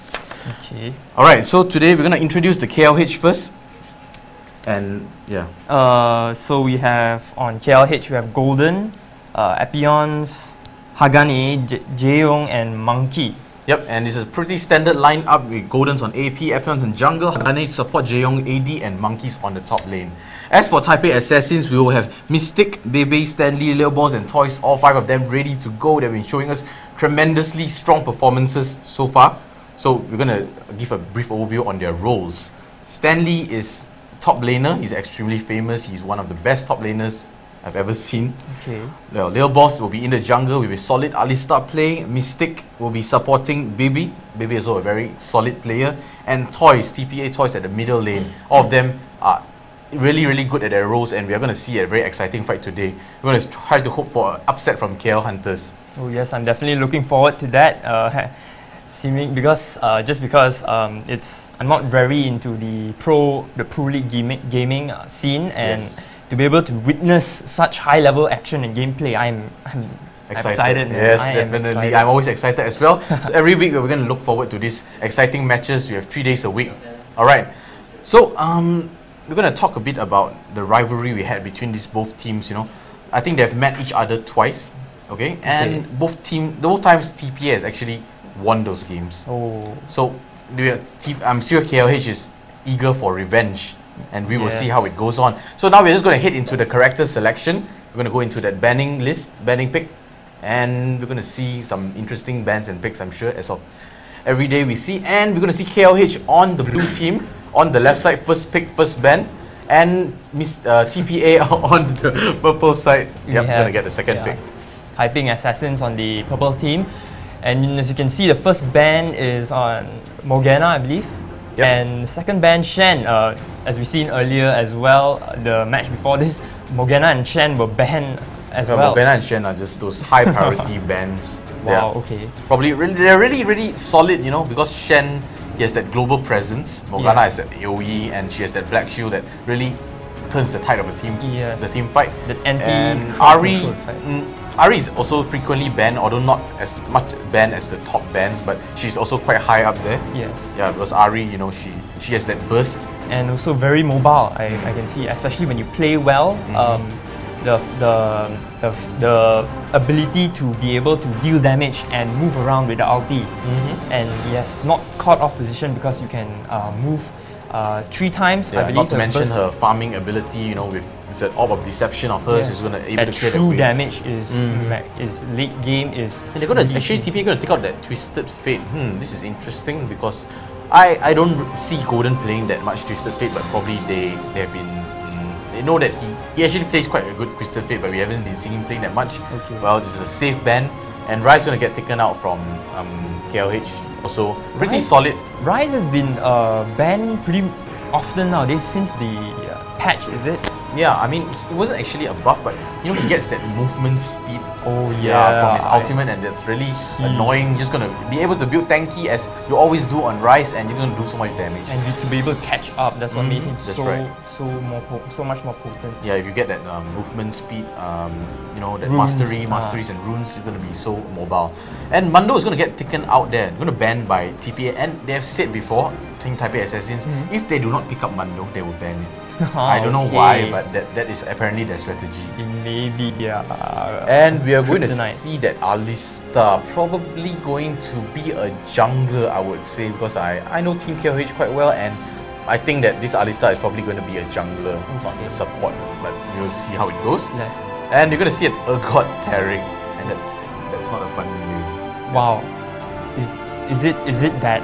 Okay. All right. So today we're going to introduce the KLH first. And yeah. So we have on KLH we have Golden, Epions, Hagane, Jaeyoung, and Monkey. Yep, and this is a pretty standard lineup with Goldens on AP, Epions in jungle, Hagane support Jaeyoung AD, and Monkeys on the top lane. As for Taipei Assassins, we will have Mystic, Bebe, Stanley, Lil Balls, and Toys, all five of them ready to go. They've been showing us tremendously strong performances so far. So we're going to give a brief overview on their roles. Stanley is top laner. He's extremely famous. He's one of the best top laners I've ever seen. Okay. Lil Boss will be in the jungle with a solid Alistar play. Mystic will be supporting Baby. Baby is also a very solid player. And Toys, TPA Toys at the middle lane. All of them are really good at their roles, and we are going to see a very exciting fight today. We're going to try to hope for an upset from KL Hunters. Oh yes, I'm definitely looking forward to that. Because I'm not very into the pro league gaming scene, and Yes. to be able to witness such high level action and gameplay, I'm excited. Yes, definitely. I'm always excited as well. So every week we're going to look forward to these exciting matches. We have 3 days a week. All right. So we're going to talk a bit about the rivalry we had between these both teams. I think they've met each other twice. Okay, and both times TPA has actually won those games. Oh. So I'm sure KLH is eager for revenge, and we will see how it goes on. So now we're just going to head into the character selection. We're going to go into that banning pick, and we're going to see some interesting bans and picks, I'm sure, as of every day we see. And we're going to see KLH on the blue team, on the left side, first pick, first ban, and TPA on the purple side. Yep, we're going to get the second pick. Taipei Assassins on the purple team. And as you can see, the first ban is on Morgana, I believe. Yep. And second ban, Shen. As we've seen earlier as well, the match before this, Morgana and Shen were banned as well. Morgana and Shen are just those high priority bans. Wow, okay. Probably they're really solid, because Shen, he has that global presence. Morgana has that AoE, and she has that black shield that really turns the tide of a team, the team fight. The and Ari is also frequently banned, although not as much banned as the top bans, but she's also quite high up there. Yes. Yeah, because Ari, she has that burst. And also very mobile, I can see, especially when you play well. The ability to be able to deal damage and move around with the ulti. And yes, not caught off position because you can move 3 times, I believe. Not to mention her farming ability, with with that orb of deception of hers, is going to able that to create true wave. damage is late game is. And they're going to actually TPA going to take out that Twisted Fate. This is interesting because I don't see Golden playing that much Twisted Fate, but probably they have been. They know that he actually plays quite a good Twisted Fate, but we haven't been seeing him playing that much. Okay. Well, this is a safe ban, and Rise going to get taken out from KLH. Also, pretty solid. Rise has been banned pretty often nowadays since the patch, is it? Yeah, I mean, it wasn't actually a buff, but you know, he gets that movement speed from his ultimate, and that's really annoying. You're just going to be able to build tanky as you always do on Rise, and you're going to do so much damage. And to be able to catch up, that's what made him so much more potent. Yeah, if you get that movement speed, you know, that Runes, masteries and runes, you're going to be so mobile. And Mundo is going to get taken out there, going to ban by TPA, and they have said before, Team Taipei Assassins, if they do not pick up Mundo, they will ban it. I don't know why, but that is apparently their strategy. Maybe, And we are going to see that Alistar probably going to be a jungler, I would say, because I know Team KLH quite well, and I think that this Alistar is probably going to be a jungler, not a support, but we'll see how it goes. Yes. And you're going to see an Urgot Tarek, and that's not a fun name. Wow. Is it that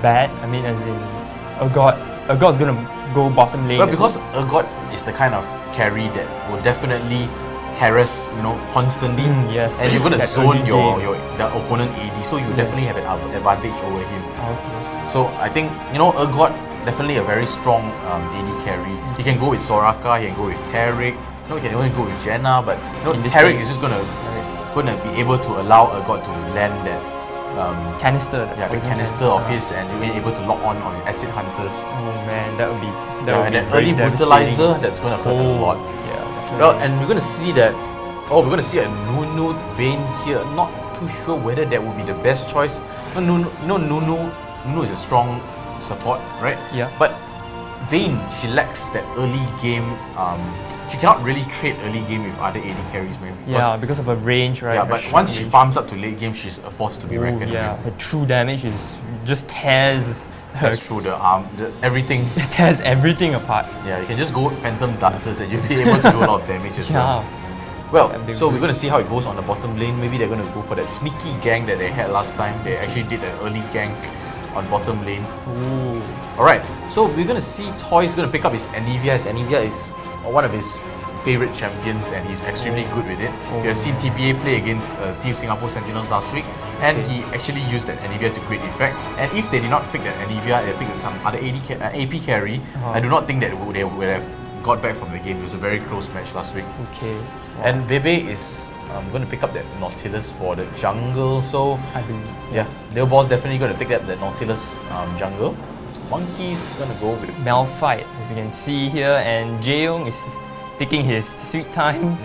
bad? I mean, as in Urgot's going to go bottom lane. Well, because Urgot is the kind of carry that will definitely harass, you know, constantly. Yes. And you're going to zone the opponent AD, so you definitely have an advantage over him. Okay. So I think, you know, Urgot definitely a very strong AD carry. He can go with Soraka, he can go with Tarek. You know, he can even go with Jenna, but you know, Tarek is just going to be able to allow Urgot to land that canister. The canister of his, and you'll be able to lock on his acid hunters. Oh man, that would be and that early brutalizer, that's going to hurt a lot. Yeah. Well, and we're going to see that. We're going to see a Nunu Vayne here. Not too sure whether that would be the best choice. Nunu is a strong support, right? Yeah. But Vayne, she lacks that early game. She cannot really trade early game with other AD carries, maybe. Because of her range, right? Yeah, but once she farms up to late game, she's a force to be reckoned with. Her true damage is just tears her through the arm, everything. It tears everything apart. Yeah, you can just go Phantom Dancers and you'll be able to do a lot of damage as well. Well, so we're going to see how it goes on the bottom lane. Maybe they're going to go for that sneaky gang that they had last time. They actually did an early gang on bottom lane. Ooh. Alright, so we're going to see Toy's going to pick up his Anivia. His Anivia is one of his favorite champions, and he's extremely good with it. We have seen TPA play against Team Singapore Sentinels last week, and he actually used that Anivia to great effect. And if they did not pick that Anivia, they picked some other AP carry, I do not think that they would have got back from the game. It was a very close match last week. Okay. Wow. And Bebe is going to pick up that Nautilus for the jungle, so Lil Ball's definitely going to take up that Nautilus jungle. Monkey's going to go with Malphite, as we can see here, and Jaeyoung is taking his sweet time.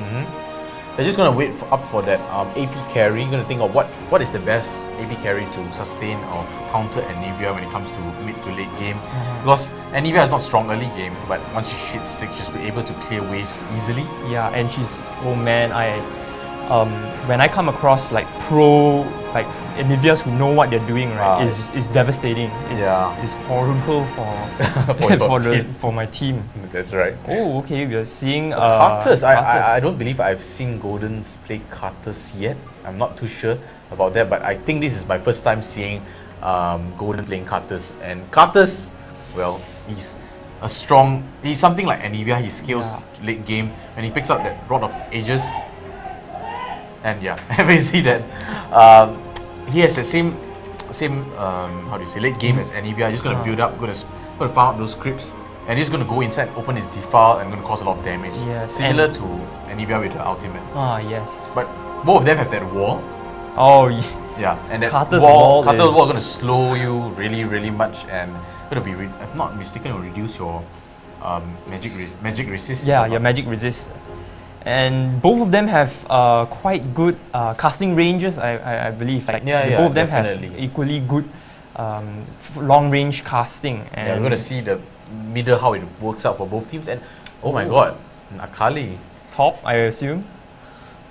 They're just going to wait up for that AP carry. Going to think of what is the best AP carry to sustain or counter Anivia when it comes to mid to late game. Because Anivia is not strong early game, but once she hits 6, she'll be able to clear waves easily. Yeah, and she's, oh man, when I come across like pro Anivias who know what they're doing, right, is devastating. It's horrible for my team. That's right. Oh, okay, we are seeing Carters. I don't believe I've seen Goldens play Carters yet. I'm not too sure about that, but I think this is my first time seeing Golden playing Carters. And Carters, well, he's something like Anivia. He scales late game, and he picks up that Rod of Ages. And we see that he has the same how do you say, late game as Anivia. Just going to build up, going to farm up those creeps, and he's going to go inside, open his defile, and going to cause a lot of damage. Similar to Anivia with her ultimate. Yes. But both of them have that wall. And that Carter's wall is going to slow you really, really much, and going to be, if I'm not mistaken, will reduce your magic resist. Your magic resist. And both of them have quite good casting ranges, I believe. Both of them have equally good long range casting. And we're going to see the middle how it works out for both teams. And oh my god, Akali. Top, I assume?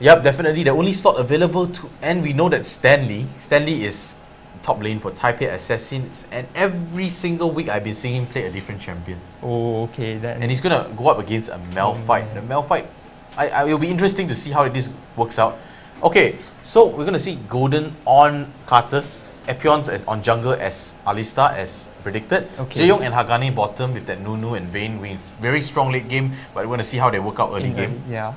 Yep, definitely. The only slot available to, and we know that Stanley is top lane for Taipei Assassins, and every single week I've been seeing him play a different champion. Oh, okay. Then. And he's gonna go up against a Malphite. The Malphite, it'll be interesting to see how this works out. Okay, so we're gonna see Golden on Karthus, Epions as on jungle as Alistar as predicted. Okay. Jaeyoung and Hagane bottom with that Nunu and Vayne with very strong late game, but we're gonna see how they work out early game. Yeah.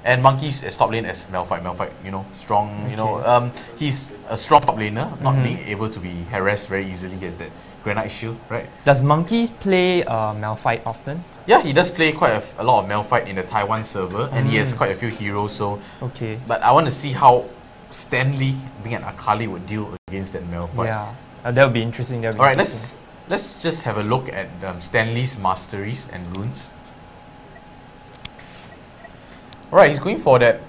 And Monkeys as top lane as Malphite. Malphite, you know, strong, you know, he's a strong top laner, not being able to be harassed very easily. He has that Granite Shield, right? Does Monkeys play Malphite often? Yeah, he does play quite a lot of Malphite in the Taiwan server, and he has quite a few heroes, so... Okay. But I want to see how Stanley, being an Akali, would deal against that Malphite. Yeah, that would be interesting. Alright, let's just have a look at Stanley's masteries and runes. Alright, he's going for that.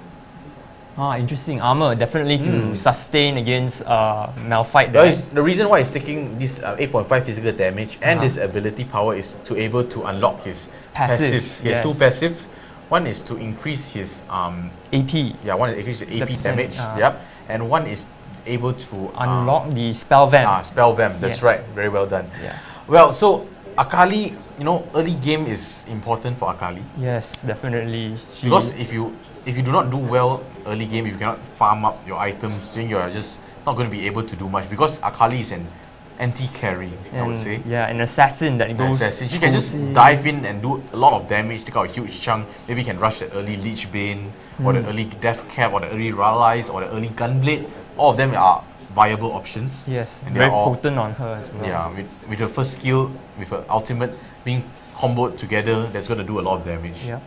Interesting. Armor, definitely to sustain against Malphite. The reason why he's taking this 8.5 physical damage and this ability power is to able to unlock his passives. He has two passives. One is to increase his AP. Yeah, one is increase his AP damage. Yep. And one is able to unlock the spell vamp. Spell vamp. That's right. Very well done. Yeah. Well, so Akali, you know, early game is important for Akali. Yes, definitely. Because if you do not do well early game, if you cannot farm up your items, then you're just not going to be able to do much. Because Akali is an anti-carry, I would say. Yeah, an assassin that goes... Assassin. She can just dive in and do a lot of damage, take out a huge chunk. Maybe you can rush the early Lich Bane, or the early Death Cap, or the early Rallies, or the early Gunblade. All of them are viable options. Yes, and very potent on her as well. Yeah, with her first skill, with her ultimate being comboed together, that's going to do a lot of damage. Yeah.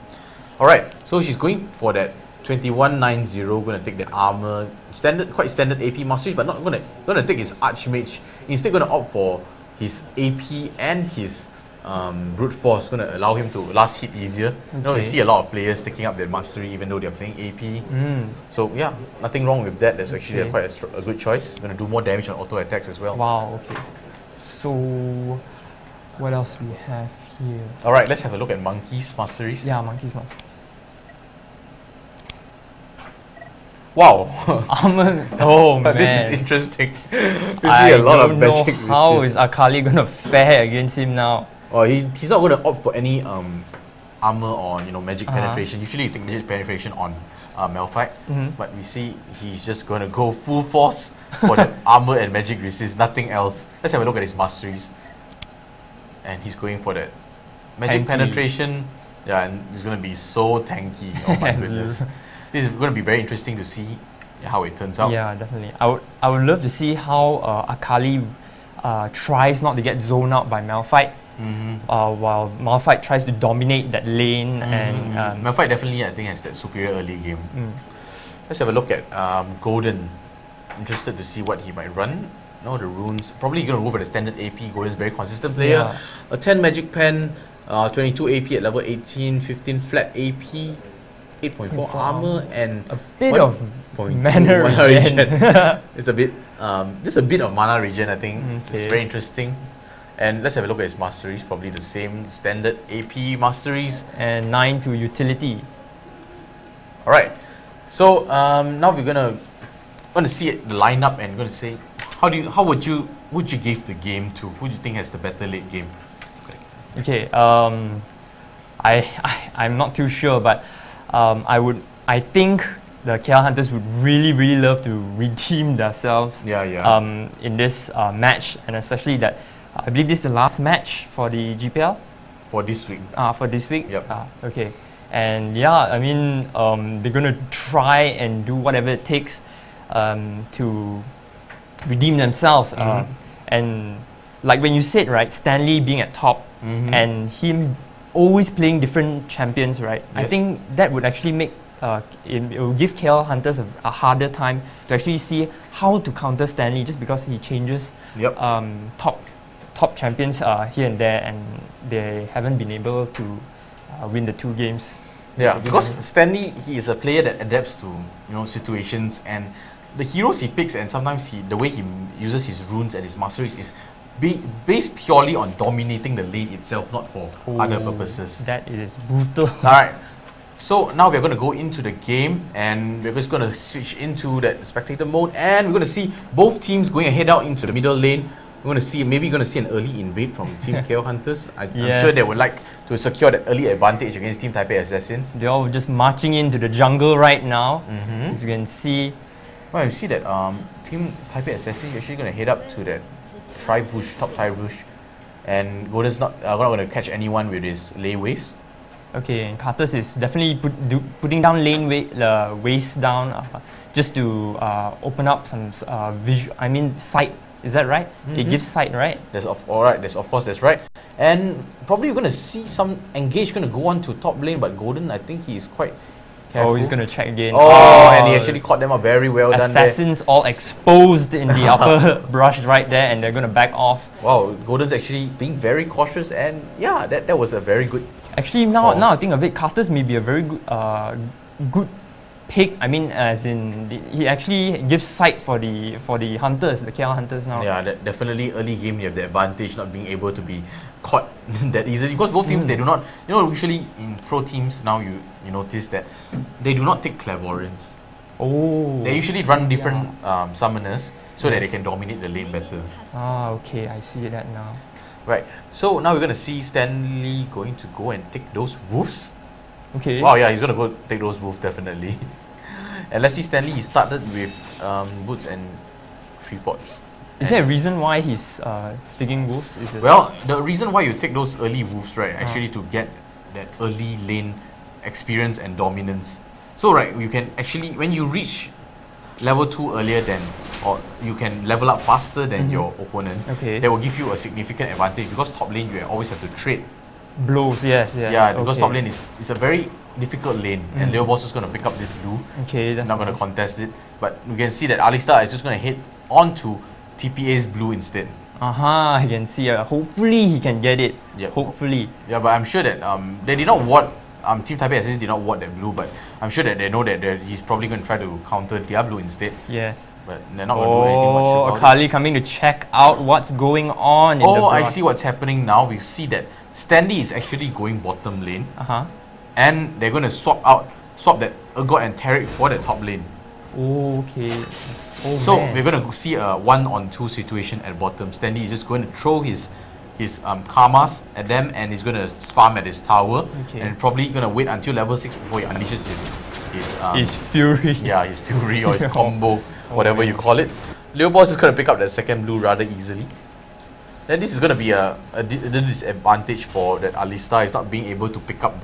Alright, so she's going for that 2190, going to take the armor, quite standard AP masteries, but not going to take his Archmage. Instead, going to opt for his AP and his brute force, going to allow him to last hit easier. You know, we see a lot of players taking up their mastery even though they're playing AP. So yeah, nothing wrong with that. That's actually quite a good choice. Going to do more damage on auto attacks as well. Wow. Okay. So what else we have here? All right, let's have a look at Monkey's masteries. Yeah, Monkey's masteries. Wow. Oh man. This is interesting. We see a lot of magic resist. How is Akali going to fare against him now? Oh, he's not going to opt for any armor or magic penetration. Usually you take magic penetration on Malphite, but we see he's just going to go full force for the armor and magic resist, nothing else. Let's have a look at his masteries. And he's going for that magic penetration. Yeah, and it's going to be so tanky. Oh my goodness. This is going to be very interesting to see how it turns out. Yeah, definitely. I would love to see how Akali tries not to get zoned out by Malphite, while Malphite tries to dominate that lane. And Malphite definitely, I think, has that superior early game. Let's have a look at Golden. Interested to see what he might run. No, the runes. Probably going to go for the standard AP. Golden's a very consistent player. Yeah. A 10 magic pen, 22 AP at level 18, 15 flat AP. 8.4 armor and a bit of mana regen. It's a bit, just a bit of mana regen. I think it's very interesting. And let's have a look at his masteries. Probably the same standard AP masteries and 9 to utility. All right. So now we're going to see the lineup and going to say how would you give the game to? Who do you think has the better late game? Okay. I'm not too sure, but. I think the KL Hunters would really love to redeem themselves in this match, and especially that I believe this is the last match for the GPL. For this week. For this week? Yep. Okay. And yeah, I mean, they're going to try and do whatever it takes to redeem themselves. And like when you said, right, Stanley being at top and him always playing different champions, right? Yes. I think that would actually make it will give KL Hunters a harder time to actually see how to counter Stanley, just because he changes top champions here and there, and they haven't been able to win the 2 games. Yeah, because Stanley, he is a player that adapts to situations, and the heroes he picks, and sometimes the way he uses his runes and his masteries is based purely on dominating the lane itself, not for other purposes. That is brutal. Alright, So now we're going to go into the game, and we're just going to switch into that spectator mode, and we're going to see both teams going ahead out into the middle lane. We're going to see, maybe going to see an early invade from Team KL Hunters. I'm sure they would like to secure that early advantage against Team Taipei Assassins. They're all just marching into the jungle right now, as you can see. Well, you see that Team Taipei Assassins is actually going to head up to that tri-bush, top tri-bush, and Golden's not going to catch anyone with his layways. Okay, and Cartus is definitely putting down lane waste down just to open up some sight. Is that right? It gives sight, right? Of course that's right. And probably we're going to see some engage going to go on to top lane, but Golden, I think he is quite careful. Oh, he's going to check again. Oh, and he actually caught them up very well done there. Assassins all exposed in the upper brush right there, and they're going to back off. Wow, Golden's actually being very cautious, and yeah, that was a very good. Actually, now I think of it, Cartus may be a very good pick. I mean, as in he actually gives sight for the hunters, the KL Hunters now. Yeah, definitely early game you have the advantage not being able to be caught that easily, because both teams they do not. Usually in pro teams now you notice that they do not take clairvoyance. Oh. They usually run different summoners so that they can dominate the lane better. Ah, okay, I see that now. Right. So now we're gonna see Stanley going to go and take those wolves. Okay. Wow, yeah, he's going to go take those wolves, definitely. And let's see, Stanley, he started with boots and 3 pots. Is there a reason why he's taking wolves? Well, the reason why you take those early wolves, right, actually to get that early lane experience and dominance. So, right, you can actually, when you reach level 2 earlier than, or you can level up faster than your opponent, that will give you a significant advantage, because top lane you always have to trade blows, yes. Yeah, because top lane is a very difficult lane, and Leo Boss is going to pick up this blue. Okay, that's not going to contest it. But we can see that Alistar is just going to hit onto TPA's blue instead. I can see. Hopefully he can get it. Yep. Hopefully. Yeah, but I'm sure that they did not ward. Team Taipei Assassins did not ward that blue, but I'm sure that they know that he's probably going to try to counter their blue instead. Yes. But they're not going to do anything much about it. Akali coming to check out what's going on in the I see what's happening now. We see that Stanley is actually going bottom lane, and they're going to swap that Urgot and Tarek for the top lane. Okay. So we're going to see a 1-on-2 situation at bottom. Stanley is just going to throw his karmas at them, and he's going to farm at his tower, and probably going to wait until level 6 before he unleashes his fury. Yeah, his fury or his combo, whatever you call it. Leo Boss is going to pick up that second blue rather easily. Then this is going to be a disadvantage for that Alistar is not being able to pick up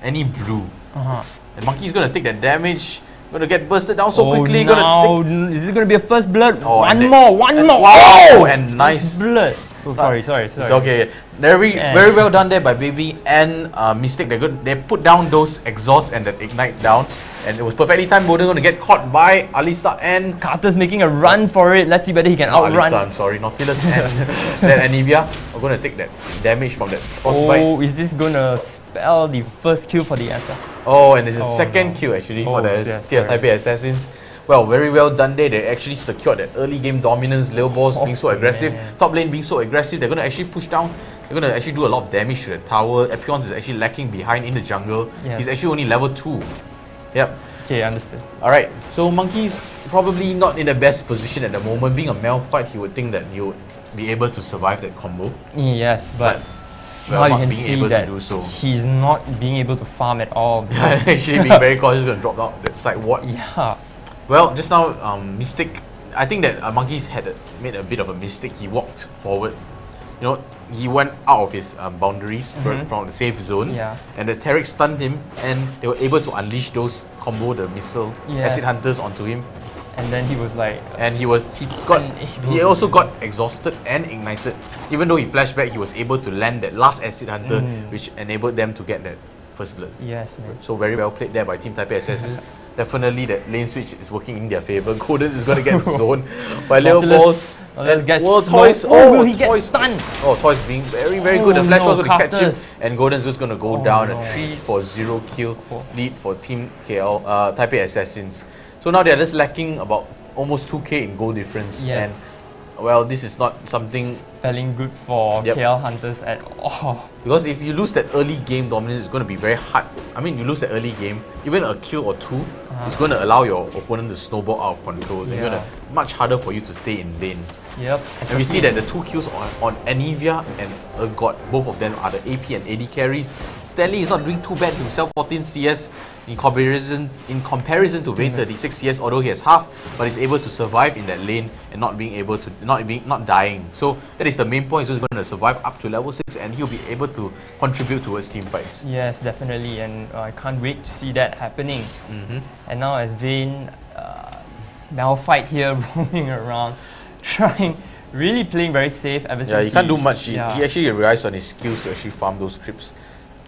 any blue. And Monkey is going to take that damage. Going to get bursted down so quickly. Is it going to be a first blood? One more. Wow! And nice blood. Oh, sorry. It's okay. Very well done there by Baby and Mystic. They put down those exhausts and that ignite down, and it was perfectly timed. Golden going to get caught by Alistar, and Carter's making a run for it. Let's see whether he can outrun. Alistar, I'm sorry, Nautilus and then Anivia are going to take that damage from that frostbite. Oh, is this going to spell the first kill for the SF? Oh, and it's a second kill actually for the Taipei Assassins. Well, very well done there. They actually secured that early game dominance. Leo Boss being so aggressive, top lane being so aggressive. They're going to actually push down. They're going to actually do a lot of damage to the tower. Epions is actually lacking behind in the jungle. He's actually only level 2. Yep. Okay, understood. Alright, so Monkey's probably not in the best position at the moment. Being a male fight, he would think that he would be able to survive that combo. Yes, but now you can see that he's not being able to farm at all. Actually being very cautious, going to drop out that side ward. Yeah. Well, just now, Mystic, I think that Monkeys had made a bit of a mistake. He walked forward. He went out of his boundaries from the safe zone, and the Tarek stunned him, and they were able to unleash those combo the missile acid hunters onto him. And then he was like, he also got exhausted and ignited. Even though he flashed back, he was able to land that last acid hunter, which enabled them to get that first blood. Yes, man. So very well played there by Team Taipei Assassins. Definitely that lane switch is working in their favor. Golden is going to get zoned by Leo Balls. Toys. He gets stunned. Toys being very good. The flash was going to catch him, and Golden's just going to go down. A 3-0 kill lead for Team KL Taipei Assassins. So now they're just lacking about almost 2k in goal difference, and well, this is not something spelling good for KL Hunters at all. Because if you lose that early game dominance, it's going to be very hard. I mean, you lose that early game, even a kill or two, it's going to allow your opponent to snowball out of control. It's going to much harder for you to stay in lane. Yep. And we see that the 2 kills on Anivia and God, both of them are the AP and AD carries. Stanley is not doing too bad himself, 14 CS in comparison to Vayne 36 CS, although he has half, but he's able to survive in that lane and not dying. So that is the main point. He's just going to survive up to level 6 and he'll be able to contribute towards team fights. Yes, definitely, and I can't wait to see that happening. And now as Vayne, Malphite here roaming around, really playing very safe ever since. Yeah, he can't do much. He actually relies on his skills to actually farm those creeps.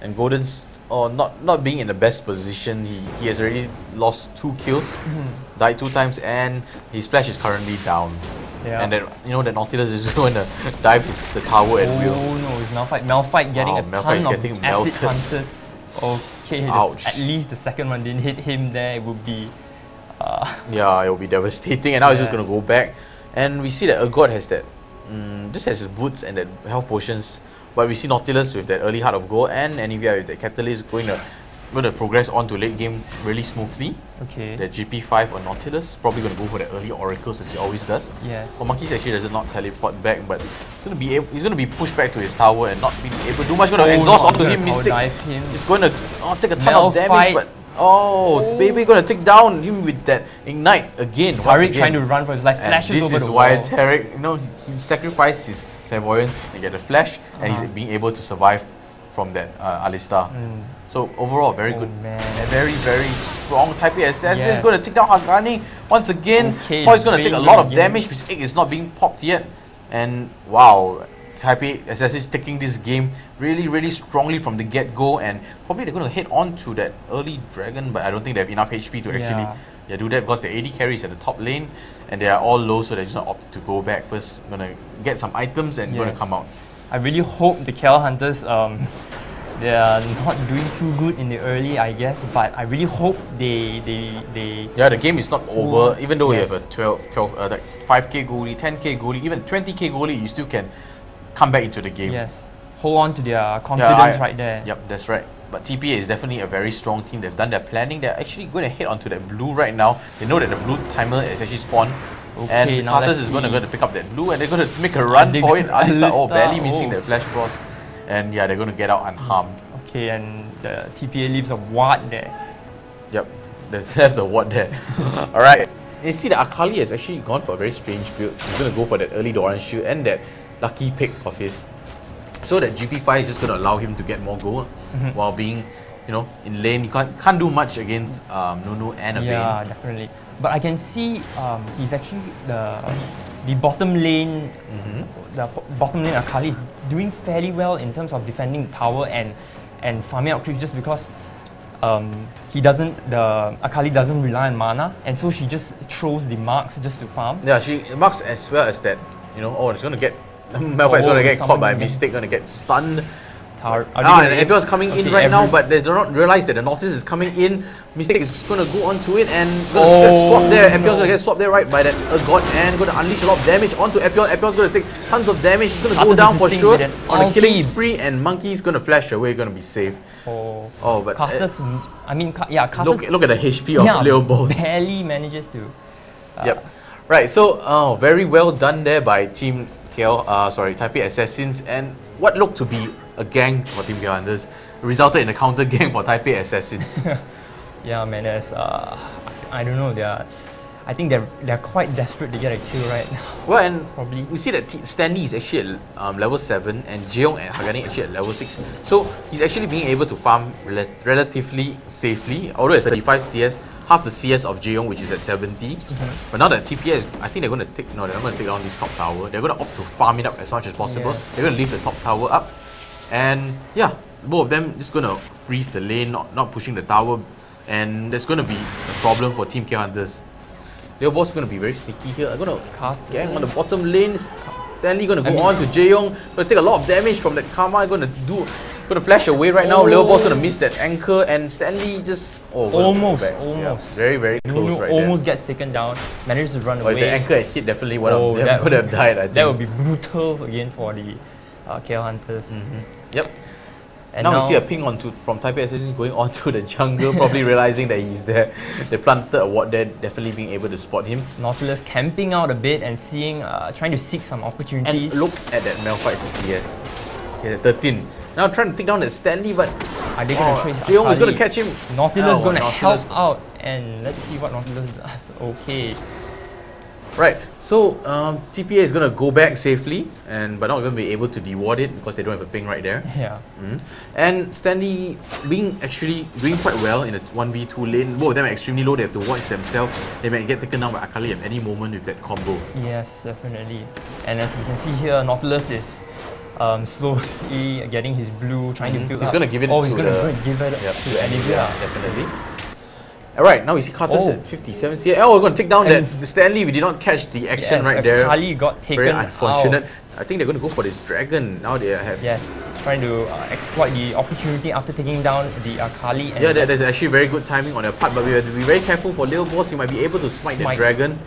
And Golden's not being in the best position. He has already lost 2 kills, died 2 times, and his flash is currently down. And then that Nautilus is going to dive the tower at will. Oh no, it's Malphite. Malphite getting a ton of acid hunters. Okay, at least the second one didn't hit him there. It would be yeah, it will be devastating. And now he's just going to go back. And we see that Urgot has that, just has his boots and that health potions. But we see Nautilus with that early Heart of Gold and Anivia with that Catalyst going to progress on to late game really smoothly. Okay. That GP5 on Nautilus, probably going to go for the early Oracles as he always does. Yes. Well, Monkeys actually does not teleport back, but he's going to be pushed back to his tower and not be able to do much. Going to exhaust onto him, Mystic. He's going to take a ton of damage, but Baby going to take down him with that Ignite again. Tarek trying to run for his life, flashes over the wall. This is why Tarek, he sacrificed his Clairvoyance and get the flash, and he's being able to survive from that Alistar. So overall, very good. A very, very strong Type A Assassin. Going to take down Hagani once again. Toy's going to take a lot of damage. His egg is not being popped yet. And wow, Type A Assassin is taking this game really, really strongly from the get-go, and probably they're going to head on to that early Dragon, but I don't think they have enough HP to actually do that, because the AD carries at the top lane and they are all low, so they're just going to opt to go back first, going to get some items and going to come out. I really hope the KL Hunters, they are not doing too good in the early, I guess, but I really hope they yeah, the game is not over. Even though you have a 5k goalie, 10k goalie, even 20k goalie, you still can come back into the game. Yes, hold on to their confidence right there. Yep, that's right. But TPA is definitely a very strong team. They've done their planning. They're actually going to head onto that blue right now. They know that the blue timer is actually spawned. And Cartus is going to pick up that blue, and they're going to make a run for it. Alistar, barely missing that Flash Frost. And yeah, they're going to get out unharmed. Okay, and the TPA leaves a ward there. Yep, they left the ward there. Alright. You see that Akali has actually gone for a very strange build. He's going to go for that early Doran shield and that lucky pick of his. So that GP5 is just going to allow him to get more gold while being, in lane. You can't do much against Nunu and a Vayne. Yeah, definitely. But I can see he's actually the bottom lane. The bottom lane Akali is doing fairly well in terms of defending the tower and farming out creeps, just because Akali doesn't rely on mana, and so she just throws the marks just to farm. Yeah, she marks as well as that. It's going to get. Malphite is going to get caught by a mistake, going to get stunned. And Abiel is coming in right now, but they do not realize that the Nautilus is coming in. Mistake is going to go onto it and going to get swapped there. Abiel is going to get swapped there right by that God, and going to unleash a lot of damage onto Abiel. Abiel is going to take tons of damage. He's going to go down for sure on a killing spree, and Monkey is going to flash away, going to be safe. But Cartus, look at the HP of Leo Boss. Barely manages to. Yep. Right. So very well done there by Team Type A Assassins, and what looked to be a gang for Team KL Hunters resulted in a counter gang for Type A Assassins. Yeah, man, I don't know, I think they're quite desperate to get a kill right now. Well, and probably we see that Stanley is actually at level 7 and Jeong and Hagani actually at level 6. So he's actually being able to farm relatively safely, although it's 35 CS, half the CS of Jeong, which is at 70. But now that TPA is, I think they're going to they're not going to take down this top tower. They're going to opt to farm it up as much as possible. They're going to leave the top tower up. And yeah, both of them just going to freeze the lane, not pushing the tower. And that's going to be a problem for Team KL Hunters. Leo Boss is going to be very sneaky here. I'm going to gang on the bottom lane. Stanley going to go on to Jaeyoung. Going to take a lot of damage from that Karma. Going to do Gonna flash away right now. Lil Ball's gonna miss that anchor, and Stanley just almost. Yeah, very close right almost there. gets taken down. Manages to run If away. the anchor had hit, definitely one of them would have died. I think that would be brutal again for the KL Hunters. Yep. And now we see a ping from Taipei Assassins going on to the jungle, probably realizing that he's there. They planted a ward there, definitely being able to spot him. Nautilus camping out a bit and seeing, trying to seek some opportunities. And look at that Malphite CS. Okay, 13. Now trying to take down that Stanley, but are they going to trace Jeong is going to catch him. Nautilus is going to help out, and let's see what Nautilus does. Okay. Right, so TPA is going to go back safely, but not going to be able to deward it because they don't have a ping right there. Yeah. And Stanley actually doing quite well in the 1v2 lane. Both of them are extremely low, they have to watch themselves. They might get taken down by Akali at any moment with that combo. Yes, definitely. And as we can see here, Nautilus is slowly getting his blue, trying to build He's up. going to give it he's going to give it to Anivia. Definitely. Alright, now we see Carter's at 57 CS. Oh, we're going to take down that Stanley. We did not catch the action right there. Akali got taken Very unfortunate. out. I think they're going to go for this dragon. Now they have... Yes, trying to exploit the opportunity after taking down the Akali. And yeah, there's actually very good timing on their part, but we have to be very careful for Lil Boss. You might be able to smite the dragon.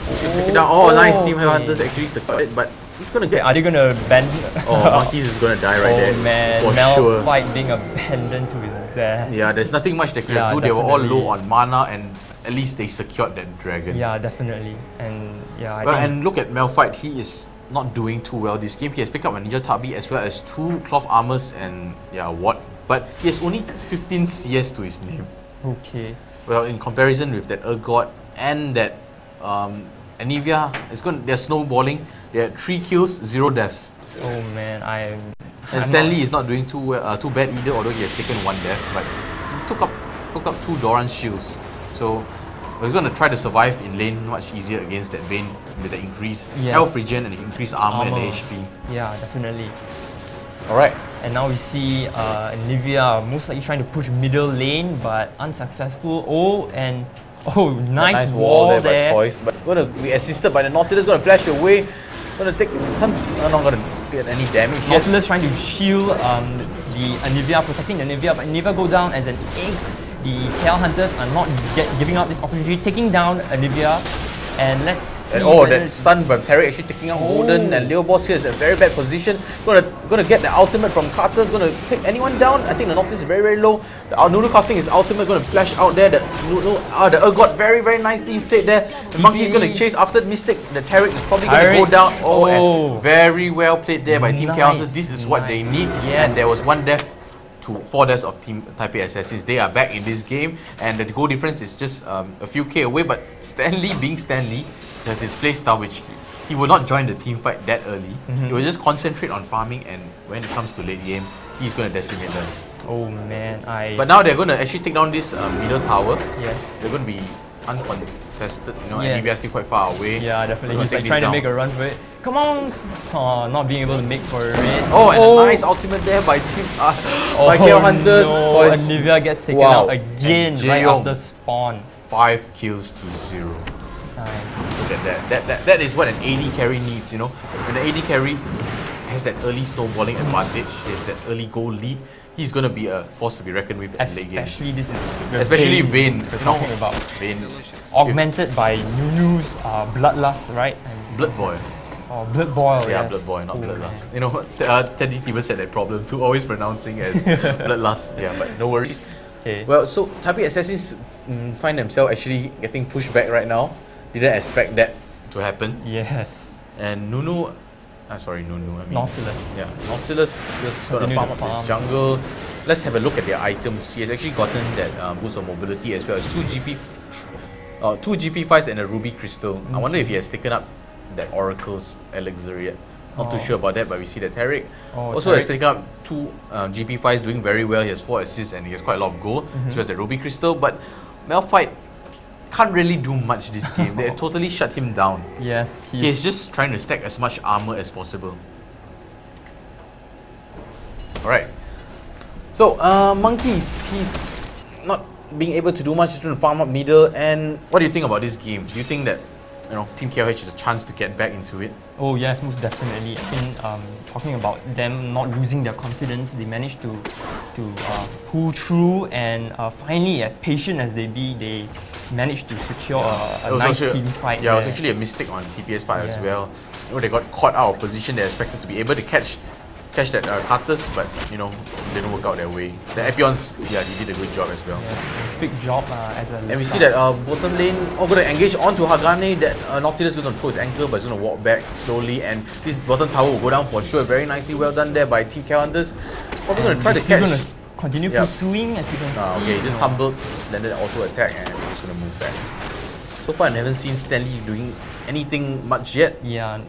Take it down. Oh, nice. Team Hunters actually secured it, but he's going to get... Are they going to bend? Monkeys is going to die right there. Oh man, Malphite being abandoned to his death. Yeah, there's nothing much they could do. They were all low on mana, and at least they secured that dragon. Yeah, definitely. And yeah, and look at Malphite. He is not doing too well this game. He has picked up a Ninja Tabi as well as 2 cloth armors and what, but he has only 15 CS to his name. Okay. Well, in comparison with that Ergot and that Anivia, they're snowballing. They had 3 kills, 0 deaths. Oh man, And Stanley is not doing too bad either, although he has taken 1 death, but he took up 2 Doran shields. So he's going to try to survive in lane much easier against that Vayne with the increased health regen and increased armor and HP. Yeah, definitely. Alright. And now we see Nivea most likely trying to push middle lane, but unsuccessful. Nice wall there. By Toys, but going to be assisted by the Nautilus, going to flash away. Going to take not going to get any damage yet. Nautilus trying to shield the Anivia, protecting the Anivia, but Anivia go down as an egg. The KL Hunters are not giving up this opportunity, taking down Anivia. And let's see. That stun by Tarek actually taking out Golden, and Lil Boss here is in a very bad position. Gonna get the ultimate from Carter's, gonna take anyone down. I think the Noctis is very low. The Nunu casting his ultimate, gonna flash out there. The Ergot very nicely played there. The Monkey is gonna chase after the Mystic. The Tarek is probably gonna go down. And very well played there by Team KL Hunters. This is what they need. And there was 1 death to 4 deaths of Team Taipei Assassins. They are back in this game, and the goal difference is just a few K away. But Stanley, being Stanley, has his playstyle, which he will not join the team fight that early. He will just concentrate on farming, and when it comes to late game, he's going to decimate them. Oh man, But now they're going to actually take down this middle tower. Yes. They're going to be uncontested, and Anivia is still quite far away. Yeah, definitely. He's like trying to make a run for it. Come on! Not being able to make for it. A nice ultimate there by KL Hunters. No, Anivia gets taken out again right after spawn. 5 kills to 0. Nice. Look at that. That is what an AD carry needs, you know. When the AD carry has that early snowballing advantage, he has that early goal lead, he's going to be a force to be reckoned with in late game. Especially Vayne. Talking about Vayne. Augmented by Nunu's Bloodlust, right? Blood Boy. Oh, Blood Boil, Yeah, Blood Boy, not Bloodlust. You know, Teddy Tibbers had that problem too, always pronouncing as Bloodlust. Yeah, but no worries. Okay. Well, so Taipei Assassins find themselves actually getting pushed back right now. Didn't expect that to happen. Yes. And Nunu, Nautilus. Yeah, Nautilus just going to farm up his jungle. Let's have a look at their items. He has actually gotten that boost of mobility as well as 2 GP5s and a Ruby Crystal. I wonder if he has taken up that Oracle's Elixir yet. Not too sure about that, but we see that Tarek also has taken up 2 GP5s, doing very well. He has 4 assists and he has quite a lot of gold. So has a Ruby Crystal, but Malphite can't really do much this game. They totally shut him down. Yes, he's just trying to stack as much armor as possible. Alright. So, Monkeys, he's not being able to do much. He's trying to farm up middle. And what do you think about this game? Do you think that Team KLH has a chance to get back into it. Oh yes, most definitely. I think talking about them not losing their confidence, they managed to pull through, and finally, patient as they be, they managed to secure a nice team fight. Yeah, it was actually a mistake on TPA's part as well. They got caught out of position. They expected to be able to catch that Carters, but didn't work out their way. The Epions, they did a good job as well. Yeah, big job as a. And we see that bottom lane going to engage onto Hagane. That Nautilus is going to throw his ankle, but he's going to walk back slowly. And this bottom tower will go down for sure. Very nicely, well done there by Team Hunters. Probably going to try to catch. Going to continue pursuing, as you can see. Okay, he just tumbled, landed an auto attack, and we're just going to move back. So far, I haven't seen Stanley doing anything much yet. Yeah,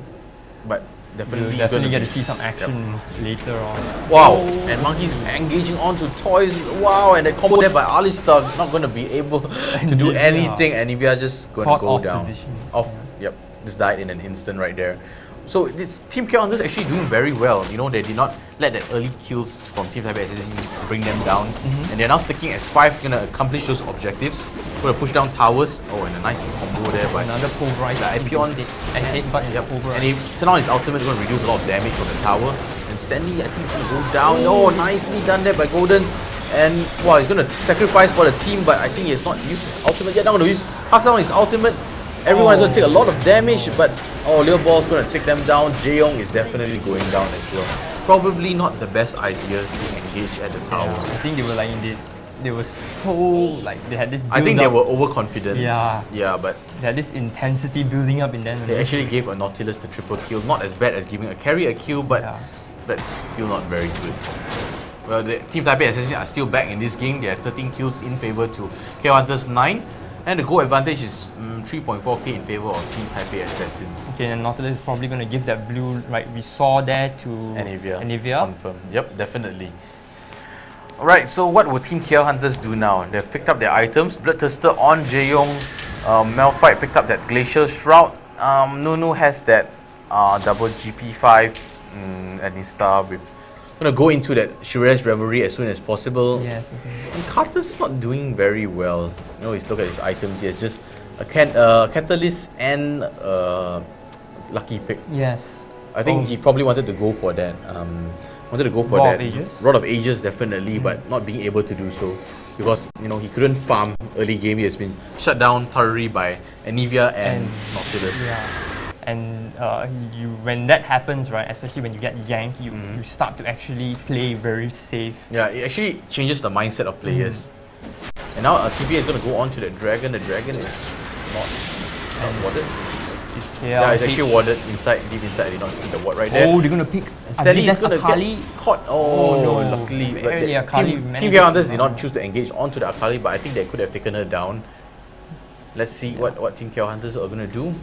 but definitely get to see some action later on. Wow, and Monkey's engaging onto Toys. Wow, and the combo there by Alistar is not going to be able to do anything, and Nivea just going to go down. Yep, just died in an instant right there. So this Team K Hunters actually doing very well. They did not let that early kills from Team Taipei bring them down, and they're now sticking as 5, going to accomplish those objectives. Going to push down towers. Oh, and a nice combo there by another pulverize. The Epions and he turned on his ultimate, going to reduce a lot of damage from the tower. And Stanley, I think, is going to go down. Oh, nicely done there by Golden. And wow, he's going to sacrifice for the team, but I think he has not used his ultimate yet. Now going to pass down his ultimate. Everyone's going to take a lot of damage, but Leo Ball's going to take them down. Jaeyoung is definitely going down as well. Probably not the best idea to engage at the tower. Yeah, I think they were they were so they had this build I think they were overconfident. Yeah, but they had this intensity building up in them. They actually gave a Nautilus the triple kill. Not as bad as giving a carry a kill, but still not very good. Well, the Team Taipei Assassins are still back in this game. They have 13 kills in favor to KL Hunters 9. And the goal advantage is 3.4k in favor of Team Taipei Assassins. Okay, and Nautilus is probably going to give that blue, right, we saw there to Anivia. Confirm. Yep, definitely. Alright, so what will Team KL Hunters do now? They've picked up their items. Bloodthirster on Jaeyoung. Malphite picked up that Glacial Shroud. Nunu has that double GP5 and his star with. Gonna go into that Shirai's Revelry as soon as possible. Yes. And Carter's not doing very well. He's look at his items. He has just a Catalyst and Lucky Pick. Yes. I think he probably wanted to go for that. Rod of Ages, definitely, but not being able to do so because he couldn't farm early game. He has been shut down thoroughly by Anivia and Nautilus. Yeah. And when that happens, right, especially when you get yanked, you start to actually play very safe. Yeah, it actually changes the mindset of players. And now TPA is going to go on to the Dragon. The Dragon is not warded. Yeah, it's actually warded deep inside. I did not see the ward right there. Oh, they're going to pick. Stanley is going to get caught. Oh, no, luckily. Team KL Hunters did not choose to engage onto the Akali, but I think they could have taken her down. Let's see what Team KL Hunters are going to do.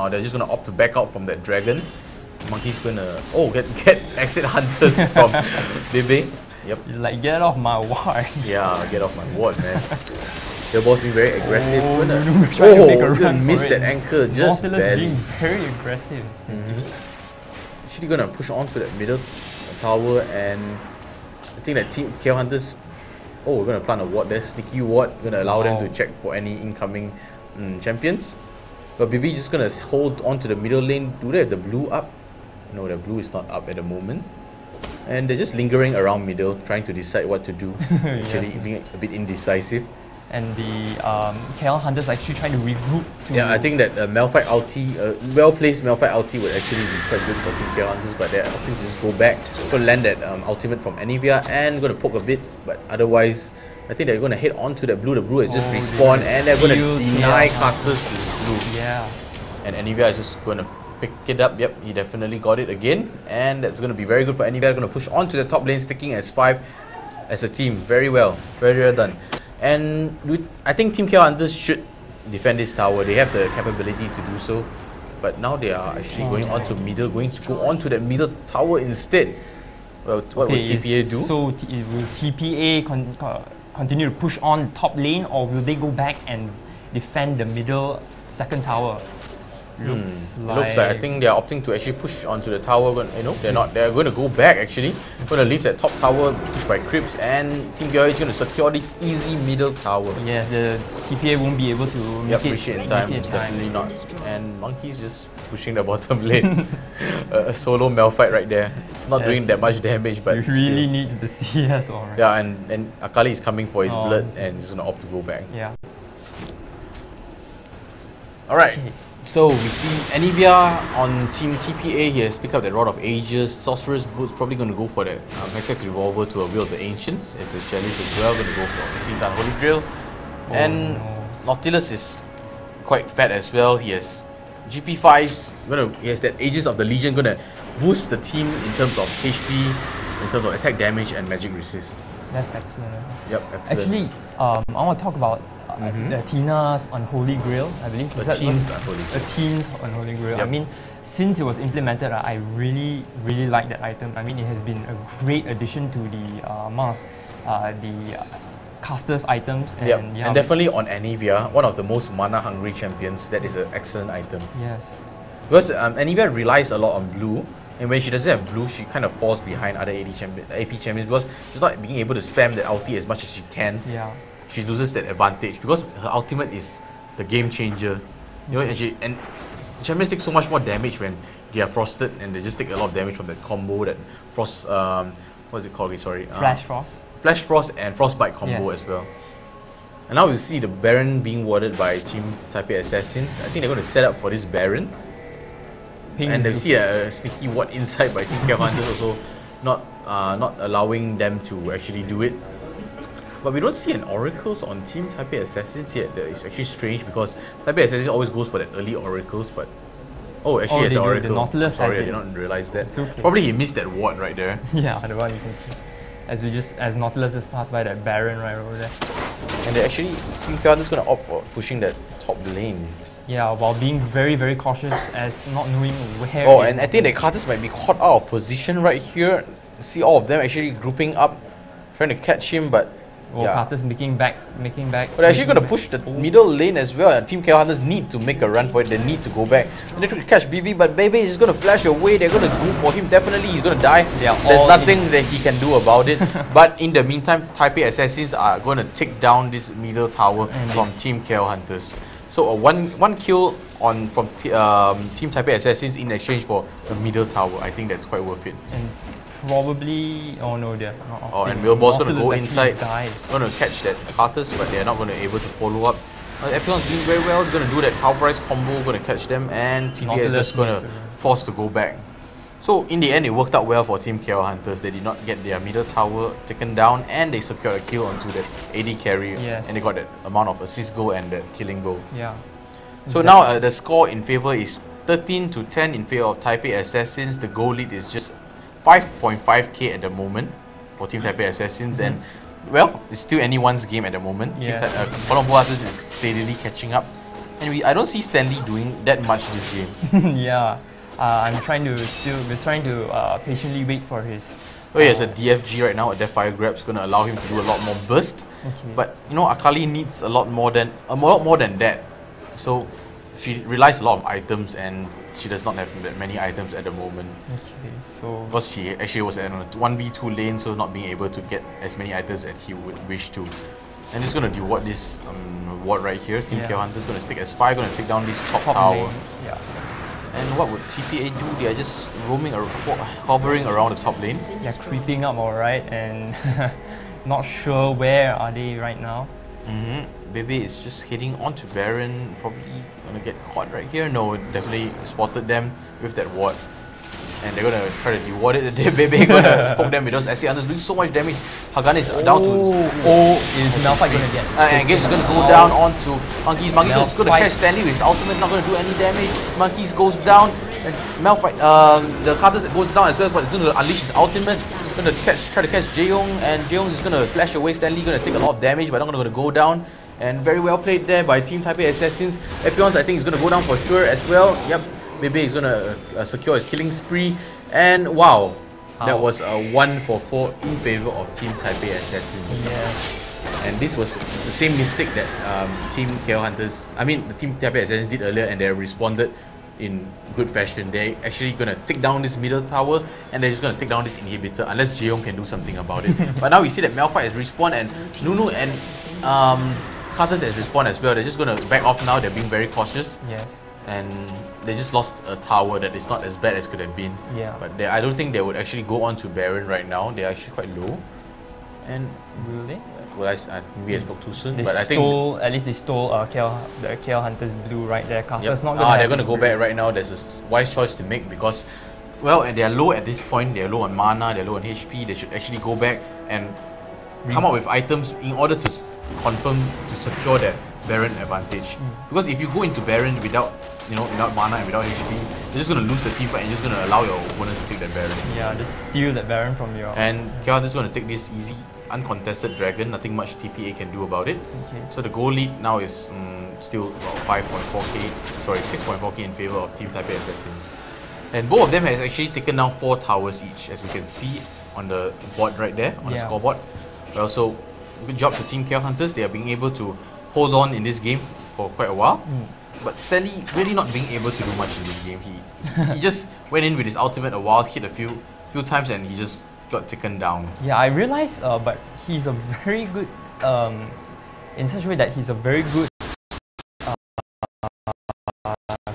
They're just going to opt to back out from that Dragon. Monkey's going to get exit Hunters from Bebe. Yep. He's like, get off my ward. Yeah, get off my ward, man. The ball's being very aggressive. Gonna miss that anchor just barely. Being very aggressive. Actually going to push on to that middle tower, and I think that Team KL Hunters. Oh, we're going to plant a ward there. Sneaky ward. Going to allow them to check for any incoming champions. But BB just going to hold on to the middle lane. Do they have the blue up? No, the blue is not up at the moment. And they're just lingering around middle, trying to decide what to do. Actually being a bit indecisive. And the KL Hunters actually trying to regroup. I think that Malphite ulti, well-placed Malphite ulti would actually be quite good for Team KL Hunters, but they're opting to just go back, going to land that ultimate from Anivia and going to poke a bit, but otherwise, I think they're going to head on to that blue. The blue has just respawned and they're going to deny Carters to blue. Yeah. And Anivia is just going to pick it up. Yep, he definitely got it again, and that's going to be very good for Anivia. They're going to push on to the top lane, sticking as 5 as a team. Very well. Very well done. And I think Team KL Hunters should defend this tower. They have the capability to do so. But now they are actually going on to middle, going to go on to that middle tower instead. Well, what will TPA do? So will TPA continue to push on top lane, or will they go back and defend the middle second tower? Looks Looks like I think they are opting to actually push onto the tower. You know, they're going to go back actually. Going to leave that top tower pushed by Cripps, and Team KLH is going to secure this easy middle tower. Yeah, the TPA won't be able to reach it in time. Definitely not. And Monkey's just pushing the bottom lane. A solo Malphite right there. Not doing that much damage, but he really needs the CS, alright. Yeah, and Akali is coming for his blood, and he's going to opt to go back. Yeah. Alright, so we see Anivia on Team TPA. He has picked up that Rod of Ages. Sorcerer's Boots probably going to go for that Hexax Revolver to a Will of the Ancients. As the Chalice as well, going to go for Team Holy Grail. And Nautilus is quite fat as well. He has GP5s. He has that Aegis of the Legion, going to boost the team in terms of HP, in terms of attack damage and magic resist. That's excellent. Yep, excellent. Actually, I want to talk about the Athena's Unholy Grail, I believe. Athena's Unholy Grail. Athena's Unholy Grail. Yep. I mean, since it was implemented, I really like that item. I mean, it has been a great addition to the amount of the casters items. And, and definitely on Anivia, one of the most mana-hungry champions, that is an excellent item. Yes. Because Anivia relies a lot on blue, and when she doesn't have blue, she kind of falls behind other AP champions because she's not being able to spam the ulti as much as she can. Yeah. She loses that advantage because her ultimate is the game changer. You know, and champions take so much more damage when they are frosted, and they just take a lot of damage from that combo, that frost. What is it called? Sorry. Flash Frost. Flash Frost and Frostbite combo as well. And now we see the Baron being warded by Team Taipei Assassins. I think they're going to set up for this Baron. And they see a sneaky ward inside by Team KLH Hunters also not allowing them to actually do it. But we don't see an Oracles on Team Taipei Assassins yet. That is actually strange because Taipei Assassins always goes for that early Oracles, but actually has the Oracle. The Nautilus Sorry, has I did not realize that. Okay. Probably he missed that ward right there. Yeah, the one you can see. As Nautilus just passed by that Baron right over there. And they actually, Team KLH is going to opt for pushing that top lane. Yeah, while being very cautious as not knowing where. And I think the Carters might be caught out of position right here. See all of them actually grouping up, trying to catch him, but Carters making back. But they're actually going to push the middle lane as well, and Team KLH Hunters need to make a run for it. They need to go back. And they try to catch BB, but BB is going to flash away. They're going to go for him. Definitely, he's going to die. There's nothing that he can do about it. But in the meantime, Taipei Assassins are going to take down this middle tower from Team KLH Hunters. So a one kill from Team Taipei Assassins in exchange for the middle tower. I think that's quite worth it. And probably, they're not. And Wilbor's going to go inside, going to catch that Carters, but they're not going to be able to follow up. Epsilon's doing very well. He's going to do that Half-Rise combo, going to catch them, and TPA is just going to force to go back. So in the end, it worked out well for Team KLH Hunters. They did not get their middle tower taken down, and they secured a kill onto that AD carry, and they got that amount of assist goal and that killing goal. Yeah. So now the score in favor is 13-10 in favor of Taipei Assassins. The goal lead is just 5.5k at the moment for Team Taipei Assassins, and well, it's still anyone's game at the moment. Colombo Hunters is steadily catching up, and I don't see Stanley doing that much this game. Yeah. We're trying to patiently wait for his. He has a DFG right now. A Deathfire Grab is going to allow him to do a lot more burst. But Akali needs a lot more than that. So she relies a lot of items, and she does not have that many items at the moment. Because she actually was on a 1v2 lane, so not being able to get as many items as he would wish to. And he's going to deward this ward right here. Team KLH Hunters is going to stick as 5, going to take down this top tower. Yeah. And what would TPA do? They are just hovering around the top lane. Yeah, creeping up, alright, and not sure where are they right now. Bebe is just heading on to Baron, probably gonna get caught right here. No, definitely spotted them with that ward. And they're gonna try to deward it. Bebe gonna poke them with those SC Hunters doing so much damage. Hagan is down to... is Malphite gonna get? Engage is gonna go down onto Monkeys. Monkeys is gonna catch Stanley with his ultimate, not gonna do any damage. Monkeys goes down, and Malphite, the Carters goes down as well, but he's gonna unleash his ultimate. He's gonna try to catch Jaeyoung, and Jaeyoung is gonna flash away. Stanley gonna take a lot of damage, but not gonna go down. And very well played there by Team Taipei Assassins. Epion's, I think, is gonna go down for sure as well. Yep. Bebe is going to secure his killing spree, and wow, that was a 1-for-4 in favor of Team Taipei Assassins. And this was the same mistake that Team KLH Hunters, the Team Taipei Assassins did earlier, and they responded in good fashion. They're actually going to take down this middle tower and they're just going to take down this inhibitor unless Jeong can do something about it. But now we see that Malphite has respawned and Nunu and Karthus has respawned as well. They're just going to back off now. They're being very cautious. Yes. And they just lost a tower that is not as bad as could have been. Yeah. But I don't think they would actually go on to Baron right now. They're actually quite low. And will they? Well, maybe I spoke too soon. They but I think at least they stole the KL Hunters blue right there. Karthus not they're going to go back right now. There's a wise choice to make because, well, they're low at this point. They're low on mana. They're low on HP. They should actually go back and come up with items in order to confirm to secure that Baron advantage. Because if you go into Baron without mana and without HP, you're just going to lose the team fight and you're just going to allow your opponents to take that Baron. Yeah, just steal that Baron from your... And KL Hunters is going to take this easy, uncontested dragon. Nothing much TPA can do about it. Okay. So the goal lead now is still about 5.4k, sorry, 6.4k in favor of Team Taipei Assassins. And both of them has actually taken down 4 towers each, as you can see on the board right there, on the scoreboard. Well, so good job to Team KL Hunters. They are being able to hold on in this game for quite a while. But Stanley really not being able to do much in this game. He just went in with his ultimate a while, hit a few times, and he just got taken down. Yeah, I realized, but he's a very good, in such a way that he's a very good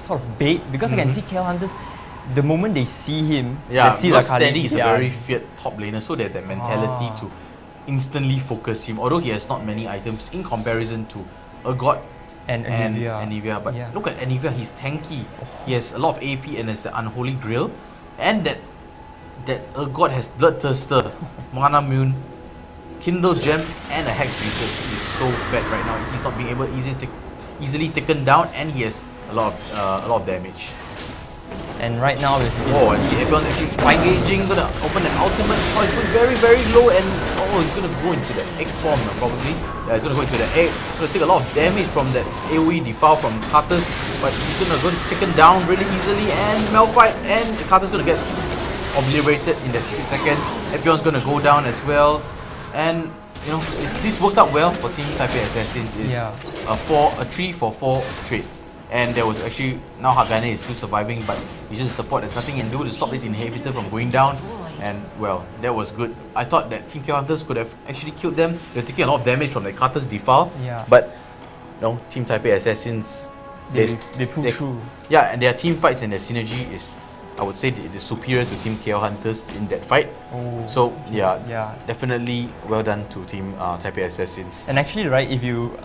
sort of bait, because I can see KL Hunters, the moment they see him, yeah, they see because Akali, Stanley is a very feared top laner, so they have that mentality to instantly focus him, although he has not many items in comparison to Urgot and Anivia. But look at Anivia, he's tanky. He has a lot of AP and has the Unholy Grail. And that Urgot has Bloodthirster, Mana Moon, Kindle Gem, and a Hex Beater. He is so fat right now. He's not being able to easily taken down, and he has a lot of damage. And right now it's... and see everyone's actually engaging, gonna open an ultimate. Oh, he's going very, very low, and he's gonna go into the egg form probably. Yeah, he's gonna go into the egg. He's gonna take a lot of damage from that AoE defile from Karthus, but he's gonna go taken down really easily, and Malphite and Karthus gonna get obliterated in that split second. Epion's gonna go down as well, and this worked out well for Team Taipei Assassins. Is a 3 for 4 trade. And there was actually, now Hagane is still surviving, but he's just a support. There's nothing he can do to stop this inhibitor from going down. And well, that was good. I thought that Team KL Hunters could have actually killed them. They're taking a lot of damage from the Karthus defile. But no, Team Taipei Assassins, they pull through. Yeah, and their team fights and their synergy is, I would say, it is superior to Team KL Hunters in that fight. So yeah, definitely well done to Team Taipei Assassins. And actually, right, if you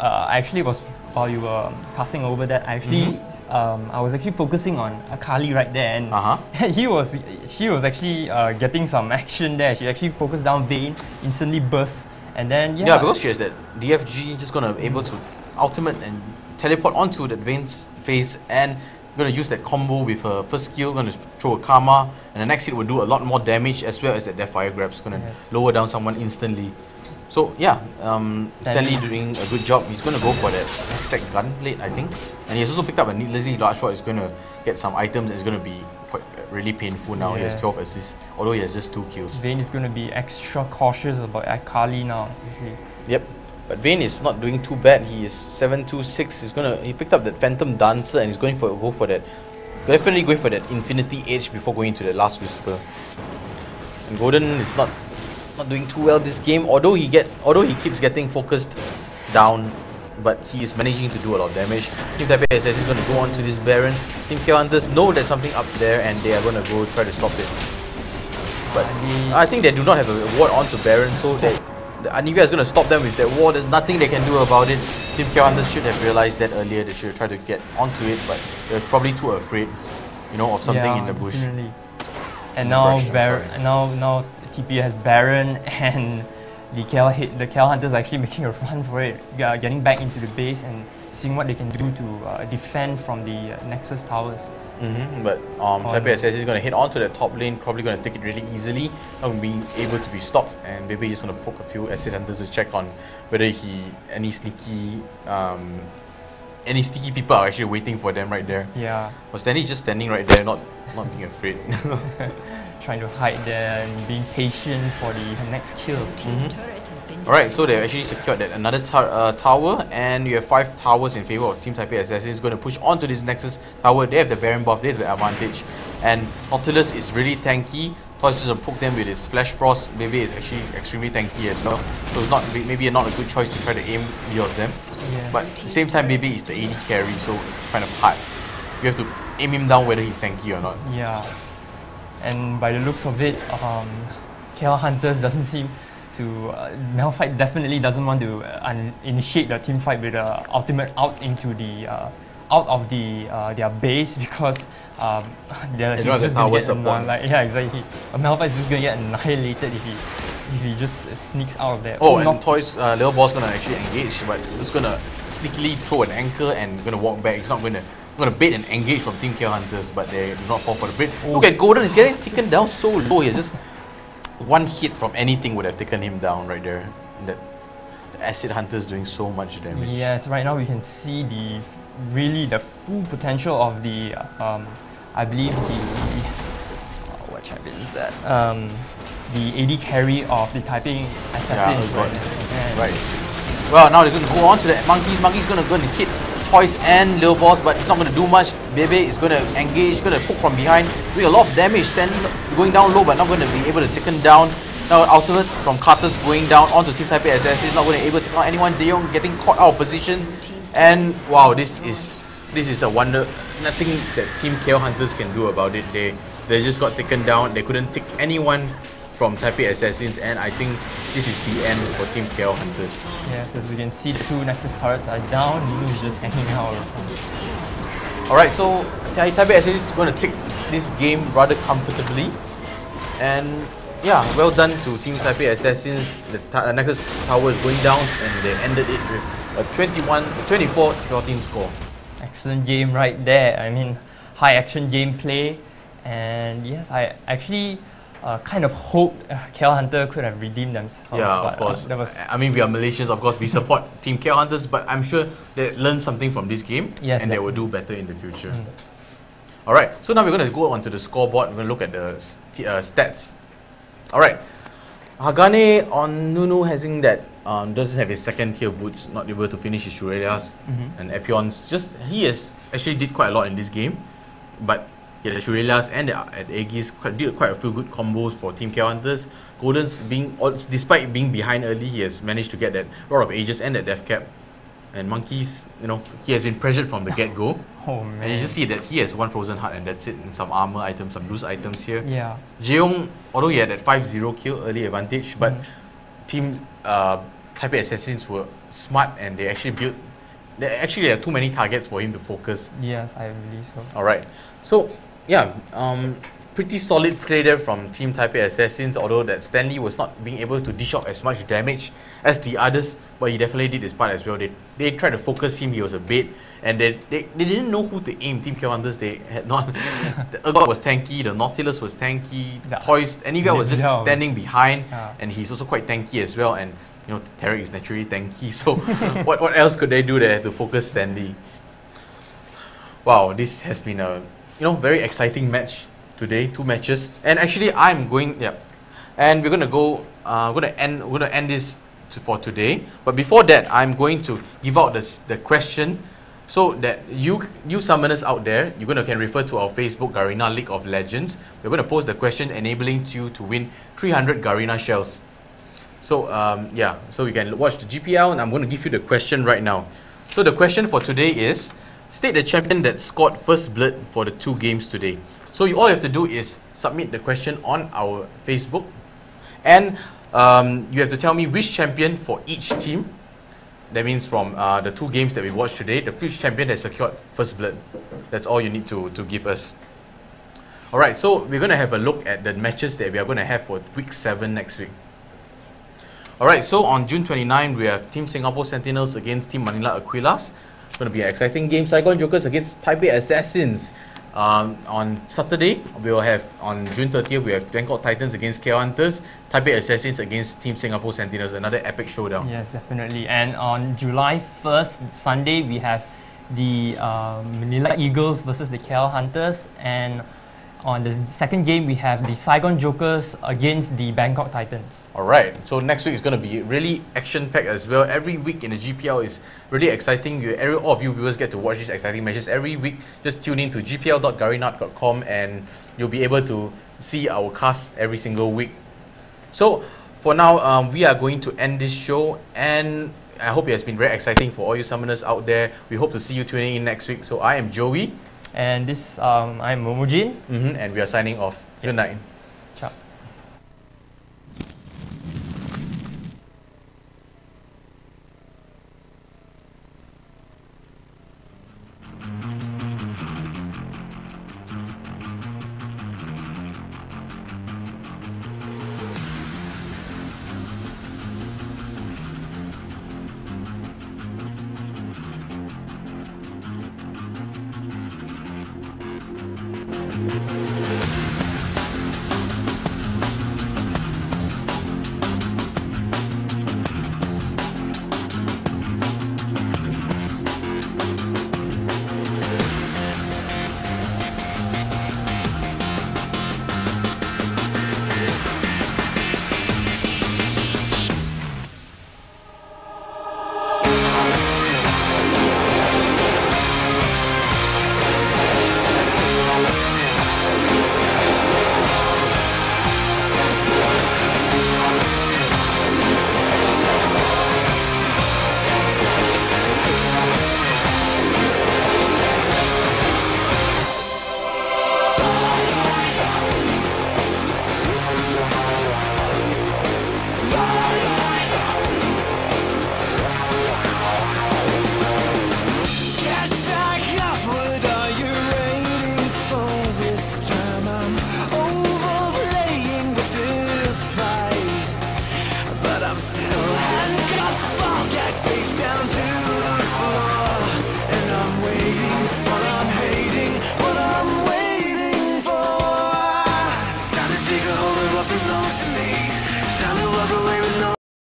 while you were casting over that, I actually I was actually focusing on Akali right there, and she was actually getting some action there. She actually focused down Vayne, instantly burst, and then because she has that DFG, just gonna be able to ultimate and teleport onto that Vayne's face, and gonna use that combo with her first skill, gonna throw a Karma, and the next hit will do a lot more damage, as well as that Fire Grab's gonna lower down someone instantly. So yeah, Stanley doing a good job. He's going to go for that stack gunblade, I think. And he has also picked up a needlessly large shot. He's going to get some items. It's going to be quite really painful now. He has 12 assists, although he has just 2 kills. Vayne is going to be extra cautious about Akali now. Yep, but Vayne is not doing too bad. He is 726. He picked up that Phantom Dancer and he's going for definitely going for that Infinity Edge before going to the Last Whisper. And Golden is not doing too well this game, although he keeps getting focused down, but he is managing to do a lot of damage. Team Taipei Assassins is going to go on to this Baron. Team KL Hunters know there's something up there and they are going to go try to stop it. But I think they do not have a ward onto Baron, so the Anivia is going to stop them with that ward. There's nothing they can do about it. Team KL Hunters should have realized that earlier. They should have tried to get onto it, but they're probably too afraid, of something in the bush. Definitely. And now now TPA has Baron, and the KL Hunters are actually making a run for it, getting back into the base and seeing what they can do to defend from the Nexus towers. But Taipei Assassins is going to hit onto the top lane, probably going to take it really easily, not being able to be stopped, and maybe just going to poke a few Acid Hunters to check on whether any sneaky people are actually waiting for them right there. Yeah. But Stanley's just standing right there, not being afraid. Trying to hide there and being patient for the next kill. Team's turret has been Alright, so they've actually secured that another tower, and you have 5 towers in favor of Team Taipei Assassins. Going to push on to this Nexus tower. They have the Baron buff, they have the advantage, and Nautilus is really tanky. Toys just poke them with his Flash Frost. Maybe is actually extremely tanky as well. So it's not maybe not a good choice to try to aim either of them. Yeah. But at the same time, maybe it's the AD carry, so it's kind of hard. You have to aim him down whether he's tanky or not. Yeah. And by the looks of it, KL Hunters doesn't seem to Malphite definitely doesn't want to initiate the team fight with the ultimate out into the out of the their base, because they're don't have the tower support. Yeah, exactly. Malphite is just gonna get annihilated if he just sneaks out of there. Oh, and Toys Little Boss gonna actually engage, but he's gonna sneakily throw an anchor and gonna walk back. He's not gonna bait and engage from Team KL Hunters, but they do not fall for the bait. Look at Golden, he's getting taken down so low. He's just one hit from anything would have taken him down right there. And the Acid Hunter's doing so much damage. Yes, right now we can see the full potential of the I believe the what champion is that? The AD carry of the Taipei Assassins. Yeah, right. Well, now they're going to go on to the Monkeys. Monkeys going to hit Toys and Lil Boss, but it's not going to do much. Bebe is going to engage, going to poke from behind, doing a lot of damage, standing, going down low, but not going to be able to take him down. Now, ultimate from Carter's going down onto Team Taipei Assassins, not going to be able to take out anyone. De Jong getting caught out of position, and wow, this is a wonder. Nothing that Team KL Hunters can do about it. They just got taken down. They couldn't take anyone from Taipei Assassins, and I think this is the end for Team KL Hunters. Yes, as we can see, the 2 Nexus turrets are down. Nunu's just hanging out. Alright, so Taipei Assassins is going to take this game rather comfortably, and yeah, well done to Team Taipei Assassins. The Nexus tower is going down, and they ended it with a 24-14 score. Excellent game right there. I mean, high action gameplay, and yes, I actually kind of hoped KL Hunter could have redeemed themselves. Yeah, of course. I mean, we are Malaysians, of course. We support Team KL Hunters, but I'm sure they learned something from this game, and they will do better in the future. Alright, so now we're going to go onto the scoreboard. We're going to look at the stats. Alright, Hagane on Nunu having that doesn't have his second tier boots, not able to finish his Shurelias and Epion's. He has actually did quite a lot in this game, but yeah, the Shurelias and the Aegis did quite a few good combos for Team KL Hunters. Golden's despite being behind early, he has managed to get that Rod of Ages and that Death Cap. And Monkeys, he has been pressured from the get-go. Oh man. And you just see that he has one Frozen Heart and that's it, and some armor items, some loose items here. Yeah. Jeong, although he had that 5-0 kill early advantage, but Team Taipei Assassins were smart and they actually built. There are too many targets for him to focus. Yes, I believe so. Alright, so yeah, pretty solid play there from Team Taipei Assassins, although that Stanley was not being able to dish out as much damage as the others, but he definitely did his part as well. They tried to focus him, he was a bait, and they didn't know who to aim. Team KL Hunters, they had not. The Urgot was tanky, the Nautilus was tanky, the Toys, Anivia was just standing behind, and he's also quite tanky as well, and Tarek is naturally tanky, so what else could they do there to focus Stanley? Wow, this has been a very exciting match today, 2 matches, and actually I'm going and we're gonna end this for today. But before that, I'm going to give out the question, so that you summoners out there, can refer to our Facebook Garena League of Legends. We're going to post the question enabling you to win 300 Garena shells. So so you can watch the GPL, and I'm going to give you the question right now. So the question for today is, state the champion that scored first blood for the 2 games today. So all you have to do is submit the question on our Facebook, and you have to tell me which champion for each team. That means from the 2 games that we watched today, the which champion has secured first blood. That's all you need to give us. Alright, so we're going to have a look at the matches that we are going to have for week 7 next week. Alright, so on June 29, we have Team Singapore Sentinels against Team Manila Aquilas. It's going to be an exciting game. Saigon Jokers against Taipei Assassins. On Saturday, we will have, on June 30th, we have Bangkok Titans against KL Hunters, Taipei Assassins against Team Singapore Sentinels, another epic showdown. Yes, definitely. And on July 1st, Sunday, we have the Manila Eagles versus the KL Hunters, and On the second game, we have the Saigon Jokers against the Bangkok Titans. Alright, so next week is going to be really action-packed as well. Every week in the GPL is really exciting. All of you viewers get to watch these exciting matches every week. Just tune in to gpl.garinat.com and you'll be able to see our cast every single week. So, for now, we are going to end this show, and I hope it has been very exciting for all you summoners out there. We hope to see you tuning in next week. So I am Joey. And I'm Momujin. And we are signing off. Good night.